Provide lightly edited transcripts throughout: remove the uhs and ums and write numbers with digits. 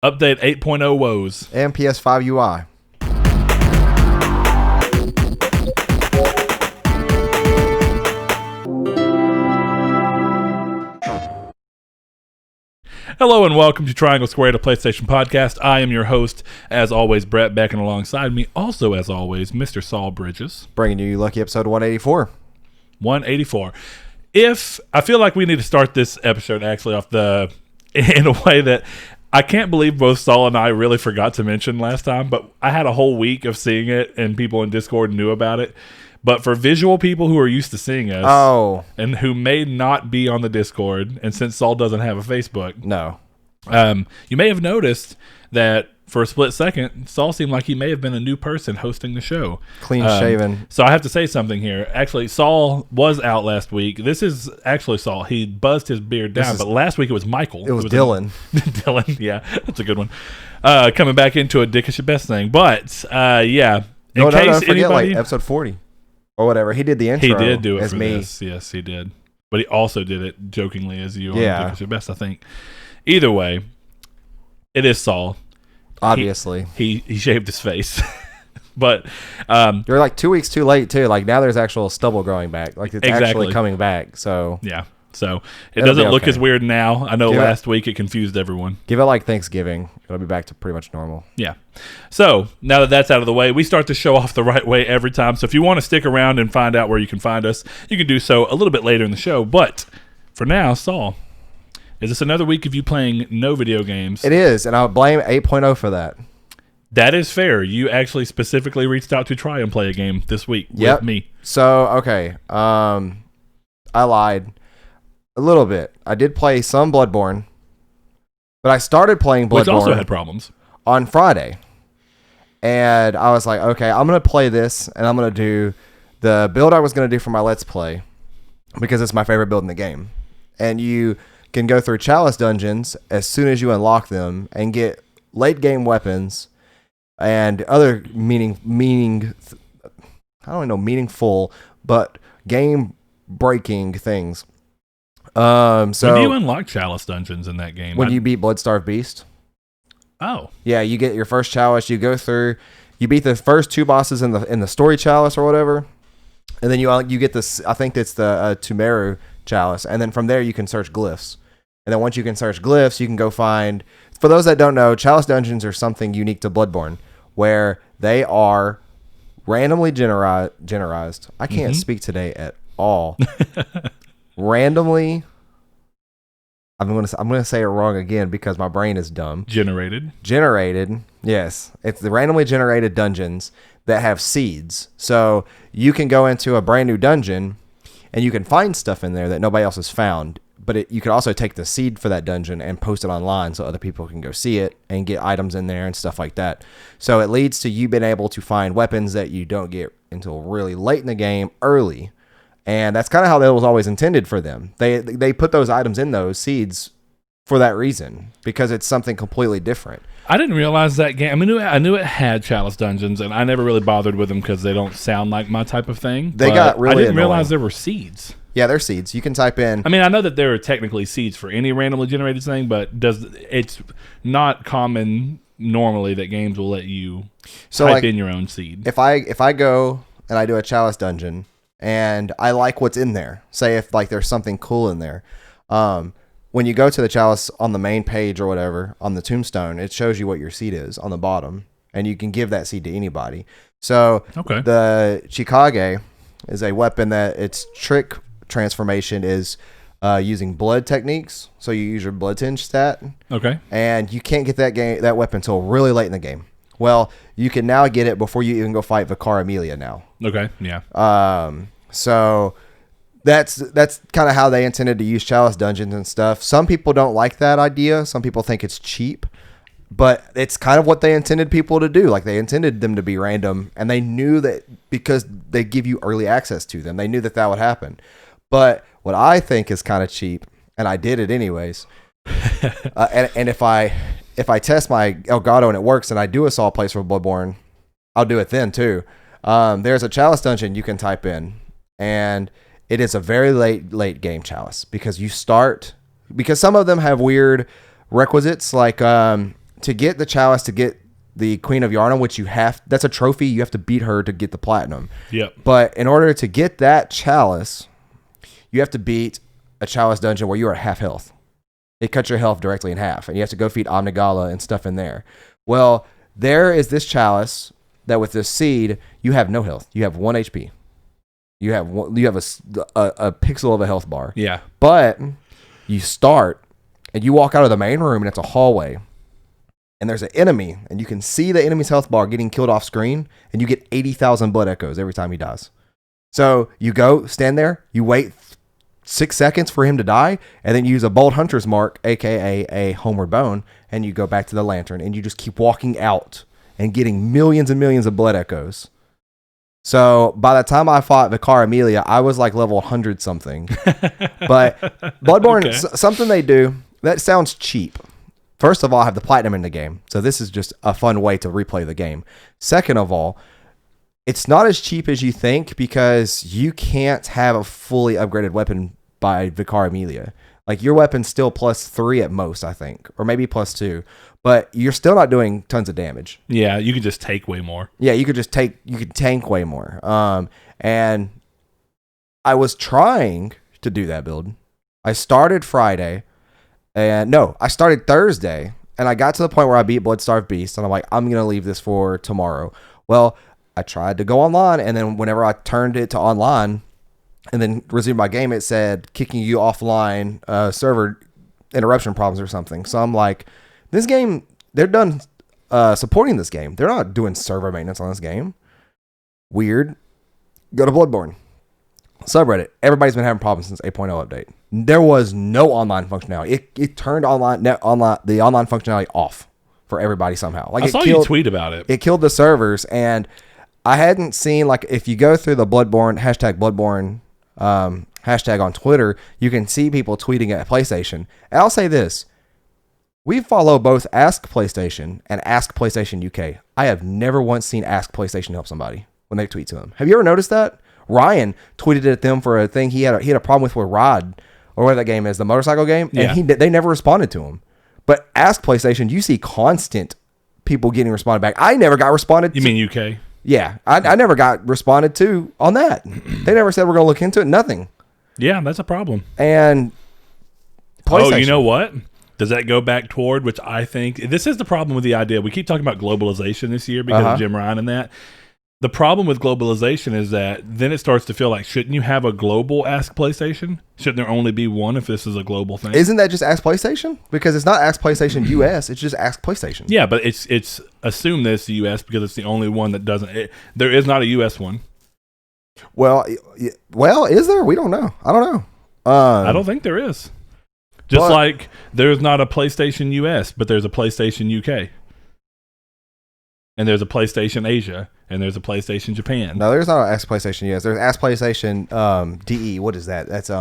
Update 8.0 woes. And PS5 UI. Hello and welcome to Triangle Squared, a PlayStation podcast. I am your host, as always, Brett, back and alongside me, also as always, Mr. Saul Bridges. Bringing you lucky episode 184. 184. I feel like we need to start this episode actually in a way that I can't believe both Saul and I really forgot to mention last time, but I had a whole week of seeing it and people in Discord knew about it. But for visual people who are used to seeing us and who may not be on the Discord, and since Saul doesn't have a Facebook, no, you may have noticed that for a split second, Saul seemed like he may have been a new person hosting the show. Clean shaven. So I have to say something here. Actually, Saul was out last week. This is actually Saul. He buzzed his beard down, but last week it was Michael. It was Dylan. Dylan, yeah, that's a good one. Coming back into a Dickish your best thing. But, yeah. Don't forget, like, episode 40. Or whatever. He did the intro. He did do it as for me. This. Yes, he did. But he also did it jokingly as you. Yeah. On Your Best, I think. Either way, it is Saul. Obviously. He shaved his face. But you're like 2 weeks too late too. Like now there's actual stubble growing back. Like it's actually coming back. So yeah. So it doesn't look as weird now. I know last week it confused everyone. Give it like Thanksgiving. It'll be back to pretty much normal. Yeah. So now that that's out of the way, we start the show off the right way every time. So if you want to stick around and find out where you can find us, you can do so a little bit later in the show. But for now, Saul, is this another week of you playing no video games? It is, and I'll blame 8.0 for that. That is fair. You actually specifically reached out to try and play a game this week with me. So, okay. I lied. A little bit. I did play some Bloodborne, but I started playing Bloodborne. Which also had problems. On Friday. And I was like, okay, I'm going to play this, and I'm going to do the build I was going to do for my Let's Play, because it's my favorite build in the game. And you can go through Chalice dungeons as soon as you unlock them and get late-game weapons and other meaningful, but game-breaking things. So when do you unlock Chalice dungeons in that game? When you beat Bloodstarved Beast. Oh. Yeah, you get your first Chalice, you go through, you beat the first two bosses in the story Chalice or whatever, and then you get this, I think it's the Tumeru Chalice, and then from there you can search glyphs. And then once you can search glyphs, you can go find, for those that don't know, Chalice dungeons are something unique to Bloodborne, where they are randomly generized. I can't speak today at all. Randomly, I'm gonna say it wrong again because my brain is dumb. Generated, yes. It's the randomly generated dungeons that have seeds. So you can go into a brand new dungeon and you can find stuff in there that nobody else has found. But you could also take the seed for that dungeon and post it online so other people can go see it and get items in there and stuff like that. So it leads to you being able to find weapons that you don't get until really late in the game early. And that's kind of how that was always intended for them. They put those items in those seeds for that reason, because it's something completely different. I didn't realize that game. I knew it had Chalice dungeons, and I never really bothered with them because they don't sound like my type of thing. They got really I didn't annoying. realize there were seeds. Yeah, they're seeds. You can type in. I mean, I know that there are technically seeds for any randomly generated thing, but it's not common normally that games will let you type in your own seed. If I go and I do a Chalice dungeon and I like what's in there, say if like there's something cool in there, when you go to the Chalice on the main page or whatever on the tombstone, it shows you what your seed is on the bottom, and you can give that seed to anybody. So the Chikage is a weapon that its trick transformation is using blood techniques. So you use your blood tinge stat. Okay. And you can't get that weapon until really late in the game. Well, you can now get it before you even go fight Vicar Amelia now. Okay, yeah. So that's kind of how they intended to use Chalice dungeons and stuff. Some people don't like that idea. Some people think it's cheap. But it's kind of what they intended people to do. Like, they intended them to be random, and they knew that because they give you early access to them, they knew that would happen. But what I think is kind of cheap, and I did it anyways, and if I test my Elgato and it works and I do a Saw place for Bloodborne, I'll do it then too. There's a Chalice dungeon you can type in, and it is a very late game Chalice, because some of them have weird requisites, like to get the chalice, to get the Queen of Yarnum, which that's a trophy. You have to beat her to get the platinum. Yep. But in order to get that chalice, you have to beat a chalice dungeon where you are at half health. It cuts your health directly in half, and you have to go feed Omnigala and stuff in there. Well, there is this chalice that with this seed, you have no health. You have 1 HP. You have a pixel of a health bar. Yeah. But you start, and you walk out of the main room, and it's a hallway. And there's an enemy, and you can see the enemy's health bar getting killed off screen, and you get 80,000 blood echoes every time he dies. So you go, stand there, you wait 6 seconds for him to die, and then you use a bold hunter's mark, aka a homeward bone, and you go back to the lantern, and you just keep walking out and getting millions and millions of blood echoes. So by the time I fought Vicar Amelia, I was like level 100 something. But Bloodborne, something they do that sounds cheap. First of all, I have the platinum in the game, so this is just a fun way to replay the game. Second of all, it's not as cheap as you think because you can't have a fully upgraded weapon by Vicar Amelia. Like your weapon's still +3 at most, I think, or maybe +2, but you're still not doing tons of damage. Yeah, you can just take way more. Yeah, you could tank way more. And I was trying to do that build. I started Friday. I started Thursday, and I got to the point where I beat Bloodstarved Beast, and I'm like, I'm going to leave this for tomorrow. Well, I tried to go online, and then whenever I turned it to online and then resumed my game, it said kicking you offline, server interruption problems or something. So I'm like, this game, they're done supporting this game. They're not doing server maintenance on this game. Weird. Go to Bloodborne. Subreddit. Everybody's been having problems since 8.0 update. There was no online functionality. It turned the online functionality off for everybody somehow. Like I saw you tweet about it. It killed the servers, and I hadn't seen, like, if you go through the Bloodborne hashtag on Twitter, you can see people tweeting at PlayStation. And I'll say this. We follow both Ask PlayStation and Ask PlayStation UK. I have never once seen Ask PlayStation help somebody when they tweet to them. Have you ever noticed that? Ryan tweeted at them for a thing he had a problem with Rod, or whatever that game is, the motorcycle game, and they never responded to him. But Ask PlayStation, you see constant people getting responded back. I never got responded to. You mean UK? Yeah, I never got responded to on that. They never said we're going to look into it. Nothing. Yeah, that's a problem. And PlayStation. Oh, you know what? Does that go back toward, which I think, this is the problem with the idea. We keep talking about globalization this year because of Jim Ryan and that. The problem with globalization is that then it starts to feel like, shouldn't you have a global Ask PlayStation? Shouldn't there only be one if this is a global thing? Isn't that just Ask PlayStation? Because it's not Ask PlayStation US, it's just Ask PlayStation. Yeah, but it's assumed that it's the US because it's the only one that doesn't. There is not a US one. Well, is there? We don't know. I don't know. I don't think there is. Just like there's not a PlayStation US, but there's a PlayStation UK. And there's a PlayStation Asia, and there's a PlayStation Japan. No, there's not an Ask PlayStation US. There's Ask PlayStation DE. What is that? That's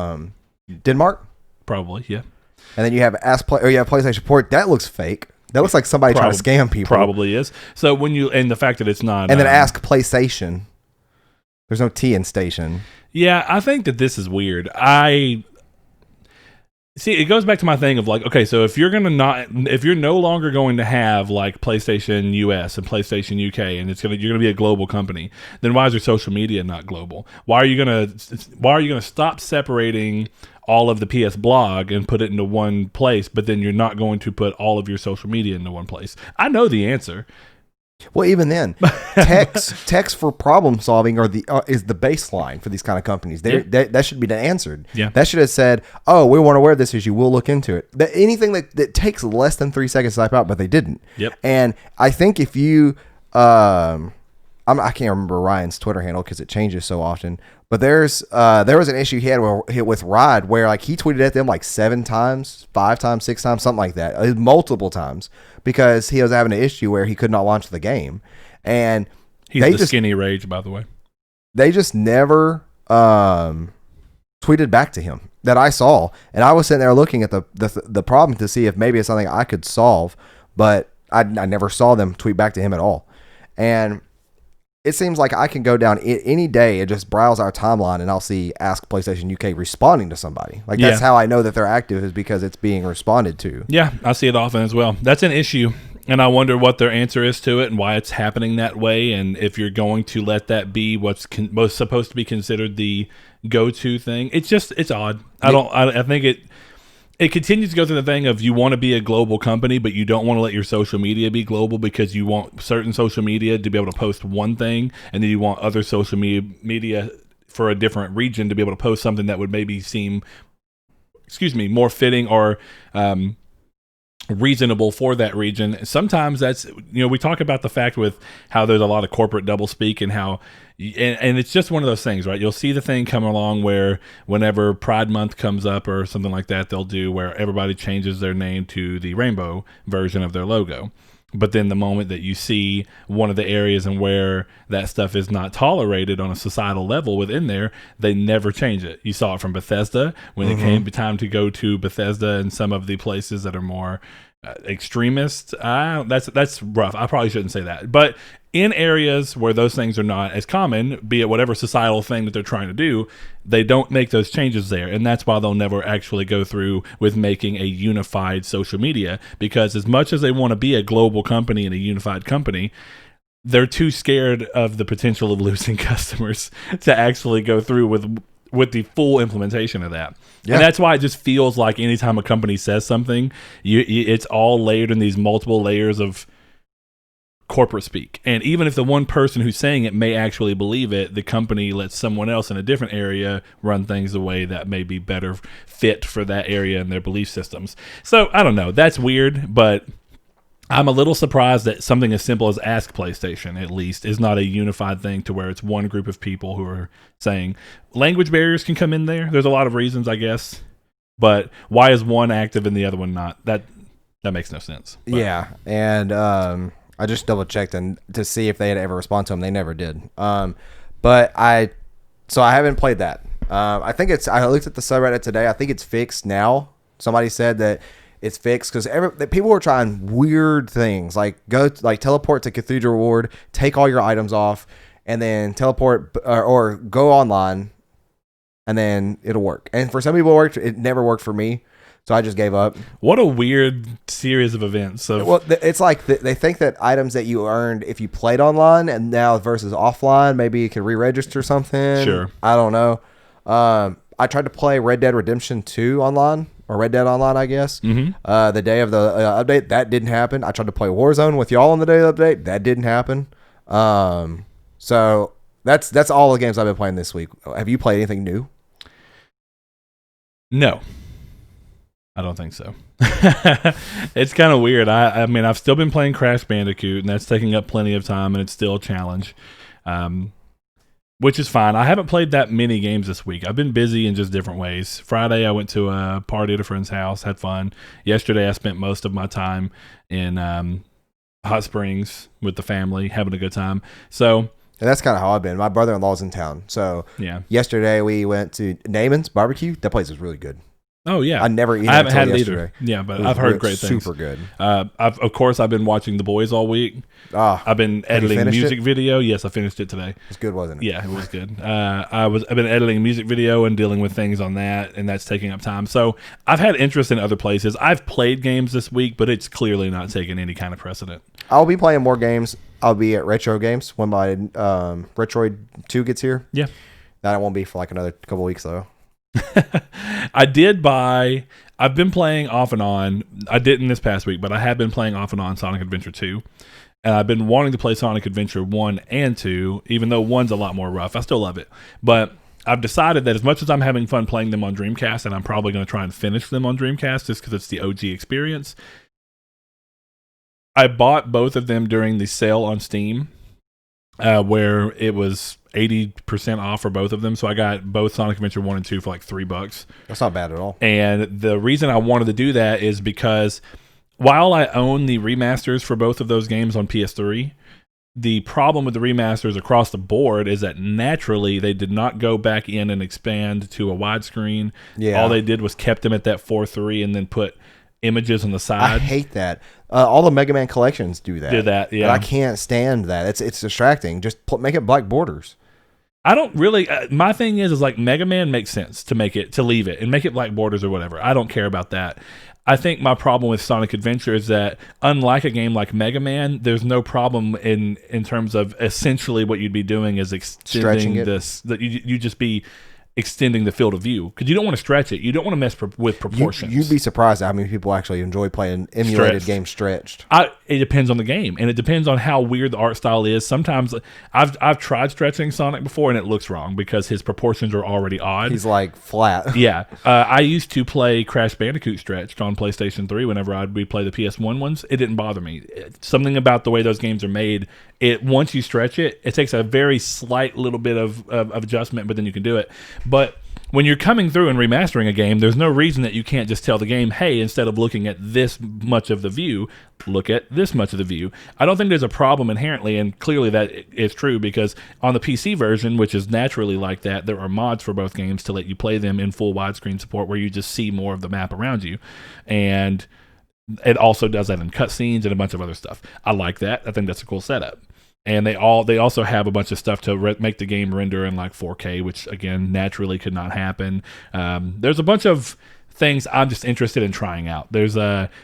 Denmark? Probably, yeah. And then you have PlayStation Port. That looks fake. That looks like somebody trying to scam people. Probably is. So and the fact that it's not. And then Ask PlayStation. There's no T in station. Yeah, I think that this is weird. See, it goes back to my thing of like, okay, so if you're no longer going to have like PlayStation US and PlayStation UK, and you're gonna be a global company, then why is your social media not global? Why are you gonna stop separating all of the PS blog and put it into one place, but then you're not going to put all of your social media into one place? I know the answer. Well, even then, text for problem solving is the baseline for these kind of companies. That should be answered. Yeah. That should have said, "Oh, we want to wear this issue. We'll look into it." Anything that takes less than 3 seconds to type out, but they didn't. Yep. And I think if you, I can't remember Ryan's Twitter handle because it changes so often. But there was an issue he had with Rod where like he tweeted at them like 7 times, 5 times, 6 times, something like that, multiple times, because he was having an issue where he could not launch the game. And he's skinny rage, by the way. They just never tweeted back to him that I saw, and I was sitting there looking at the problem to see if maybe it's something I could solve, but I never saw them tweet back to him at all. And it seems like I can go down any day and just browse our timeline and I'll see Ask PlayStation UK responding to somebody. Like that's how I know that they're active, is because it's being responded to. Yeah, I see it often as well. That's an issue. And I wonder what their answer is to it and why it's happening that way, and if you're going to let that be what's most supposed to be considered the go-to thing. It's odd. I think it continues to go through the thing of you want to be a global company, but you don't want to let your social media be global because you want certain social media to be able to post one thing, and then you want other social media for a different region to be able to post something that would maybe seem, more fitting or reasonable for that region. Sometimes that's, we talk about the fact with how there's a lot of corporate doublespeak and how, and it's just one of those things, right? You'll see the thing come along where whenever Pride Month comes up or something like that, they'll do where everybody changes their name to the rainbow version of their logo. But then the moment that you see one of the areas and where that stuff is not tolerated on a societal level within there, they never change it. You saw it from Bethesda when it came time to go to Bethesda and some of the places that are more extremist. That's rough. I probably shouldn't say that. But in areas where those things are not as common, be it whatever societal thing that they're trying to do, they don't make those changes there. And that's why they'll never actually go through with making a unified social media, because as much as they want to be a global company and a unified company, they're too scared of the potential of losing customers to actually go through with the full implementation of that. Yeah. And that's why it just feels like anytime a company says something, it's all layered in these multiple layers of corporate speak. And even if the one person who's saying it may actually believe it, the company lets someone else in a different area run things the way that may be better fit for that area and their belief systems. So I don't know. That's weird, but I'm a little surprised that something as simple as Ask PlayStation, at least, is not a unified thing to where it's one group of people who are saying language barriers can come in there. There's a lot of reasons, I guess, but why is one active and the other one not? That makes no sense. But. Yeah, and I just double checked to see if they had ever responded to them. They never did. But I haven't played that. I think I looked at the subreddit today. I think it's fixed now. Somebody said that it's fixed because people were trying weird things like teleport to Cathedral Ward, take all your items off, and then teleport or go online, and then it'll work. And for some people it worked. It never worked for me. So I just gave up. What a weird series of events. Well, it's like they think that items that you earned if you played online and now versus offline, maybe you could re-register something. Sure. I don't know. I tried to play Red Dead Redemption 2 online, or Red Dead Online, I guess. The day of the update, that didn't happen. I tried to play Warzone with y'all on the day of the update. That didn't happen. So that's all the games I've been playing this week. Have you played anything new? No. I don't think so. It's kind of weird. I mean, I've still been playing Crash Bandicoot, and that's taking up plenty of time, and it's still a challenge, which is fine. I haven't played that many games this week. I've been busy in just different ways. Friday, I went to a party at a friend's house, had fun. Yesterday, I spent most of my time in Hot Springs with the family, having a good time. So... And that's kind of how I've been. My brother-in-law's in town. So yeah. Yesterday, we went to Naaman's Barbecue. That place is really good. Oh yeah, I haven't had it either. Yeah, but I've heard great things. Super good. I've been watching The Boys all week. I've been editing a music video. Yes, I finished it today. It's good, wasn't it? Yeah, it was good. I've been editing a music video and dealing with things on that, and that's taking up time. So I've had interest in other places. I've played games this week, but it's clearly not taking any kind of precedent. I'll be playing more games. I'll be at Retro Games when my Retroid 2 gets here. Yeah, that won't be for like another couple weeks though. I've been playing off and on. I didn't this past week, but I have been playing off and on Sonic Adventure 2. And I've been wanting to play Sonic Adventure 1 and 2, even though 1's a lot more rough. I still love it. But I've decided that as much as I'm having fun playing them on Dreamcast, and I'm probably going to try and finish them on Dreamcast just because it's the OG experience, I bought both of them during the sale on Steam, where it was 80% off for both of them. So I got both Sonic Adventure 1 and 2 for like $3. That's not bad at all. And the reason I wanted to do that is because while I own the remasters for both of those games on PS3, the problem with the remasters across the board is that naturally they did not go back in and expand to a widescreen. Yeah. All they did was kept them at that 4:3 and then put images on the side. I hate that. All the Mega Man collections do that. Yeah. But I can't stand that. It's distracting. Just make it black borders. I don't really. My thing is like Mega Man makes sense to leave it and make it black borders or whatever. I don't care about that. I think my problem with Sonic Adventure is that unlike a game like Mega Man, there's no problem in terms of essentially what you'd be doing is extending this. That you just be extending the field of view because you don't want to stretch it. You don't want to mess with proportions. You'd be surprised at how many people actually enjoy playing emulated games stretched. It depends on the game, and it depends on how weird the art style is. Sometimes I've tried stretching Sonic before, and it looks wrong because his proportions are already odd. He's like flat. Yeah. I used to play Crash Bandicoot stretched on PlayStation 3 whenever we play the PS1 ones. It didn't bother me. Something about the way those games are made, once you stretch it, it takes a very slight little bit of adjustment, but then you can do it. But when you're coming through and remastering a game, there's no reason that you can't just tell the game, hey, instead of looking at this much of the view, look at this much of the view. I don't think there's a problem inherently, and clearly that is true because on the PC version, which is naturally like that, there are mods for both games to let you play them in full widescreen support where you just see more of the map around you. And it also does that in cutscenes and a bunch of other stuff. I like that. I think that's a cool setup. And they also have a bunch of stuff to make the game render in like 4K, which again naturally could not happen. There's a bunch of things I'm just interested in trying out. There's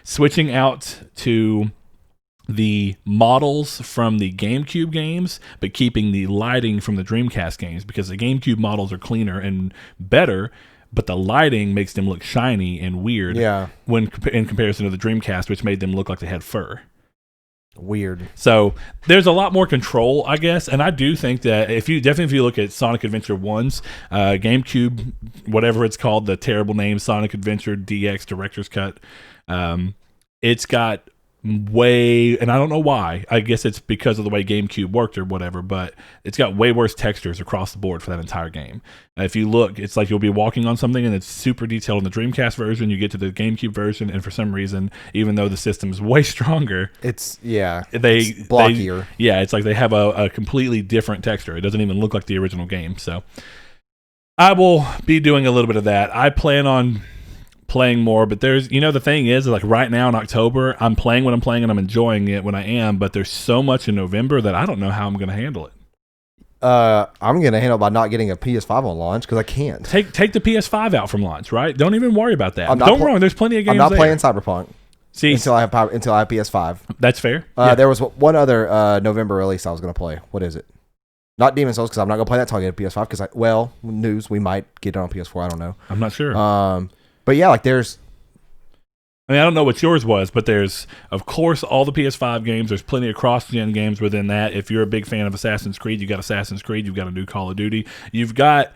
switching out to the models from the GameCube games, but keeping the lighting from the Dreamcast games because the GameCube models are cleaner and better. But the lighting makes them look shiny and weird when in comparison to the Dreamcast, which made them look like they had fur. Weird. So there's a lot more control, I guess, and I do think that if you look at Sonic Adventure 1's GameCube, whatever it's called, the terrible name, Sonic Adventure DX Director's Cut, it's got and I don't know why. I guess it's because of the way GameCube worked or whatever, but it's got way worse textures across the board for that entire game. If you look, it's like you'll be walking on something and it's super detailed in the Dreamcast version. You get to the GameCube version, and for some reason, even though the system is way stronger, it's blockier. It's like they have a completely different texture. It doesn't even look like the original game. So I will be doing a little bit of that. I plan on playing more, but there's the thing is like right now in October I'm playing what I'm playing and I'm enjoying it when I am, but there's so much in November that I don't know how I'm going to handle it. I'm going to handle it by not getting a PS5 on launch because I can't take the PS5 out from launch, right? Don't even worry about that. Don't worry, there's plenty of games. I'm not playing Cyberpunk until I have PS5. That's fair. There was one other November release I was going to play. What is it? Not Demon's Souls because I'm not going to play that until I get a PS5 because news, we might get it on PS4. I don't know. I'm not sure. But yeah, like there's... I don't know what yours was, but there's, of course, all the PS5 games. There's plenty of cross-gen games within that. If you're a big fan of Assassin's Creed, you've got Assassin's Creed. You've got a new Call of Duty. You've got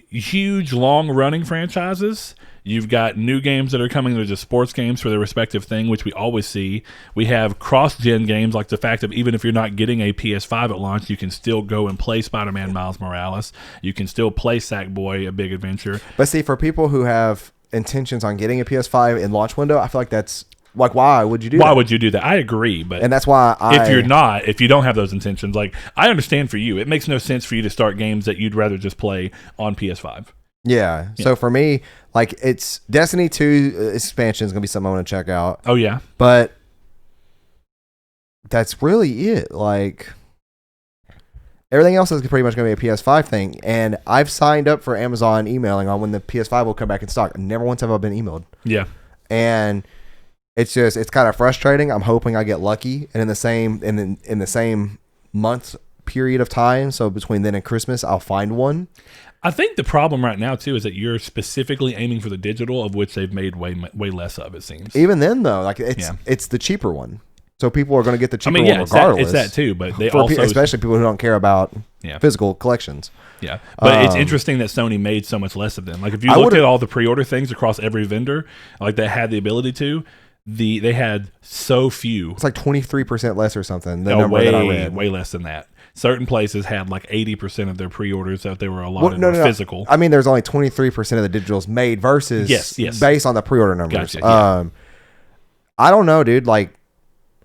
huge, long-running franchises. You've got new games that are coming. There's just sports games for their respective thing, which we always see. We have cross-gen games, like the fact that even if you're not getting a PS5 at launch, you can still go and play Spider-Man Miles Morales. You can still play Sackboy: A Big Adventure. But see, for people who have intentions on getting a PS5 in launch window, I feel like that's like, why would you do that? Why would you do that? I agree, but and that's why if you don't have those intentions, like I understand for you, it makes no sense for you to start games that you'd rather just play on PS5. Yeah. So for me, like it's Destiny 2 expansion is gonna be something I want to check out. Oh yeah, but that's really it. Like everything else is pretty much going to be a PS5 thing, and I've signed up for Amazon emailing on when the PS5 will come back in stock. Never once have I been emailed. Yeah. And it's kind of frustrating. I'm hoping I get lucky, and in the same month period of time, so between then and Christmas, I'll find one. I think the problem right now too is that you're specifically aiming for the digital, of which they've made way less of, it seems. Even then, though, like it's the cheaper one. So people are going to get the cheaper one regardless. It's that too, but they especially people who don't care about physical collections. Yeah, but it's interesting that Sony made so much less of them. Like if you looked at all the pre-order things across every vendor, like that had the ability to, they had so few. It's like 23% less or something. The number that I read, way less than that. Certain places had like 80% of their pre-orders that they were allotted physical. I mean, there's only 23% of the digitals made versus based on the pre-order numbers. Gotcha, I don't know, dude. Like.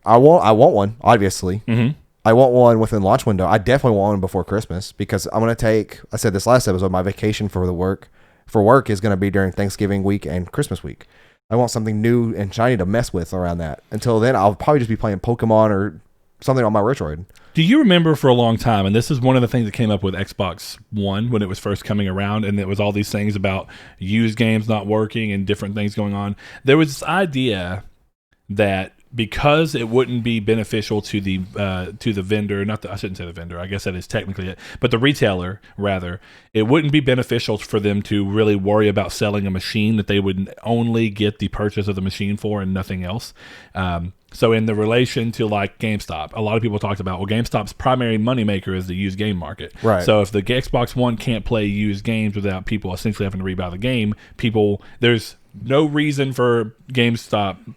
I want one, obviously. Mm-hmm. I want one within launch window. I definitely want one before Christmas because I'm going to take, I said this last episode, my vacation for work is going to be during Thanksgiving week and Christmas week. I want something new and shiny to mess with around that. Until then, I'll probably just be playing Pokemon or something on my Retroid. Do you remember for a long time, and this is one of the things that came up with Xbox One when it was first coming around, and it was all these things about used games not working and different things going on. There was this idea that because it wouldn't be beneficial to the vendor, I shouldn't say the vendor, I guess that is technically it, but the retailer, rather, it wouldn't be beneficial for them to really worry about selling a machine that they would only get the purchase of the machine for and nothing else. So in the relation to like GameStop, a lot of people talked about, well, GameStop's primary moneymaker is the used game market. Right. So if the Xbox One can't play used games without people essentially having to rebuy the game, there's no reason for GameStop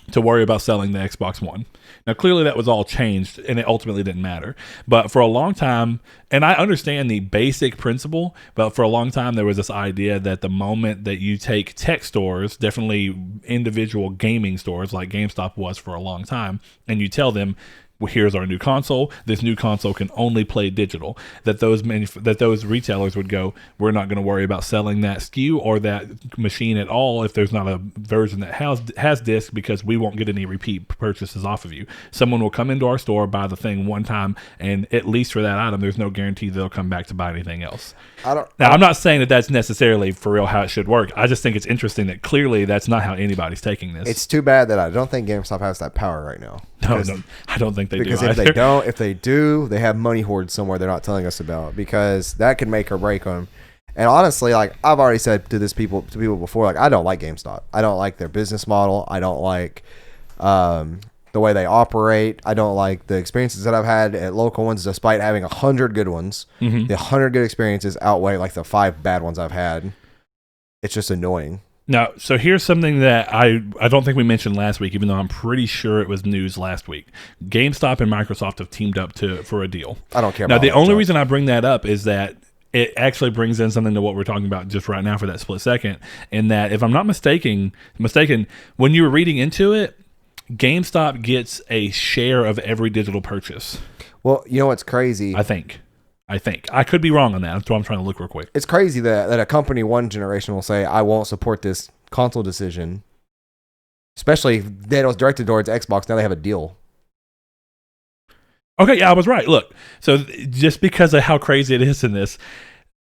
to worry about selling the Xbox One. Now, clearly that was all changed, and it ultimately didn't matter. But for a long time, and I understand the basic principle, but for a long time there was this idea that the moment that you take tech stores, definitely individual gaming stores like GameStop was for a long time, and you tell them, well, here's our new console. This new console can only play digital. That those retailers would go, we're not going to worry about selling that SKU or that machine at all if there's not a version that has disc, because we won't get any repeat purchases off of you. Someone will come into our store, buy the thing one time, and at least for that item, there's no guarantee they'll come back to buy anything else. I'm not saying that that's necessarily for real how it should work. I just think it's interesting that clearly that's not how anybody's taking this. It's too bad that I don't think GameStop has that power right now. No, I don't think they do. Because if they do, they have money hoards somewhere they're not telling us about, because that could make or break them. And honestly, like I've already said to people before, like I don't like GameStop. I don't like their business model. I don't like the way they operate. I don't like the experiences that I've had at local ones, despite having 100 good ones. Mm-hmm. The 100 good experiences outweigh like the 5 bad ones I've had. It's just annoying. Now, so here's something that I don't think we mentioned last week, even though I'm pretty sure it was news last week. GameStop and Microsoft have teamed up for a deal. I don't care now, about the only reason I bring that up is that it actually brings in something to what we're talking about just right now for that split second, in that if I'm not mistaken, when you were reading into it, GameStop gets a share of every digital purchase. Well, you know what's crazy? I think. I could be wrong on that. That's why I'm trying to look real quick. It's crazy that a company one generation will say, I won't support this console decision. Especially if that was directed towards Xbox. Now they have a deal. Okay, yeah, I was right. Look, so just because of how crazy it is in this,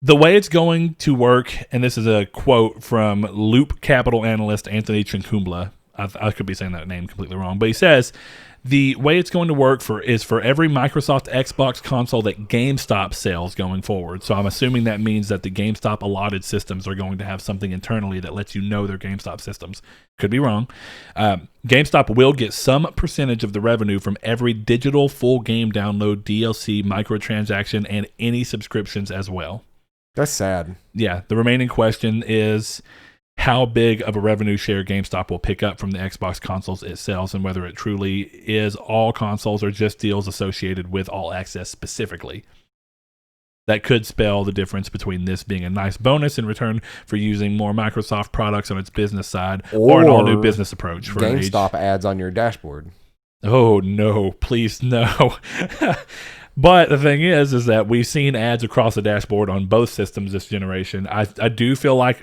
the way it's going to work, and this is a quote from Loop Capital analyst Anthony Chinkumbla. I could be saying that name completely wrong, but he says, the way it's going to work is for every Microsoft Xbox console that GameStop sells going forward. So I'm assuming that means that the GameStop allotted systems are going to have something internally that lets you know they're GameStop systems. Could be wrong. GameStop will get some percentage of the revenue from every digital full game download, DLC, microtransaction, and any subscriptions as well. That's sad. Yeah. The remaining question is how big of a revenue share GameStop will pick up from the Xbox consoles it sells, and whether it truly is all consoles or just deals associated with All Access specifically. That could spell the difference between this being a nice bonus in return for using more Microsoft products on its business side, or an all-new business approach for GameStop ads on your dashboard. Oh, no. Please, no. But the thing is that we've seen ads across the dashboard on both systems this generation. I do feel like,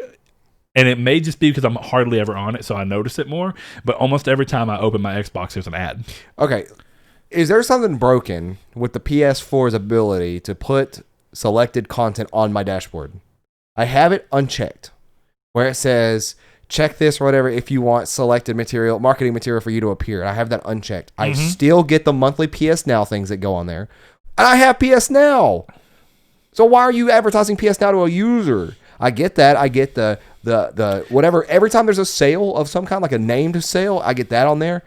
and it may just be because I'm hardly ever on it, so I notice it more, but almost every time I open my Xbox, there's an ad. Okay. Is there something broken with the PS4's ability to put selected content on my dashboard? I have it unchecked, where it says, check this or whatever if you want selected material, marketing material for you to appear. I have that unchecked. Mm-hmm. I still get the monthly PS Now things that go on there. And I have PS Now. So why are you advertising PS Now to a user? I get that. I get the whatever. Every time there's a sale of some kind, like a named sale, I get that on there.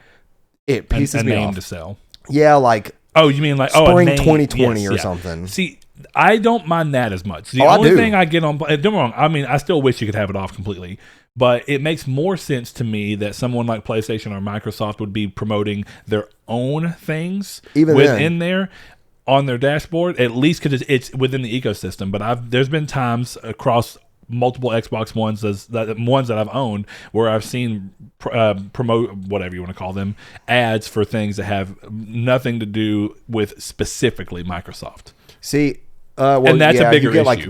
It pisses me off. A name to sell. Yeah, like. Oh, you mean like spring 2020 or something? See, I don't mind that as much. The only thing I get on, don't get me wrong. I mean, I still wish you could have it off completely, but it makes more sense to me that someone like PlayStation or Microsoft would be promoting their own things within there on their dashboard, at least because it's within the ecosystem. But there's been times across multiple Xbox ones that I've owned where I've seen promote, whatever you want to call them, ads for things that have nothing to do with specifically Microsoft. See, and that's a bigger issue. Like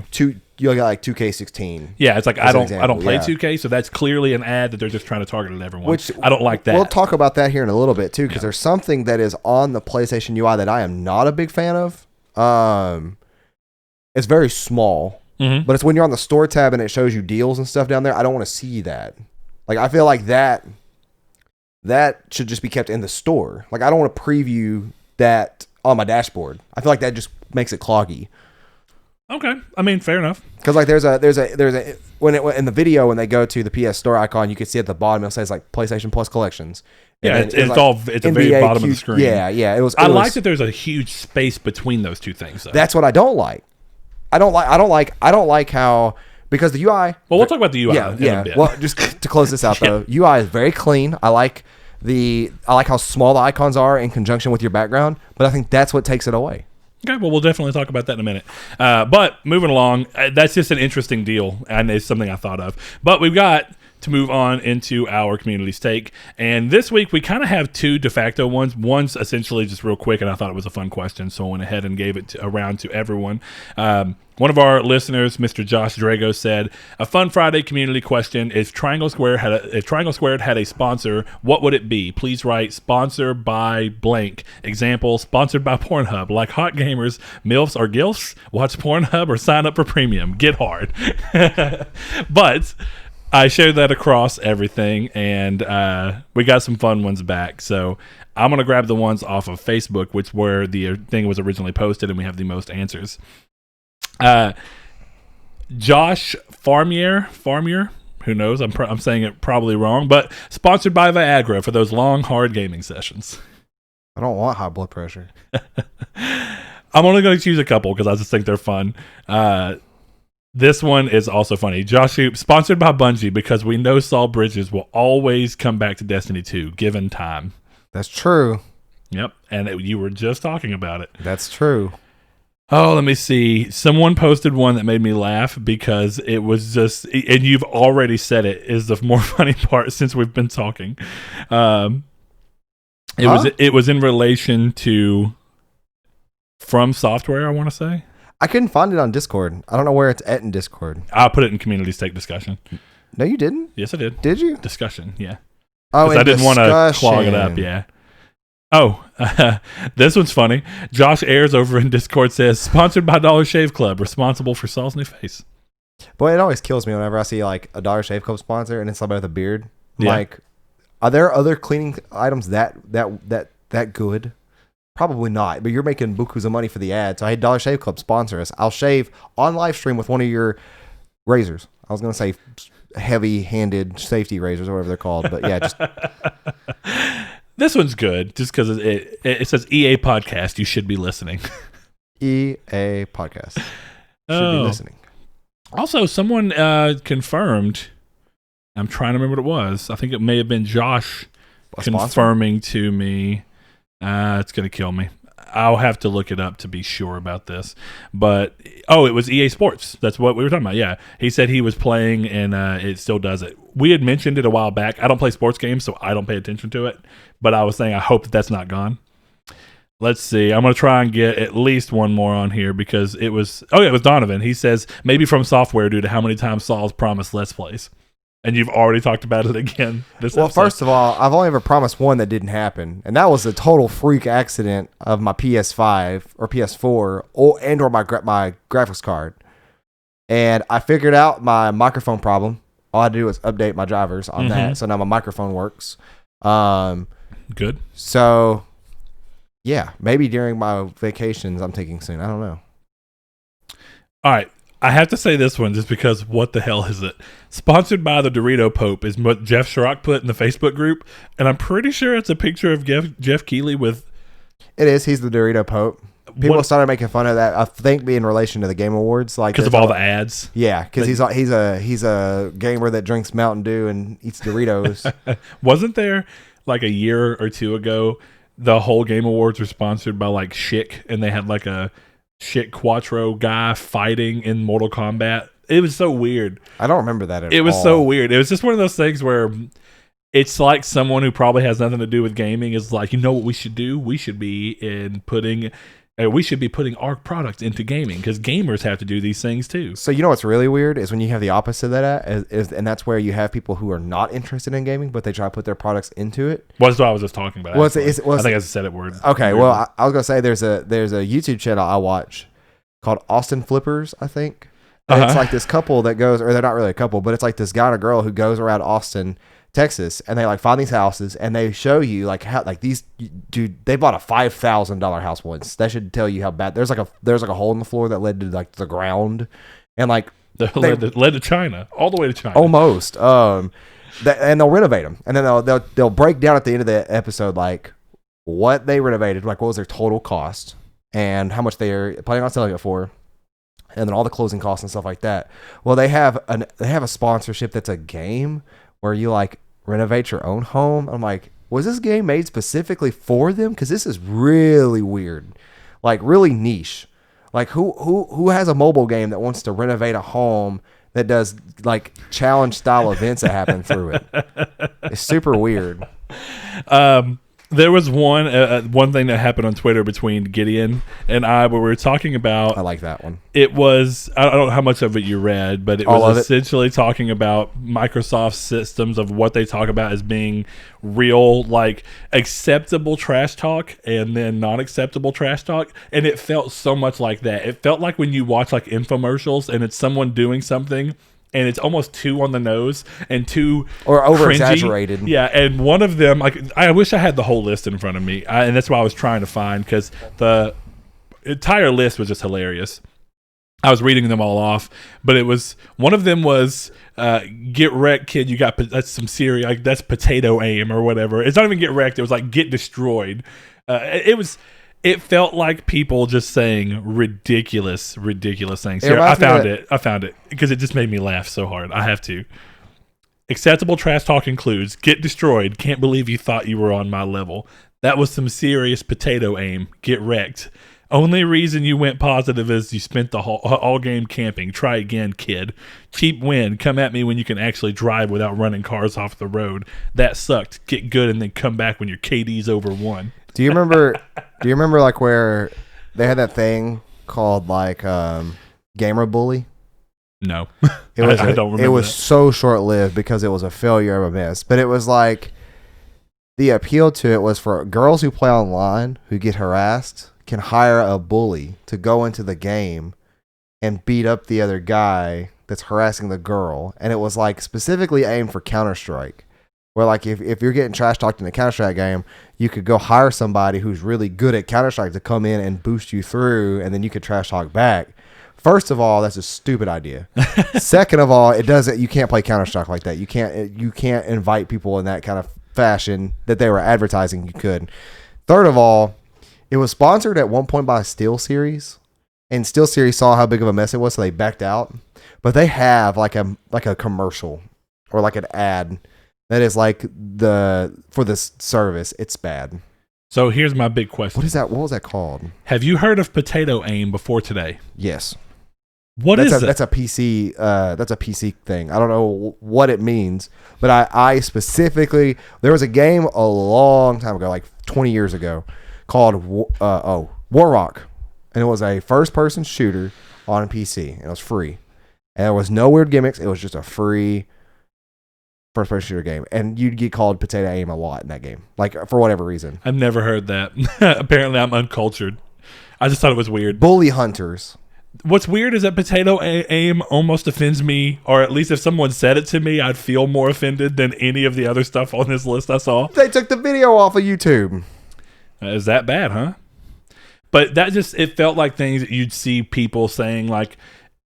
you got like 2K16. Yeah, it's like I don't play 2K, so that's clearly an ad that they're just trying to target at everyone. Which I don't like that. We'll talk about that here in a little bit too, because there's something that is on the PlayStation UI that I am not a big fan of. It's very small, but it's when you're on the store tab and it shows you deals and stuff down there. I don't want to see that. Like, I feel like that should just be kept in the store. Like, I don't want to preview that on my dashboard. I feel like that just makes it cloggy. Okay, I mean, fair enough. Because like there's a in the video when they go to the PS Store icon, you can see at the bottom it says like PlayStation Plus collections. Yeah, it's like the very bottom of the screen. Yeah. I like that there's a huge space between those two things, though. That's what I don't like. I don't like how, because the UI. Well, we'll talk about the UI. In a bit. Well, just to close this out though, UI is very clean. I like how small the icons are in conjunction with your background, but I think that's what takes it away. Okay, well, we'll definitely talk about that in a minute. But moving along, that's just an interesting deal, and it's something I thought of. But we've got to move on into our community's take. And this week, we kind of have two de facto ones. One's essentially just real quick, and I thought it was a fun question, so I went ahead and gave it around to everyone. One of our listeners, Mr. Josh Drago, said, "A fun Friday community question: if Triangle Squared had a sponsor, what would it be? Please write sponsor by blank. Example: sponsored by Pornhub. Like hot gamers, MILFs or GILFs? Watch Pornhub or sign up for premium. Get hard." But I shared that across everything, and we got some fun ones back. So I'm going to grab the ones off of Facebook, which where the thing was originally posted, and we have the most answers. Josh Farmier, who knows? I'm saying it probably wrong, but sponsored by Viagra for those long, hard gaming sessions. I don't want high blood pressure. I'm only going to choose a couple because I just think they're fun. This one is also funny. Josh Hoop, sponsored by Bungie because we know Saul Bridges will always come back to Destiny 2, given time. That's true. Yep, and you were just talking about it. That's true. Oh, let me see. Someone posted one that made me laugh because it was just, and you've already said it, is the more funny part since we've been talking. It was in relation to From Software, I want to say. I couldn't find it on Discord. I don't know where it's at in Discord. I'll put it in community stake discussion. No, you didn't? Yes, I did. Did you? Discussion, yeah. Oh, I didn't want to clog it up, yeah. Oh, this one's funny. Josh Ayers over in Discord says, sponsored by Dollar Shave Club, responsible for Saul's new face. Boy, it always kills me whenever I see like a Dollar Shave Club sponsor and it's somebody with a beard. I'm like, are there other cleaning items that good? Probably not, but you're making bukus of money for the ad. So hey, Dollar Shave Club, sponsor us. I'll shave on live stream with one of your razors. I was going to say heavy-handed safety razors or whatever they're called, but yeah, just... This one's good, just because it says EA Podcast. You should be listening. EA Podcast. Should be listening. Also, someone confirmed. I'm trying to remember what it was. I think it may have been Josh confirming to me. It's going to kill me. I'll have to look it up to be sure about this. But, it was EA Sports. That's what we were talking about. Yeah. He said he was playing, and it still does it. We had mentioned it a while back. I don't play sports games, so I don't pay attention to it. But I was saying I hope that's not gone. Let's see. I'm going to try and get at least one more on here because it was... Oh, yeah, it was Donovan. He says, maybe From Software due to how many times Saul's promised Let's Plays. And you've already talked about it again. First of all, I've only ever promised one that didn't happen, and that was a total freak accident of my PS5 or PS4 or my graphics card. And I figured out my microphone problem. All I had to do was update my drivers on that, so now my microphone works. Good. So, yeah, maybe during my vacations I'm taking soon. I don't know. All right. I have to say this one just because what the hell is it? Sponsored by the Dorito Pope is what Jeff Schrock put in the Facebook group, and I'm pretty sure it's a picture of Jeff Keighley with... It is. He's the Dorito Pope. People started making fun of that, I think, in relation to the Game Awards. Because of all the ads? Yeah, because he's a gamer that drinks Mountain Dew and eats Doritos. Wasn't there, like a year or two ago, the whole Game Awards were sponsored by, like, Schick, and they had, like, a Schick Quattro guy fighting in Mortal Kombat? It was so weird. I don't remember that at all. It was so weird. It was just one of those things where it's like someone who probably has nothing to do with gaming is like, you know what we should do? We should be in putting We should be putting our product into gaming because gamers have to do these things too. So you know what's really weird is when you have the opposite of that, and that's where you have people who are not interested in gaming, but they try to put their products into it. Well, that's what I was just talking about. I think I said it word. Okay, well, I was gonna say there's a YouTube channel I watch called Austin Flippers, I think. And it's like this couple that goes, or they're not really a couple, but it's like this guy and a girl who goes around Austin, Texas, and they like find these houses and they show you like how like these dude, they bought a $5,000 house once. That should tell you how bad. There's like a hole in the floor that led to like the ground, and like led to China, all the way to China, almost. And they'll renovate them, and then they'll break down at the end of the episode like what they renovated, like what was their total cost, and how much they're planning on selling it for. And then all the closing costs and stuff like that. Well, they have a sponsorship that's a game where you like renovate your own home. I'm like, was this game made specifically for them? Because this is really weird, like really niche. Like who has a mobile game that wants to renovate a home that does like challenge style events that happen through it? It's super weird. There was one thing that happened on Twitter between Gideon and I where we were talking about. I like that one. It was, I don't know how much of it you read, but it was essentially talking about Microsoft's systems of what they talk about as being real, like acceptable trash talk and then non-acceptable trash talk. And it felt so much like that. It felt like when you watch like infomercials and it's someone doing something and it's almost too on the nose and too or over exaggerated. Yeah, and one of them, like, I wish I had the whole list in front of me, and that's why I was trying to find, because the entire list was just hilarious. I was reading them all off, but it was one of them was get wrecked, kid. You got that's some serious, like that's potato aim or whatever. It's not even get wrecked. It was like get destroyed. It felt like people just saying ridiculous things. Here, I found it because it just made me laugh so hard. I have to. Acceptable trash talk includes get destroyed. Can't believe you thought you were on my level. That was some serious potato aim. Get wrecked. Only reason you went positive is you spent the all game camping. Try again, kid. Cheap win. Come at me when you can actually drive without running cars off the road. That sucked. Get good and then come back when your KD's over 1. Do you remember like where they had that thing called like Gamer Bully? No. I don't remember. It was so short-lived because it was a failure of a mess. But it was like the appeal to it was for girls who play online who get harassed can hire a bully to go into the game and beat up the other guy that's harassing the girl. And it was like specifically aimed for Counter-Strike. Where like if you're getting trash talked in a Counter-Strike game, you could go hire somebody who's really good at Counter-Strike to come in and boost you through, and then you could trash talk back. First of all, that's a stupid idea. Second of all, you can't play Counter-Strike like that. You can't invite people in that kind of fashion that they were advertising you could. Third of all, it was sponsored at one point by SteelSeries, and SteelSeries saw how big of a mess it was, so they backed out. But they have like a commercial or like an ad that is like for this service. It's bad. So here's my big question. What is that? What was that called? Have you heard of potato aim before today? Yes. What is it? That's a PC. That's a PC thing. I don't know what it means, but I specifically there was a game a long time ago, like 20 years ago, called Warrock, and it was a first-person shooter on a PC, and it was free, and there was no weird gimmicks. It was just a free first-person shooter game, and you'd get called potato aim a lot in that game, like for whatever reason. I've never heard that. Apparently, I'm uncultured. I just thought it was weird. Bully hunters. What's weird is that potato aim almost offends me, or at least if someone said it to me, I'd feel more offended than any of the other stuff on this list I saw. They took the video off of YouTube. Is that bad, huh? But it felt like things that you'd see people saying, like,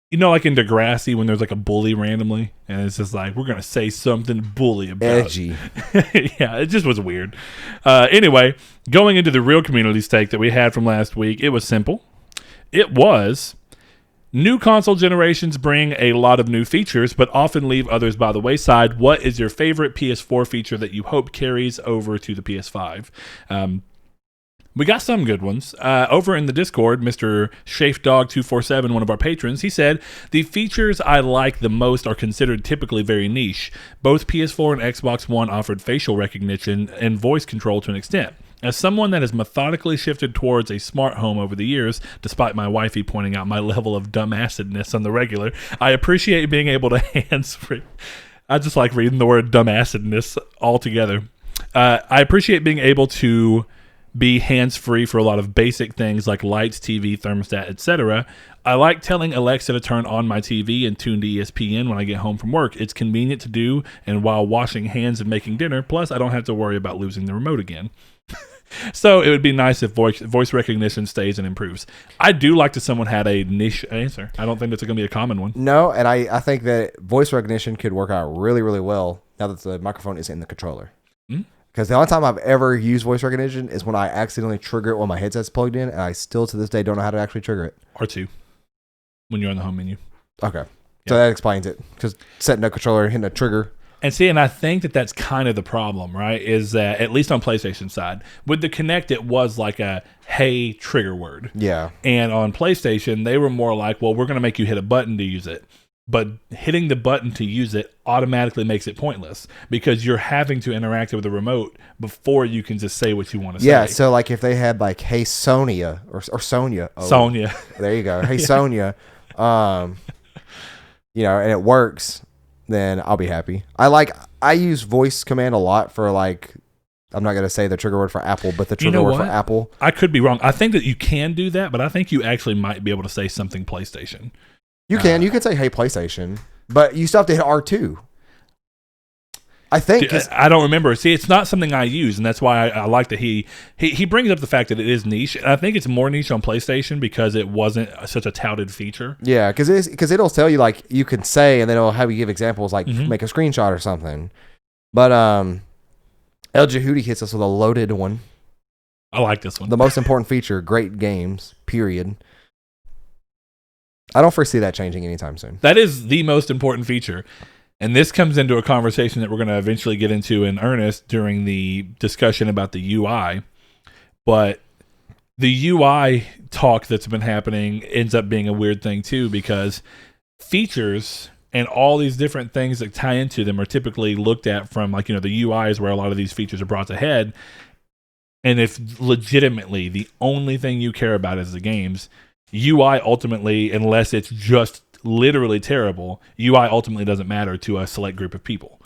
you know, like in Degrassi when there's like a bully randomly, and it's just like, we're going to say something bully about edgy. Yeah, it just was weird. Anyway, going into the real community's take that we had from last week, it was simple. It was, new console generations bring a lot of new features, but often leave others by the wayside. What is your favorite PS4 feature that you hope carries over to the PS5? We got some good ones. Over in the Discord, Mr. ShafeDog247, one of our patrons, he said, the features I like the most are considered typically very niche. Both PS4 and Xbox One offered facial recognition and voice control to an extent. As someone that has methodically shifted towards a smart home over the years, despite my wifey pointing out my level of dumbassedness on the regular, I appreciate being able to hands-free. I just like reading the word dumbassedness altogether. I appreciate being able to be hands-free for a lot of basic things like lights, TV, thermostat, etc. I like telling Alexa to turn on my TV and tune to ESPN when I get home from work. It's convenient to do, and while washing hands and making dinner, plus I don't have to worry about losing the remote again. So it would be nice if voice recognition stays and improves. I do like that someone had a niche answer. I don't think that's going to be a common one. No, and I think that voice recognition could work out really, really well now that the microphone is in the controller. Because the only time I've ever used voice recognition is when I accidentally trigger it when my headset's plugged in, and I still to this day don't know how to actually trigger it. R2, when you're on the home menu. Okay. So that explains it. Because setting a controller, hitting a trigger. And I think that that's kind of the problem, right? Is that, at least on PlayStation side, with the Kinect, it was like a, hey, trigger word. Yeah. And on PlayStation, they were more like, well, we're going to make you hit a button to use it. But hitting the button to use it automatically makes it pointless because you're having to interact with the remote before you can just say what you want to say. Yeah, so like if they had like, hey, Sonia or Sonia. Oh, Sonia. There you go. Hey, Sonia. And it works, then I'll be happy. I use voice command a lot for like, I'm not going to say the trigger word for Apple, but the trigger word for Apple. I could be wrong. I think that you can do that, but I think you actually might be able to say something PlayStation. You can say, hey, PlayStation, but you still have to hit R2. I think. I don't remember. See, it's not something I use, and that's why I like that he brings up the fact that it is niche. And I think it's more niche on PlayStation because it wasn't such a touted feature. Yeah, because it'll tell you, like, you can say, and then it'll have you give examples, like make a screenshot or something. But El Jehudi hits us with a loaded one. I like this one. The most important feature, great games, period. I don't foresee that changing anytime soon. That is the most important feature. And this comes into a conversation that we're going to eventually get into in earnest during the discussion about the UI. But the UI talk that's been happening ends up being a weird thing too, because features and all these different things that tie into them are typically looked at from, like, the UI is where a lot of these features are brought to head. And if legitimately the only thing you care about is the games, UI ultimately, unless it's just literally terrible, UI ultimately doesn't matter to a select group of people.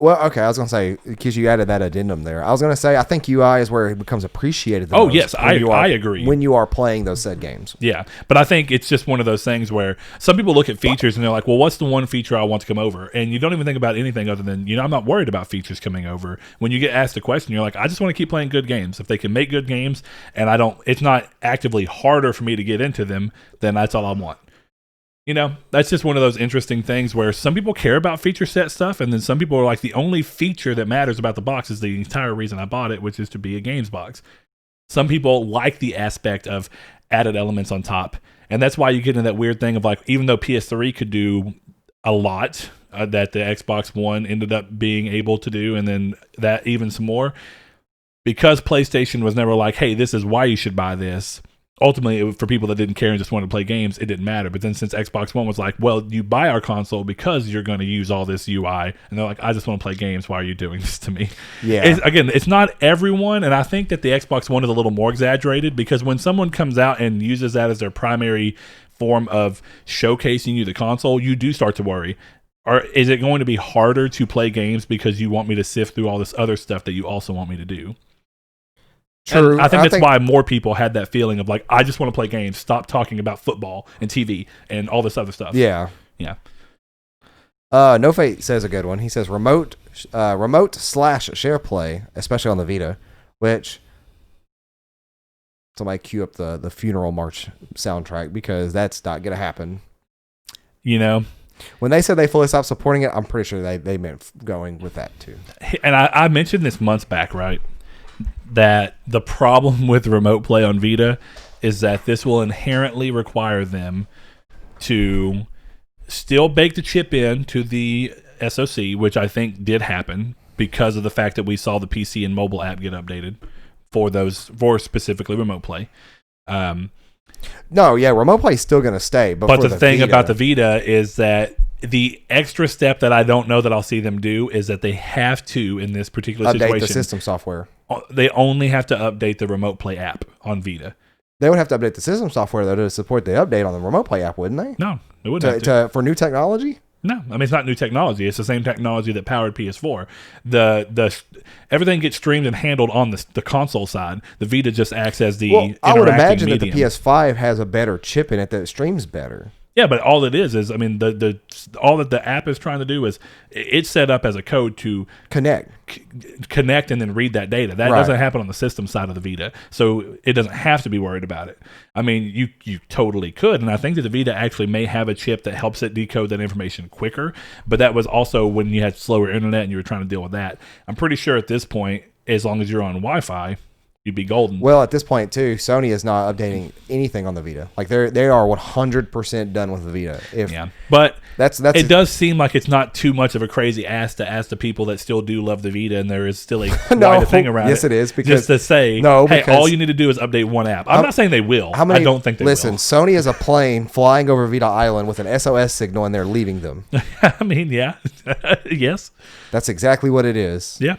Well, okay, I was going to say, because you added that addendum there, I was going to say, I think UI is where it becomes appreciated the most. Oh, yes, I agree. When you are playing those said games. Yeah, but I think it's just one of those things where some people look at features and they're like, well, what's the one feature I want to come over? And you don't even think about anything other than, I'm not worried about features coming over. When you get asked a question, you're like, I just want to keep playing good games. If they can make good games and it's not actively harder for me to get into them, then that's all I want. That's just one of those interesting things where some people care about feature set stuff, and then some people are like, the only feature that matters about the box is the entire reason I bought it, which is to be a games box. Some people like the aspect of added elements on top, and that's why you get into that weird thing of, like, even though PS3 could do a lot that the Xbox One ended up being able to do, and then that even some more, because PlayStation was never like, hey, this is why you should buy this. Ultimately, for people that didn't care and just wanted to play games, it didn't matter. But then since Xbox One was like, well, you buy our console because you're going to use all this UI. And they're like, I just want to play games. Why are you doing this to me? Yeah. It's not everyone. And I think that the Xbox One is a little more exaggerated because when someone comes out and uses that as their primary form of showcasing you the console, you do start to worry. Or is it going to be harder to play games because you want me to sift through all this other stuff that you also want me to do? True. And I think that's why more people had that feeling of, like, I just want to play games. Stop talking about football and TV and all this other stuff. Yeah. Yeah. No Fate says a good one. He says remote / share play, especially on the Vita, which somebody cue up the funeral march soundtrack because that's not going to happen. When they said they fully stopped supporting it, I'm pretty sure they meant going with that too. And I mentioned this months back, right? That the problem with remote play on Vita is that this will inherently require them to still bake the chip in to the SoC, which I think did happen because of the fact that we saw the PC and mobile app get updated for specifically remote play. No, yeah, remote play is still going to stay. But the thing about the Vita is that the extra step that I don't know that I'll see them do is that they have to, in this particular situation, update the system software. They only have to update the Remote Play app on Vita. They would have to update the system software, though, to support the update on the Remote Play app, wouldn't they? No, they wouldn't. For new technology? No, I mean, it's not new technology. It's the same technology that powered PS4. The everything gets streamed and handled on the console side. The Vita just acts as the interacting I would imagine medium. that the PS5 has a better chip in it that streams better. Yeah, but all it is I mean, all that the app is trying to do is it's set up as a code to connect and then read that data. That doesn't happen on the system side of the Vita, so it doesn't have to be worried about it. I mean, you totally could, and I think that the Vita actually may have a chip that helps it decode that information quicker, but that was also when you had slower internet and you were trying to deal with that. I'm pretty sure at this point, as long as you're on Wi-Fi, you'd be golden. Well, at this point too, Sony is not updating anything on the Vita. Like they are 100% done with the Vita. But that's it does seem like it's not too much of a crazy ask to ask the people that still do love the Vita, and there is still a quite a thing around. Yes, it is, because just to say, hey, all you need to do is update one app. I'm not saying they will. I don't think they will. Listen, Sony is a plane flying over Vita Island with an SOS signal, and they're leaving them. I mean, yeah, yes, that's exactly what it is. Yeah.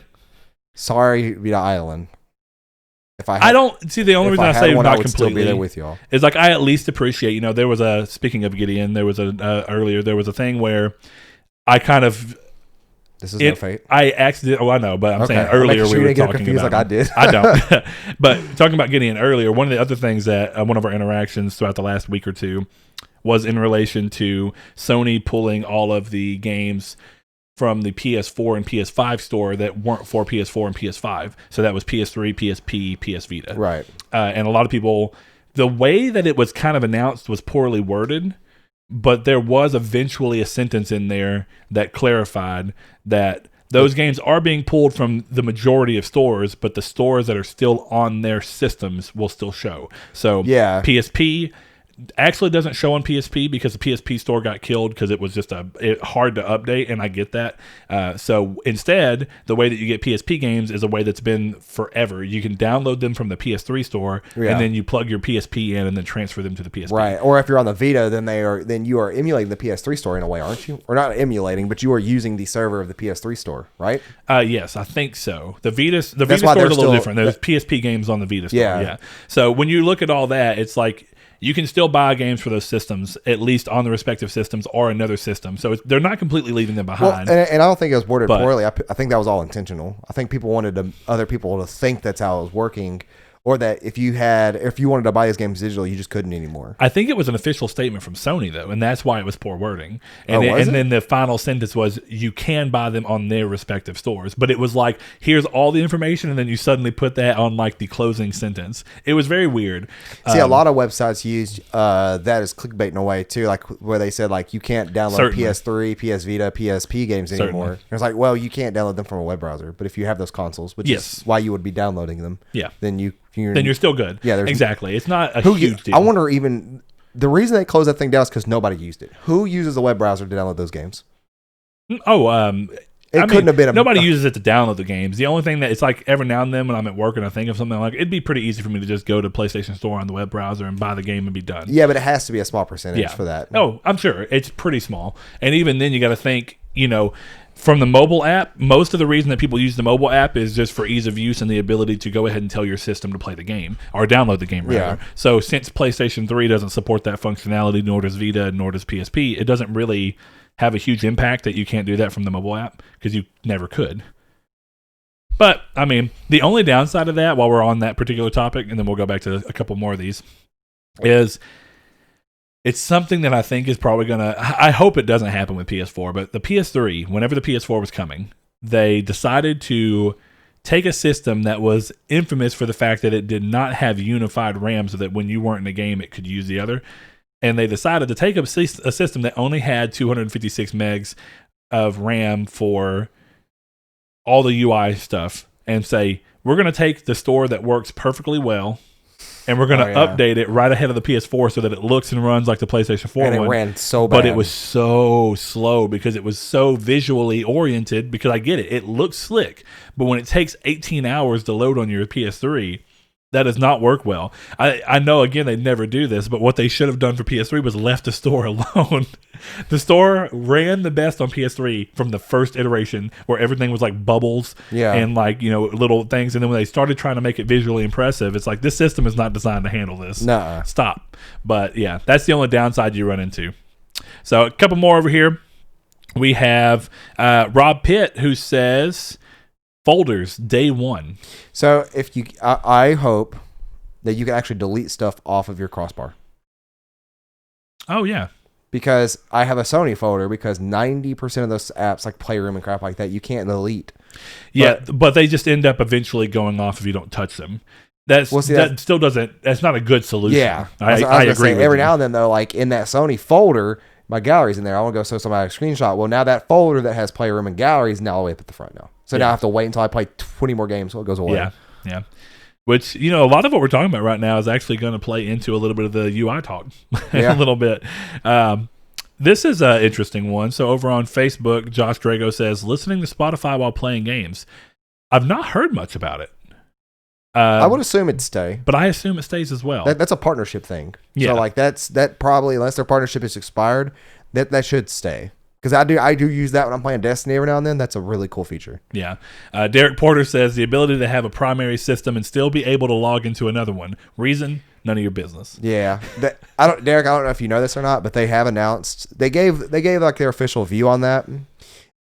Sorry, Vita Island. I don't see the only reason I say not completely be there with y'all is like I at least appreciate, there was speaking of Gideon, there was earlier there was a thing where I kind of no fate. I accidentally I know, but I'm saying earlier we were talking about like I did. I don't. But talking about Gideon earlier, one of the other things that one of our interactions throughout the last week or two was in relation to Sony pulling all of the games from the PS4 and PS5 store that weren't for PS4 and PS5. So that was PS3, PSP, PS Vita. Right. And a lot of people, the way that it was kind of announced was poorly worded, but there was eventually a sentence in there that clarified that those games are being pulled from the majority of stores, but the stores that are still on their systems will still show. So PSP actually doesn't show on PSP because the PSP store got killed because it was just hard to update, and I get that. So instead, the way that you get PSP games is a way that's been forever. You can download them from the PS3 store, and then you plug your PSP in and then transfer them to the PSP. Right. Or if you're on the Vita, then you are emulating the PS3 store in a way, aren't you? Or not emulating, but you are using the server of the PS3 store, right? Yes, I think so. The Vita store is a little different. There's PSP games on the Vita store. Yeah. So when you look at all that, it's like you can still buy games for those systems, at least on the respective systems or another system. So they're not completely leaving them behind. Well, and I don't think it was worded poorly. I think that was all intentional. I think people wanted other people to think that's how it was working, or that if you wanted to buy these games digitally, you just couldn't anymore. I think it was an official statement from Sony, though, and that's why it was poor wording. And then the final sentence was, you can buy them on their respective stores. But it was like, here's all the information, and then you suddenly put that on like the closing sentence. It was very weird. See, a lot of websites used that as clickbait in a way, too, like where they said, like, you can't download PS3, PS Vita, PSP games anymore. And it's like, well, you can't download them from a web browser. But if you have those consoles, which is why you would be downloading them, then you're still good. Yeah, exactly. It's not a huge deal. I wonder even the reason they closed that thing down is because nobody used it. Who uses a web browser to download those games? Couldn't have been nobody uses it to download the games. The only thing that it's like every now and then when I'm at work and I think of something, like it'd be pretty easy for me to just go to PlayStation Store on the web browser and buy the game and be done. Yeah, but it has to be a small percentage for that. Oh, I'm sure it's pretty small. And even then, you got to think, from the mobile app, most of the reason that people use the mobile app is just for ease of use and the ability to go ahead and tell your system to play the game or download the game, rather. Yeah. So since PlayStation 3 doesn't support that functionality, nor does Vita, nor does PSP, it doesn't really have a huge impact that you can't do that from the mobile app because you never could. But, I mean, the only downside of that, while we're on that particular topic, and then we'll go back to a couple more of these, is it's something that I think is probably going to... I hope it doesn't happen with PS4, but the PS3, whenever the PS4 was coming, they decided to take a system that was infamous for the fact that it did not have unified RAM so that when you weren't in a game, it could use the other. And they decided to take a system that only had 256 megs of RAM for all the UI stuff and say, we're going to take the store that works perfectly well and we're going to update it right ahead of the PS4 so that it looks and runs like the PlayStation 4 and one. It ran so bad. But it was so slow because it was so visually oriented, because I get it. It looks slick. But when it takes 18 hours to load on your PS3, That does not work well. I know, again, they never do this, but what they should have done for PS3 was left the store alone. The store ran the best on PS3 from the first iteration, where everything was like bubbles and like, you know, little things. And then when they started trying to make it visually impressive, it's like, this system is not designed to handle this. Nuh-uh. Stop. But yeah, that's the only downside you run into. So a couple more over here. We have Rob Pitt, who says folders day one. So if you, I hope that you can actually delete stuff off of your crossbar. Oh yeah, because I have a Sony folder, because 90% of those apps like Playroom and crap like that, you can't delete. Yeah, but they just end up eventually going off if you don't touch them. That still doesn't. That's not a good solution. Yeah, I agree. Every now and then though, like in that Sony folder, my gallery's in there. I want to go show somebody a screenshot. Well, now that folder that has Playroom and gallery is now all the way up at the front now. So now I have to wait until I play 20 more games so it goes away. Yeah. Which, you know, a lot of what we're talking about right now is actually going to play into a little bit of the UI talk. A little bit. This is an interesting one. So over on Facebook, Josh Drago says, listening to Spotify while playing games. I've not heard much about it. I would assume it'd stay. But I assume it stays as well. That's a partnership thing. Yeah. So like that probably, unless their partnership is expired, that should stay. Because I do use that when I'm playing Destiny every now and then. That's a really cool feature. Yeah. Derek Porter says the ability to have a primary system and still be able to log into another one. Reason? None of your business. Yeah. Derek, I don't know if you know this or not, but they have announced they gave like their official view on that.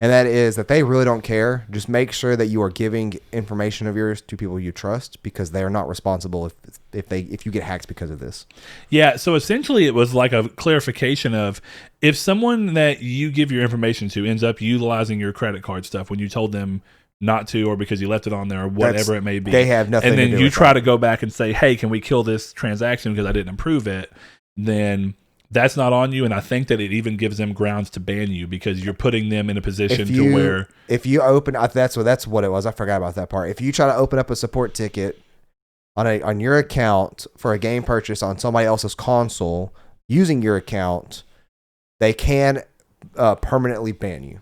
And that is that they really don't care. Just make sure that you are giving information of yours to people you trust, because they are not responsible if you get hacked because of this. Yeah, so essentially it was like a clarification of, if someone that you give your information to ends up utilizing your credit card stuff when you told them not to, or because you left it on there, or whatever it may be. They have nothing to do with it. And then you try to go back and say, hey, can we kill this transaction because I didn't approve it? Then that's not on you, and I think that it even gives them grounds to ban you, because you're putting them in a position to where, if you open, that's what it was. I forgot about that part. If you try to open up a support ticket on your account for a game purchase on somebody else's console using your account, they can permanently ban you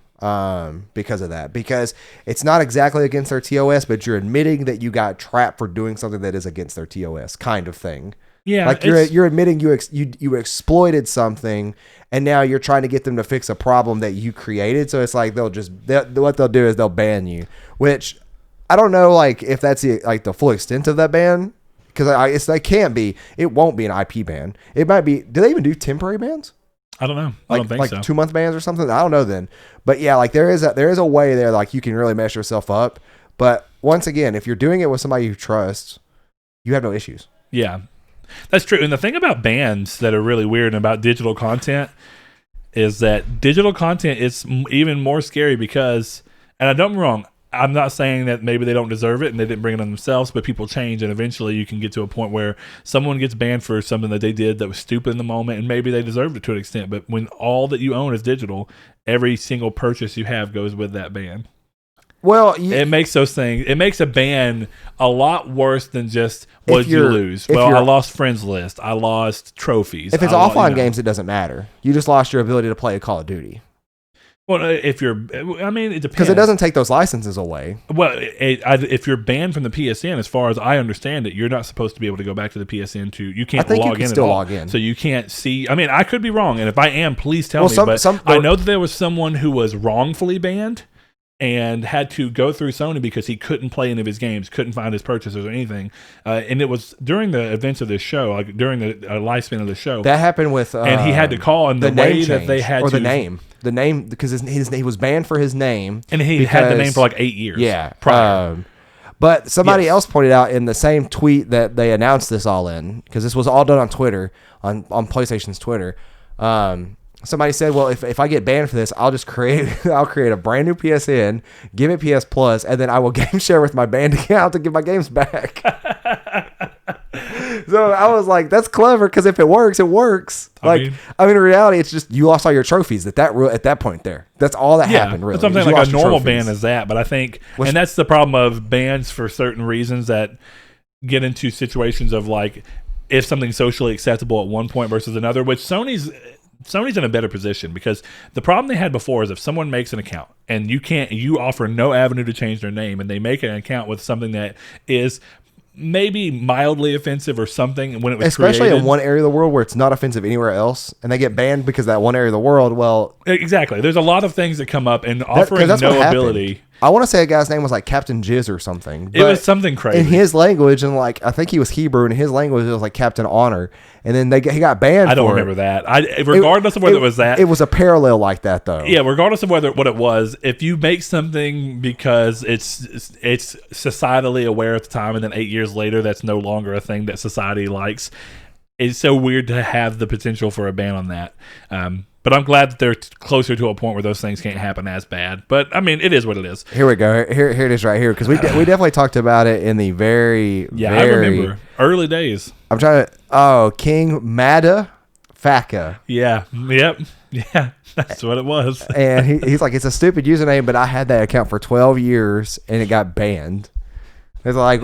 because of that. Because it's not exactly against their TOS, but you're admitting that you got trapped for doing something that is against their TOS, kind of thing. Yeah, like you're admitting you exploited something, and now you're trying to get them to fix a problem that you created. So it's like what they'll do is they'll ban you, which I don't know, like if that's the full extent of that ban, because it can't be. It won't be an IP ban. It might be. Do they even do temporary bans? I don't know. I don't think so. Like 2-month bans or something. I don't know then. But yeah, like there is a way there, like you can really mess yourself up. But once again, if you're doing it with somebody you trust, you have no issues. Yeah. That's true. And the thing about bans that are really weird about digital content is that digital content is even more scary because, and I don't get me wrong, I'm not saying that maybe they don't deserve it and they didn't bring it on themselves, but people change, and eventually you can get to a point where someone gets banned for something that they did that was stupid in the moment, and maybe they deserved it to an extent. But when all that you own is digital, every single purchase you have goes with that ban. Well, it makes those things. It makes a ban a lot worse than just what you lose. Well, I lost friends list. I lost trophies. If it's offline games, it doesn't matter. You just lost your ability to play a Call of Duty. Well, it depends, because it doesn't take those licenses away. Well, if you're banned from the PSN, as far as I understand it, you're not supposed to be able to go back to the PSN you can't log in. Still log in, so you can't see. I mean, I could be wrong, and if I am, please tell me. But I know that there was someone who was wrongfully banned and had to go through Sony because he couldn't play any of his games, couldn't find his purchases or anything. And it was during the events of this show, like during the lifespan of the show. That happened with... and he had to call, and the way that they had to... The name, because he was banned for his name. And he had the name for like 8 years. Yeah. Prior. But somebody else pointed out in the same tweet that they announced this all in, because this was all done on Twitter, on PlayStation's Twitter. Somebody said, well, if I get banned for this, I'll create a brand new PSN, give it PS Plus, and then I will game share with my banned account to get my games back. So I was like, that's clever, because if it works, it works. I mean, in reality, it's just you lost all your trophies at that point there. That's all that happened, really. That's something like a normal ban is that. But I think, and that's the problem of bans for certain reasons that get into situations of like, if something's socially acceptable at one point versus another, which Sony's in a better position, because the problem they had before is if someone makes an account and you offer no avenue to change their name, and they make an account with something that is maybe mildly offensive or something when it was especially created. In one area of the world where it's not offensive anywhere else, and they get banned because of that one area of the world. Well, exactly. There's a lot of things that come up, and offering no ability. I want to say a guy's name was like Captain Jizz or something. It was something crazy in his language, and like I think he was Hebrew. In his language, it was like Captain Honor, and then he got banned. I don't remember that. Regardless of whether it was that, it was a parallel like that though. Yeah, regardless of what it was, if you make something because it's societally aware at the time, and then 8 years later, that's no longer a thing that society likes. It's so weird to have the potential for a ban on that. But I'm glad that they're closer to a point where those things can't happen as bad. But I mean, it is what it is. Here we go. Here it is right here, because we definitely talked about it in the very I remember early days. I'm trying to King Mada Faka. Yeah. Yep. Yeah. That's what it was. And he's like, it's a stupid username, but I had that account for 12 years and it got banned. It's like,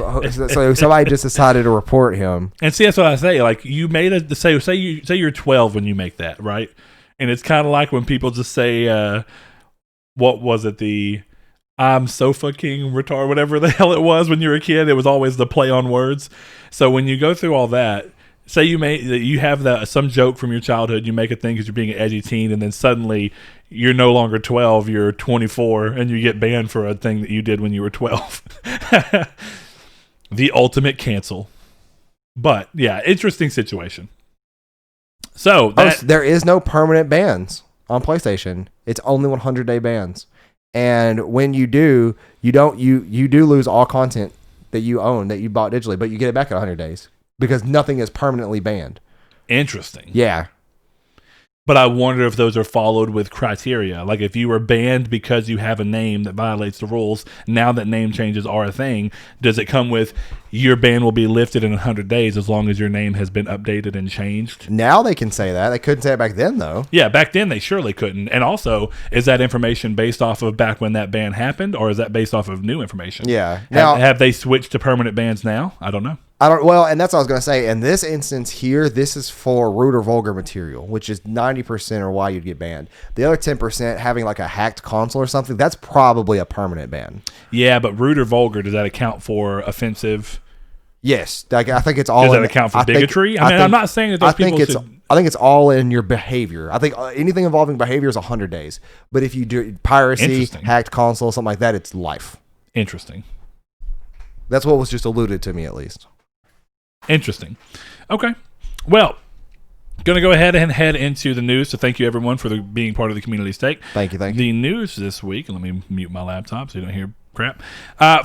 so somebody just decided to report him. And see, that's what I say. Like, you made say you're 12 when you make that, right? And it's kind of like when people just say, what was it? I'm so fucking retarded, whatever the hell it was when you were a kid. It was always the play on words. So when you go through all that, say you have some joke from your childhood, you make a thing because you're being an edgy teen, and then suddenly you're no longer 12, you're 24, and you get banned for a thing that you did when you were 12. The ultimate cancel. But yeah, interesting situation. So there is no permanent bans on PlayStation. It's only 100-day bans. And when you do, you do lose all content that you own, that you bought digitally, but you get it back in 100 days because nothing is permanently banned. Interesting. Yeah. But I wonder if those are followed with criteria. Like if you were banned because you have a name that violates the rules, now that name changes are a thing, does it come with your ban will be lifted in 100 days as long as your name has been updated and changed? Now they can say that. They couldn't say it back then, though. Yeah, back then they surely couldn't. And also, is that information based off of back when that ban happened, or is that based off of new information? Yeah. Now, have they switched to permanent bans now? I don't know. Well, and that's what I was going to say. In this instance here, this is for rude or vulgar material, which is 90% or why you'd get banned. The other 10% having like a hacked console or something, that's probably a permanent ban. Yeah, but rude or vulgar, does that account for offensive? Yes. Like, I think it's all. Does that account for bigotry? I'm not saying that those people I think it's all in your behavior. I think anything involving behavior is 100 days. But if you do piracy, hacked console, something like that, it's life. Interesting. That's what was just alluded to me, at least. Interesting. Okay. Well, going to go ahead and head into the news. So thank you, everyone, for being part of the community stake. Thank you. The news this week, let me mute my laptop so you don't hear crap.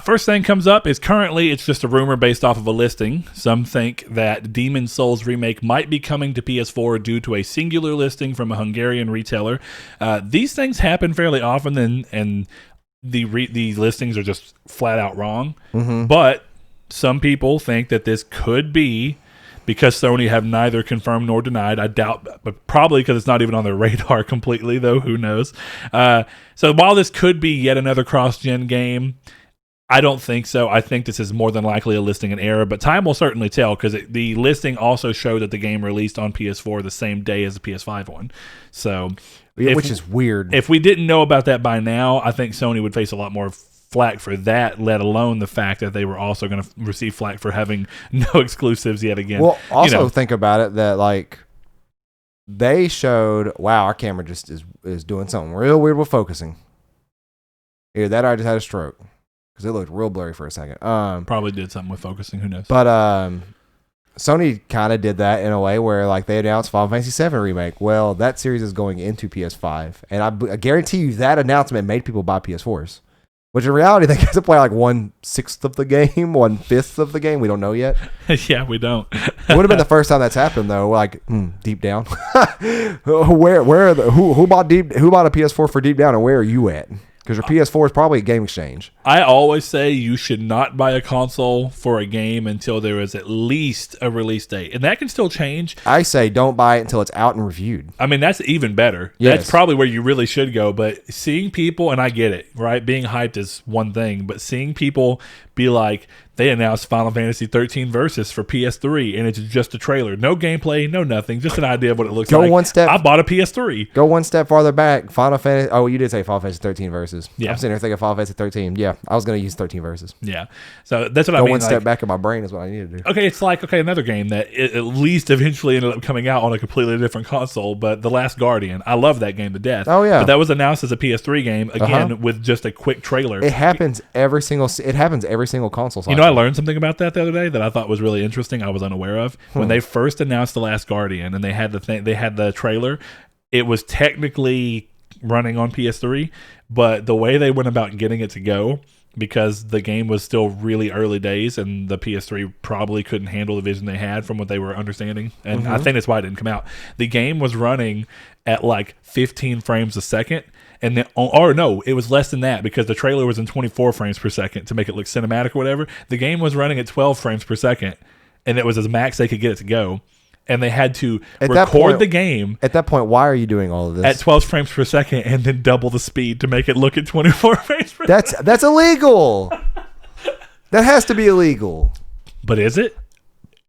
First thing comes up is currently it's just a rumor based off of a listing. Some think that Demon's Souls remake might be coming to PS4 due to a singular listing from a Hungarian retailer. These things happen fairly often, and the listings are just flat out wrong. Mm-hmm. But some people think that this could be because Sony have neither confirmed nor denied. I doubt, but probably because it's not even on their radar completely, though. Who knows? So while this could be yet another cross-gen game, I don't think so. I think this is more than likely a listing in error, but time will certainly tell because the listing also showed that the game released on PS4 the same day as the PS5 one. So, which is weird. If we didn't know about that by now, I think Sony would face a lot more flack for that, let alone the fact that they were also going to receive flack for having no exclusives yet again. Well, also think about it that like they showed, wow, our camera just is doing something real weird with focusing. Here, that I just had a stroke because it looked real blurry for a second. Probably did something with focusing. Who knows? But Sony kind of did that in a way where like they announced Final Fantasy VII Remake. Well, that series is going into PS5, and I guarantee you that announcement made people buy PS4s. Which in reality, they get to play like 1/6 of the game, 1/5 of the game. We don't know yet. Yeah, we don't. It would have been the first time that's happened, though. Like deep down, who bought a PS4 for deep down, and where are you at? Because your PS4 is probably a Game Exchange. I always say you should not buy a console for a game until there is at least a release date. And that can still change. I say don't buy it until it's out and reviewed. I mean, that's even better. Yes. That's probably where you really should go. But seeing people, and I get it, right? Being hyped is one thing. But seeing people be like, they announced Final Fantasy 13 Versus for PS3, and it's just a trailer. No gameplay, no nothing, just an idea of what it looks like. I bought a PS3. Go one step farther back. Final Fantasy. Oh, you did say Final Fantasy 13 Versus. Yeah. I'm sitting here thinking Final Fantasy 13. Yeah, I was going to use 13 Versus. Yeah. So that's what I mean. Go one step back in my brain is what I need to do. Okay, it's like, another game that at least eventually ended up coming out on a completely different console, but The Last Guardian. I love that game to death. Oh, yeah. But that was announced as a PS3 game, again, with just a quick trailer. It happens every single console cycle. I learned something about that the other day that I thought was really interesting. I was unaware of. When they first announced The Last Guardian and they had the trailer, it was technically running on PS3, but the way they went about getting it to go, because the game was still really early days and the PS3 probably couldn't handle the vision they had from what they were understanding, and I think that's why it didn't come out. The game was running at like 15 frames a second, and then, or no, it was less than that because the trailer was in 24 frames per second to make it look cinematic or whatever. The game was running at 12 frames per second, and it was as max they could get it to go. And they had to record the game. At that point, why are you doing all of this? At 12 frames per second and then double the speed to make it look at 24 frames per second. That's illegal. That has to be illegal. But is it?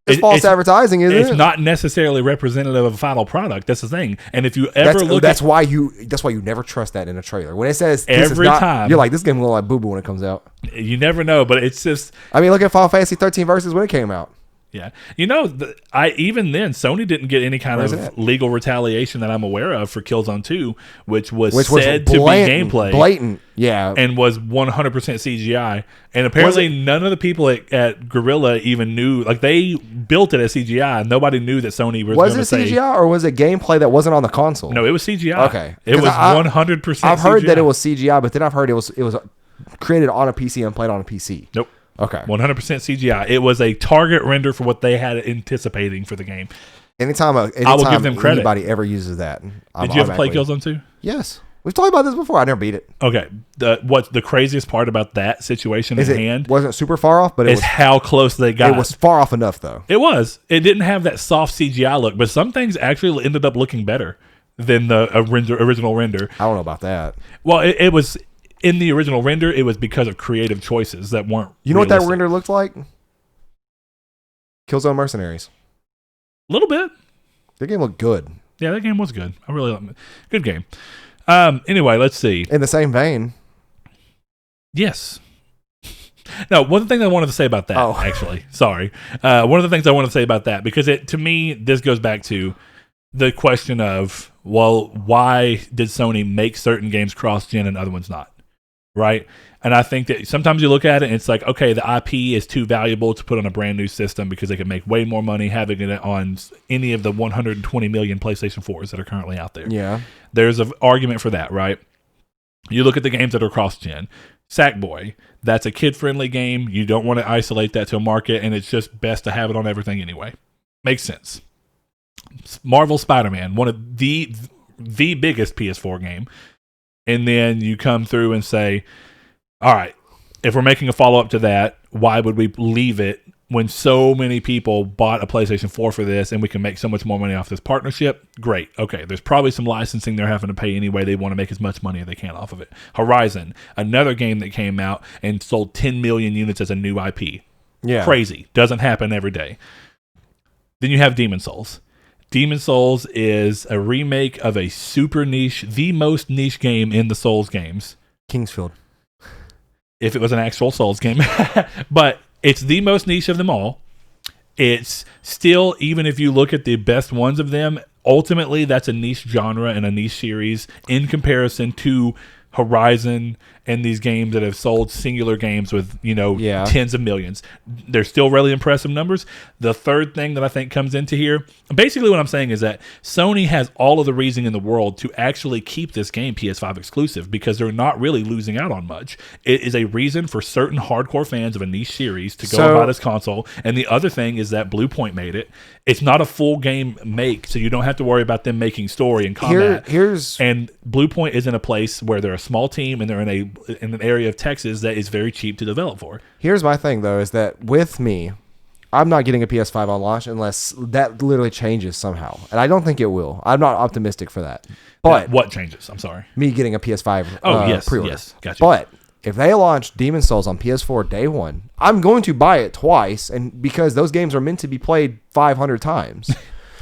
It's false advertising, isn't it? It's not necessarily representative of a final product. That's the thing. And if you ever that's why you never trust that in a trailer. When it says every time, you're like, this game will look like boo boo when it comes out. You never know, but it's just. I mean, look at Final Fantasy 13 Versus when it came out. Yeah. Even then, Sony didn't get any kind of legal retaliation that I'm aware of for Killzone 2, which was said to be gameplay. Blatant, yeah. And was 100% CGI. And apparently none of the people at Guerrilla even knew, like they built it as CGI, and nobody knew that Sony was going to say. Was it CGI or was it gameplay that wasn't on the console? No, it was CGI. Okay. It was 100% CGI. I've heard that it was CGI, but then I've heard it was created on a PC and played on a PC. Nope. Okay. 100% CGI. It was a target render for what they had anticipating for the game. Anytime I will give them credit. Anybody ever uses that. Did you ever play Killzone 2? Yes. We've talked about this before. I never beat it. Okay. What's the craziest part about that situation at hand? Wasn't super far off, but it was how close they got. It was far off enough, though. It was. It didn't have that soft CGI look, but some things actually ended up looking better than the original render. I don't know about that. Well, it was. In the original render, it was because of creative choices that weren't. You know what that render looked like? Killzone Mercenaries. A little bit. The game looked good. Yeah, that game was good. I really liked it. Good game. Anyway, let's see. In the same vein. Yes. No, one thing I wanted to say about that, actually. Sorry. One of the things I wanted to say about that, because to me, this goes back to the question of, well, why did Sony make certain games cross-gen and other ones not? Right? And I think that sometimes you look at it and it's like, okay, the IP is too valuable to put on a brand new system because they can make way more money having it on any of the 120 million PlayStation 4s that are currently out there. Yeah. There's an argument for that, right? You look at the games that are cross-gen. Sackboy, that's a kid-friendly game. You don't want to isolate that to a market, and it's just best to have it on everything anyway. Makes sense. Marvel Spider-Man, one of the biggest PS4 game. And then you come through and say, all right, if we're making a follow-up to that, why would we leave it when so many people bought a PlayStation 4 for this and we can make so much more money off this partnership? Great. Okay, there's probably some licensing they're having to pay anyway. They want to make as much money as they can off of it. Horizon, another game that came out and sold 10 million units as a new IP. Yeah. Crazy. Doesn't happen every day. Then you have Demon's Souls. Demon's Souls is a remake of a super niche, the most niche game in the Souls games. Kingsfield. If it was an actual Souls game. But it's the most niche of them all. It's still, even if you look at the best ones of them, ultimately that's a niche genre and a niche series in comparison to Horizon and these games that have sold singular games with, tens of millions. They're still really impressive numbers. The third thing that I think comes into here, basically what I'm saying is that Sony has all of the reason in the world to actually keep this game PS5 exclusive because they're not really losing out on much. It is a reason for certain hardcore fans of a niche series to go and buy this console. And the other thing is that Blue Point made it. It's not a full game make, so you don't have to worry about them making story and combat. And Blue Point is in a place where they're a small team and they're in an area of Texas that is very cheap to develop for. Here's my thing, though, is that with me, I'm not getting a PS5 on launch unless that literally changes somehow. And I don't think it will. I'm not optimistic for that. But what changes? I'm sorry. Me getting a PS5 pre-order. Yes. Gotcha. But if they launch Demon's Souls on PS4 day one, I'm going to buy it twice, and because those games are meant to be played 500 times.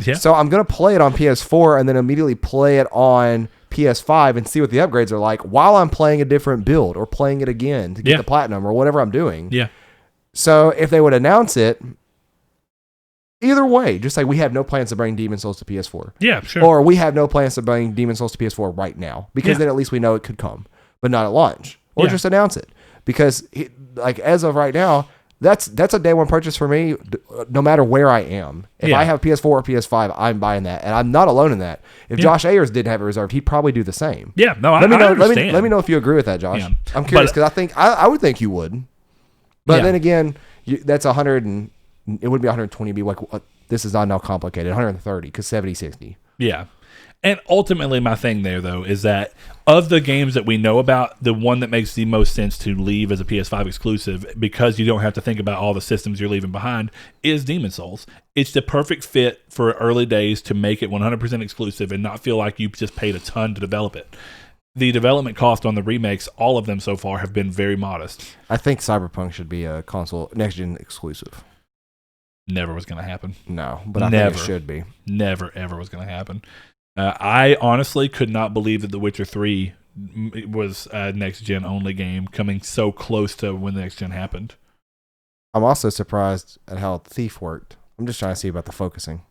Yeah. So I'm going to play it on PS4 and then immediately play it on PS5 and see what the upgrades are like while I'm playing a different build or playing it again to get the platinum or whatever I'm doing. Yeah. So if they would announce it, either way, just like we have no plans to bring Demon's Souls to PS4. Yeah, sure. Or we have no plans to bring Demon's Souls to PS4 right now, because then at least we know it could come, but not at launch. Or just announce it. Because like as of right now, that's a day one purchase for me, no matter where I am. If I have PS4 or PS5, I'm buying that, and I'm not alone in that. If Josh Ayers didn't have it reserved, he'd probably do the same. Yeah, no, I understand. Let me know if you agree with that, Josh. Yeah. I'm curious because I think I would think you would, but then again, that's 100 and it would be 120. Be like this is not now complicated. 130 because 70, 60. Yeah. And ultimately, my thing there, though, is that of the games that we know about, the one that makes the most sense to leave as a PS5 exclusive, because you don't have to think about all the systems you're leaving behind, is Demon's Souls. It's the perfect fit for early days to make it 100% exclusive and not feel like you just paid a ton to develop it. The development cost on the remakes, all of them so far, have been very modest. I think Cyberpunk should be a console next-gen exclusive. Never was going to happen. No, but I think it should be. Never, ever was going to happen. I honestly could not believe that The Witcher 3 was a next-gen only game coming so close to when the next-gen happened. I'm also surprised at how Thief worked. I'm just trying to see about the focusing.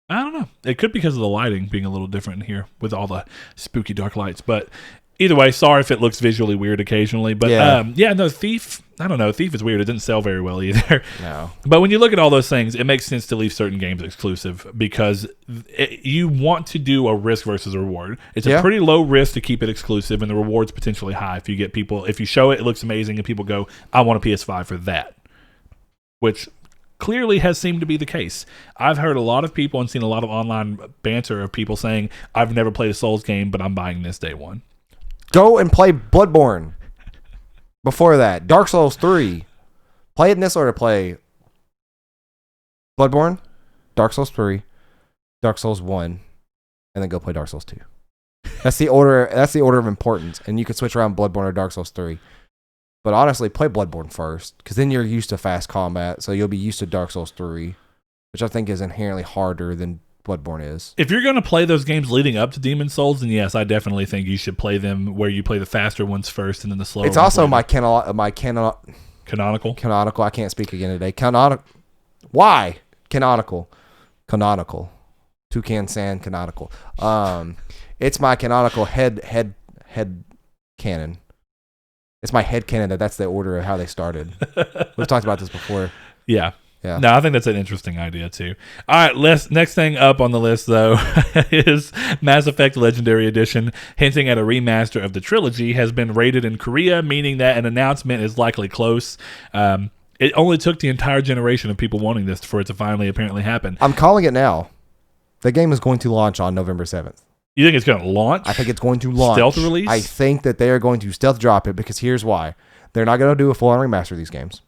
I don't know. It could be because of the lighting being a little different in here with all the spooky dark lights. But either way, sorry if it looks visually weird occasionally. But no, Thief, I don't know. Thief is weird. It didn't sell very well either. No. But when you look at all those things, it makes sense to leave certain games exclusive because you want to do a risk versus a reward. It's a pretty low risk to keep it exclusive, and the reward's potentially high if you get people, if you show it, it looks amazing, and people go, I want a PS5 for that. Which clearly has seemed to be the case. I've heard a lot of people and seen a lot of online banter of people saying, I've never played a Souls game, but I'm buying this day one. Go and play Bloodborne. Before that, Dark Souls 3. Play it in this order. Play Bloodborne, Dark Souls 3, Dark Souls 1, and then go play Dark Souls 2. That's the order. That's the order of importance. And you can switch around Bloodborne or Dark Souls 3. But honestly, play Bloodborne first, because then you're used to fast combat, so you'll be used to Dark Souls 3, which I think is inherently harder than Bloodborne is. If you're going to play those games leading up to Demon's Souls, then yes, I definitely think you should play them where you play the faster ones first and then the slower ones. It's also canonical. Canonical. I can't speak again today. Why? Canonical. Toucan Sand canonical. It's my canonical head canon. It's my head canon that's the order of how they started. We've talked about this before. Yeah. No, I think that's an interesting idea too. All right, next thing up on the list though is Mass Effect Legendary Edition, hinting at a remaster of the trilogy, has been rated in Korea, meaning that an announcement is likely close. It only took the entire generation of people wanting this for it to finally apparently happen. I'm calling it now. The game is going to launch on November 7th. You think it's going to launch? I think it's going to launch. Stealth release? I think that they are going to stealth drop it, because here's why. They're not going to do a full-on remaster of these games.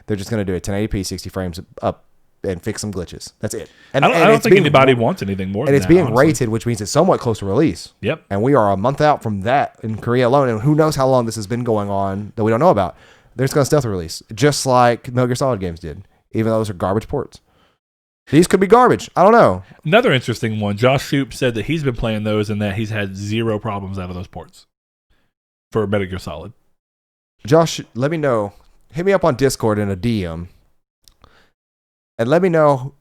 They're just going to do it 1080p, 60 frames up, and fix some glitches. That's it. And I don't think anybody wants anything more than that. And it's being rated, which means it's somewhat close to release. Yep. And we are a month out from that in Korea alone, and who knows how long this has been going on that we don't know about. They're just going to stealth release, just like Metal Gear Solid games did, even though those are garbage ports. These could be garbage. I don't know. Another interesting one. Josh Shoop said that he's been playing those and that he's had zero problems out of those ports for Metal Gear Solid. Josh, let me know. Hit me up on Discord in a DM. And let me know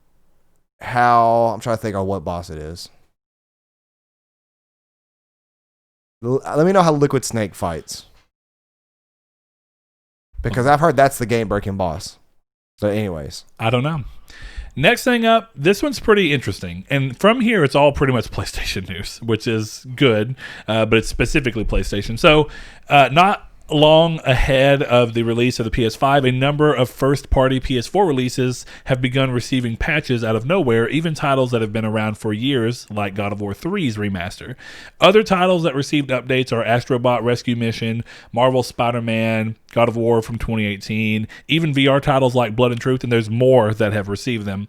how... I'm trying to think on what boss it is. Let me know how Liquid Snake fights. Because I've heard that's the game-breaking boss. But anyways. I don't know. Next thing up, this one's pretty interesting. And from here, it's all pretty much PlayStation news, which is good, but it's specifically PlayStation. So not long ahead of the release of the PS5, a number of first-party PS4 releases have begun receiving patches out of nowhere, even titles that have been around for years, like God of War 3's remaster. Other titles that received updates are Astro Bot Rescue Mission, Marvel Spider-Man, God of War from 2018, even VR titles like Blood and Truth, and there's more that have received them.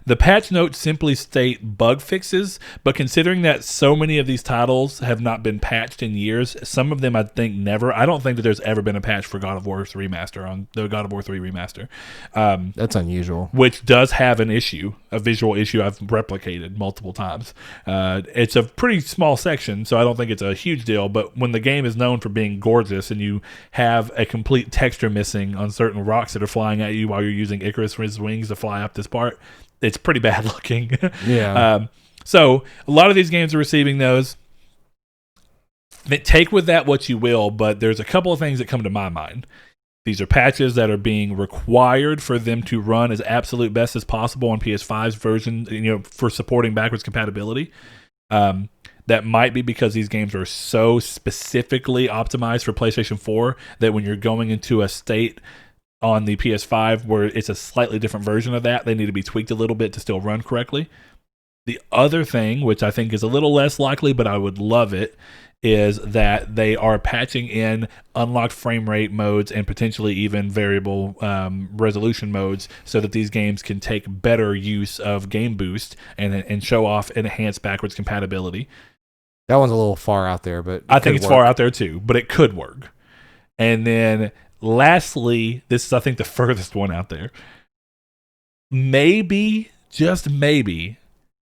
The patch notes simply state bug fixes, but considering that so many of these titles have not been patched in years, some of them I think never, I don't think that there's ever been a patch for God of War Remaster on the God of War 3 Remaster. That's unusual. Which does have an issue, a visual issue I've replicated multiple times. It's a pretty small section, so I don't think it's a huge deal, but when the game is known for being gorgeous and you have a complete texture missing on certain rocks that are flying at you while you're using Icarus' wings to fly up this part, it's pretty bad looking. Yeah. So a lot of these games are receiving those. Take with that what you will, but there's a couple of things that come to my mind. These are patches that are being required for them to run as absolute best as possible on PS5's version, for supporting backwards compatibility. That might be because these games are so specifically optimized for PlayStation 4 that when you're going into a state on the PS5 where it's a slightly different version of that, they need to be tweaked a little bit to still run correctly. The other thing, which I think is a little less likely, but I would love it, is that they are patching in unlocked frame rate modes and potentially even variable resolution modes so that these games can take better use of Game Boost and show off enhanced backwards compatibility. That one's a little far out there, but I think it's far out there too, but it could work. And then lastly, this is, I think, the furthest one out there. Maybe, just maybe,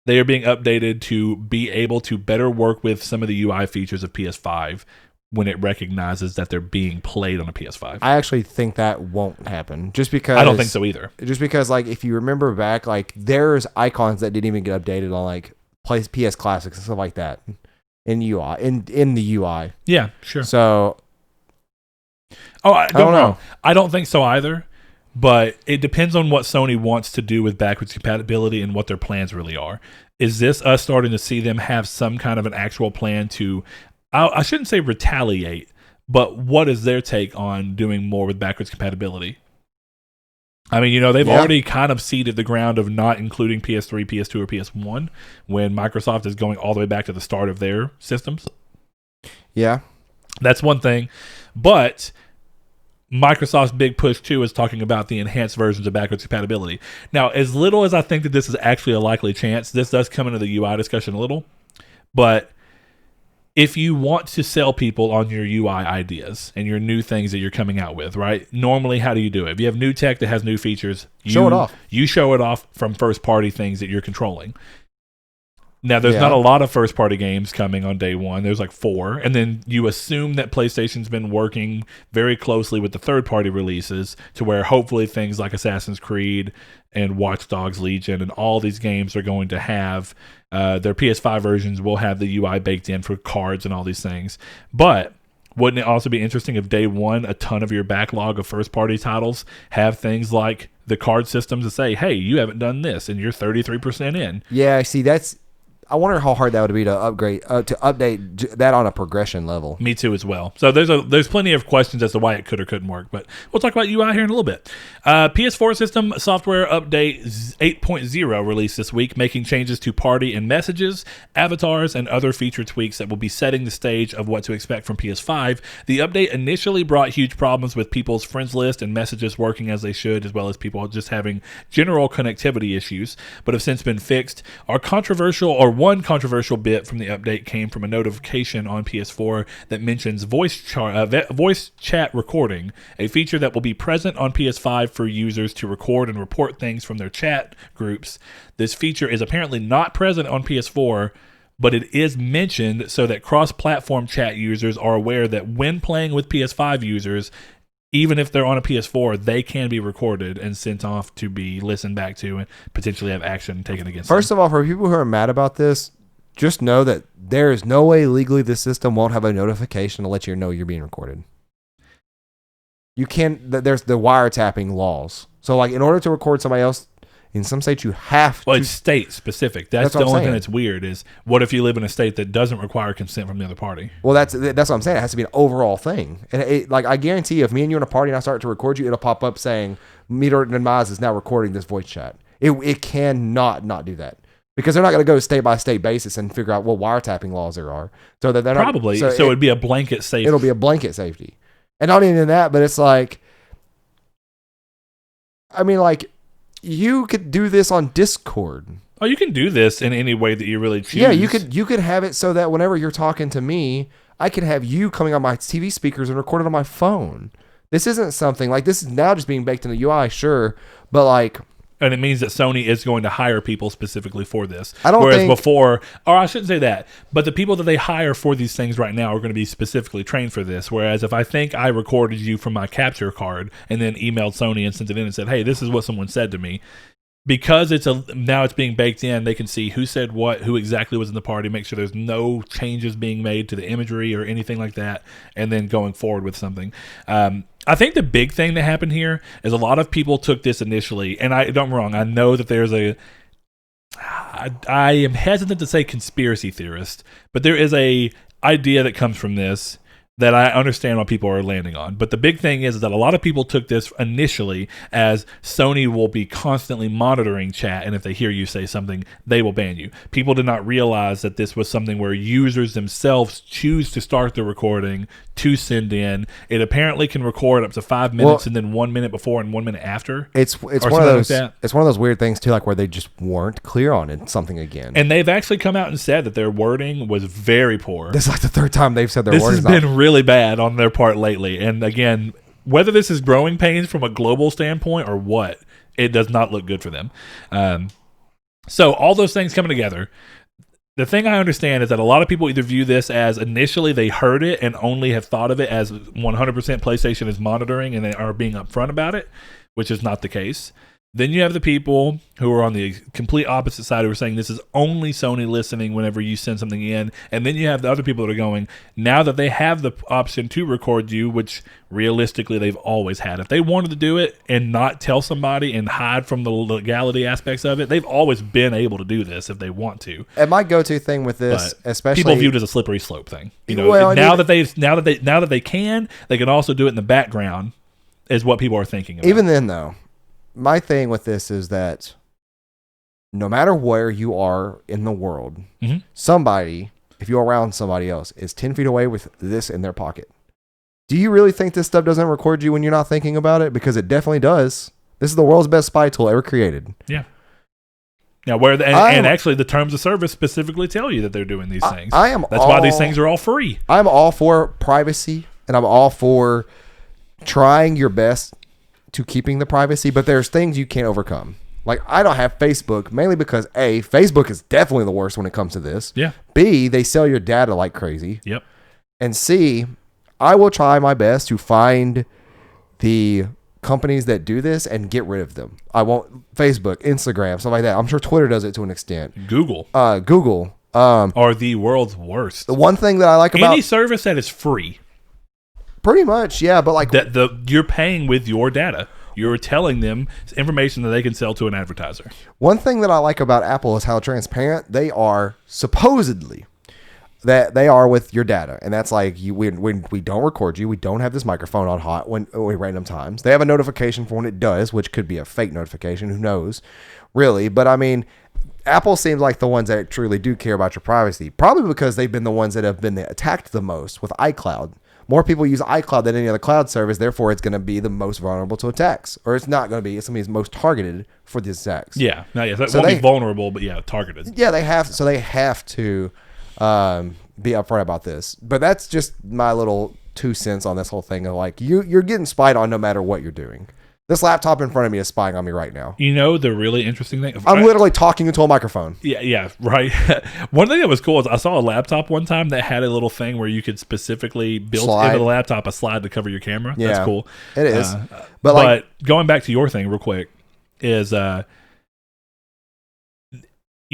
they are being updated to be able to better work with some of the UI features of PS5 when it recognizes that they're being played on a PS5. I actually think that won't happen. Just because I don't think so either. Just because, like, if you remember back, like, there's icons that didn't even get updated on, like, PS Classics and stuff like that in UI, in the UI. Yeah, sure. So, I don't know. I don't think so either. But it depends on what Sony wants to do with backwards compatibility and what their plans really are. Is this us starting to see them have some kind of an actual plan to, I shouldn't say retaliate, but what is their take on doing more with backwards compatibility? I mean, they've already kind of seeded the ground of not including PS3, PS2, or PS1 when Microsoft is going all the way back to the start of their systems. Yeah. That's one thing. But Microsoft's big push, too, is talking about the enhanced versions of backwards compatibility. Now, as little as I think that this is actually a likely chance, this does come into the UI discussion a little. But if you want to sell people on your UI ideas and your new things that you're coming out with, right? Normally, how do you do it? If you have new tech that has new features, show it off. You show it off from first-party things that you're controlling. Now, there's not a lot of first-party games coming on day one. There's like 4. And then you assume that PlayStation's been working very closely with the third-party releases to where hopefully things like Assassin's Creed and Watch Dogs Legion and all these games are going to have their PS5 versions will have the UI baked in for cards and all these things. But wouldn't it also be interesting if day one, a ton of your backlog of first-party titles have things like the card systems that say, hey, you haven't done this and you're 33% in? Yeah, see, I wonder how hard that would be to update that on a progression level. Me too, as well. So there's plenty of questions as to why it could or couldn't work, but we'll talk about UI here in a little bit. PS4 system software update 8.0 released this week, making changes to party and messages, avatars, and other feature tweaks that will be setting the stage of what to expect from PS5. The update initially brought huge problems with people's friends list and messages working as they should, as well as people just having general connectivity issues, but have since been fixed. One controversial bit from the update came from a notification on PS4 that mentions voice chat recording, a feature that will be present on PS5 for users to record and report things from their chat groups. This feature is apparently not present on PS4, but it is mentioned so that cross-platform chat users are aware that when playing with PS5 users, even if they're on a PS4, they can be recorded and sent off to be listened back to and potentially have action taken against them. First of all, for people who are mad about this, just know that there is no way legally the system won't have a notification to let you know you're being recorded. You can't. There's the wiretapping laws. So, like, in order to record somebody else, in some states you have to. Well, it's state specific. That's the only thing that's weird is what if you live in a state that doesn't require consent from the other party? Well, that's what I'm saying. It has to be an overall thing. And like, I guarantee you, if me and you are in a party and I start to record you, it'll pop up saying MeteoricDemise is now recording this voice chat. It cannot not do that. Because they're not going to go state by state basis and figure out what wiretapping laws there are. So that they're probably. So it'd be a blanket safety. It'll be a blanket safety. And not even that, but it's like, I mean, like, you could do this on Discord. Oh, you can do this in any way that you really choose. Yeah, you could have it so that whenever you're talking to me, I could have you coming on my TV speakers and record it on my phone. This isn't something like this is now just being baked in the UI, sure, but like. And it means that Sony is going to hire people specifically for this. Whereas before, or I shouldn't say that, but the people that they hire for these things right now are going to be specifically trained for this. Whereas if I think I recorded you from my capture card and then emailed Sony and sent it in and said, hey, this is what someone said to me, because now it's being baked in, they can see who said what, who exactly was in the party, make sure there's no changes being made to the imagery or anything like that, and then going forward with something. I think the big thing that happened here is a lot of people took this initially, and don't get me wrong, I know that there's I am hesitant to say conspiracy theorist, but there is a idea that comes from this that I understand why people are landing on. But the big thing is that a lot of people took this initially as Sony will be constantly monitoring chat, and if they hear you say something, they will ban you. People did not realize that this was something where users themselves choose to start the recording to send in. It apparently can record up to 5 minutes and then 1 minute before and 1 minute after. It's one of those it's one of those weird things too, like where they just weren't clear on it, something again. And they've actually come out and said that their wording was very poor. This is like the third time they've said their wording. This has been really bad on their part lately. And again, whether this is growing pains from a global standpoint or what, it does not look good for them. So all those things coming together. The thing I understand is that a lot of people either view this as initially they heard it and only have thought of it as 100% PlayStation is monitoring and they are being upfront about it, which is not the case. Then you have the people who are on the complete opposite side who are saying this is only Sony listening whenever you send something in. And then you have the other people that are going, now that they have the option to record you, which realistically they've always had. If they wanted to do it and not tell somebody and hide from the legality aspects of it, they've always been able to do this if they want to. And my go-to thing with this, but especially people view it as a slippery slope thing. You know, now that they can also do it in the background is what people are thinking about. Even then though, my thing with this is that no matter where you are in the world, somebody, if you're around somebody else, is 10 feet away with this in their pocket. Do you really think this stuff doesn't record you when you're not thinking about it? Because it definitely does. This is the world's best spy tool ever created. Yeah. Now, and actually, the terms of service specifically tell you that they're doing these things. That's why these things are all free. I'm all for privacy, and I'm all for trying your best to keeping the privacy, but there's things you can't overcome. Like, I don't have Facebook, mainly because A, Facebook is definitely the worst when it comes to this. Yeah. B, they sell your data like crazy. Yep. And C, I will try my best to find the companies that do this and get rid of them. I won't Facebook, Instagram, stuff like that. I'm sure Twitter does it to an extent. Google are the world's worst. The one thing that I like about any service that is free. Pretty much, yeah, but like you're paying with your data. You're telling them information that they can sell to an advertiser. One thing that I like about Apple is how transparent they are, supposedly, that they are with your data. And that's like, when we don't record you, we don't have this microphone on hot when random times. They have a notification for when it does, which could be a fake notification. Who knows, really? But I mean, Apple seems like the ones that truly do care about your privacy. Probably because they've been the ones that have been attacked the most with iCloud. More people use iCloud than any other cloud service, therefore it's going to be the most vulnerable to attacks. Or it's not going to be. It's going to be most targeted for these attacks. Yeah. No, yeah. So won't be vulnerable, but yeah, targeted. Yeah, they have to be upfront about this. But that's just my little 2 cents on this whole thing of like, you're getting spied on no matter what you're doing. This laptop in front of me is spying on me right now. You know the really interesting thing? I'm literally talking into a microphone. Yeah, right. One thing that was cool is I saw a laptop one time that had a little thing where you could specifically build into the laptop a slide to cover your camera. Yeah, that's cool. It is. But going back to your thing real quick is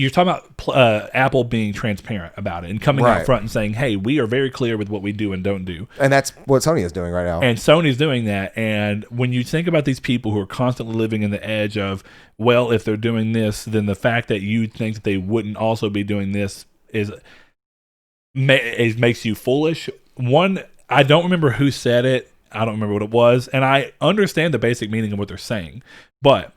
you're talking about Apple being transparent about it and coming out front and saying, hey, we are very clear with what we do and don't do. And that's what Sony is doing right now. And Sony's doing that. And when you think about these people who are constantly living in the edge of, well, if they're doing this, then the fact that you think that they wouldn't also be doing this makes you foolish. One, I don't remember who said it. I don't remember what it was. And I understand the basic meaning of what they're saying. But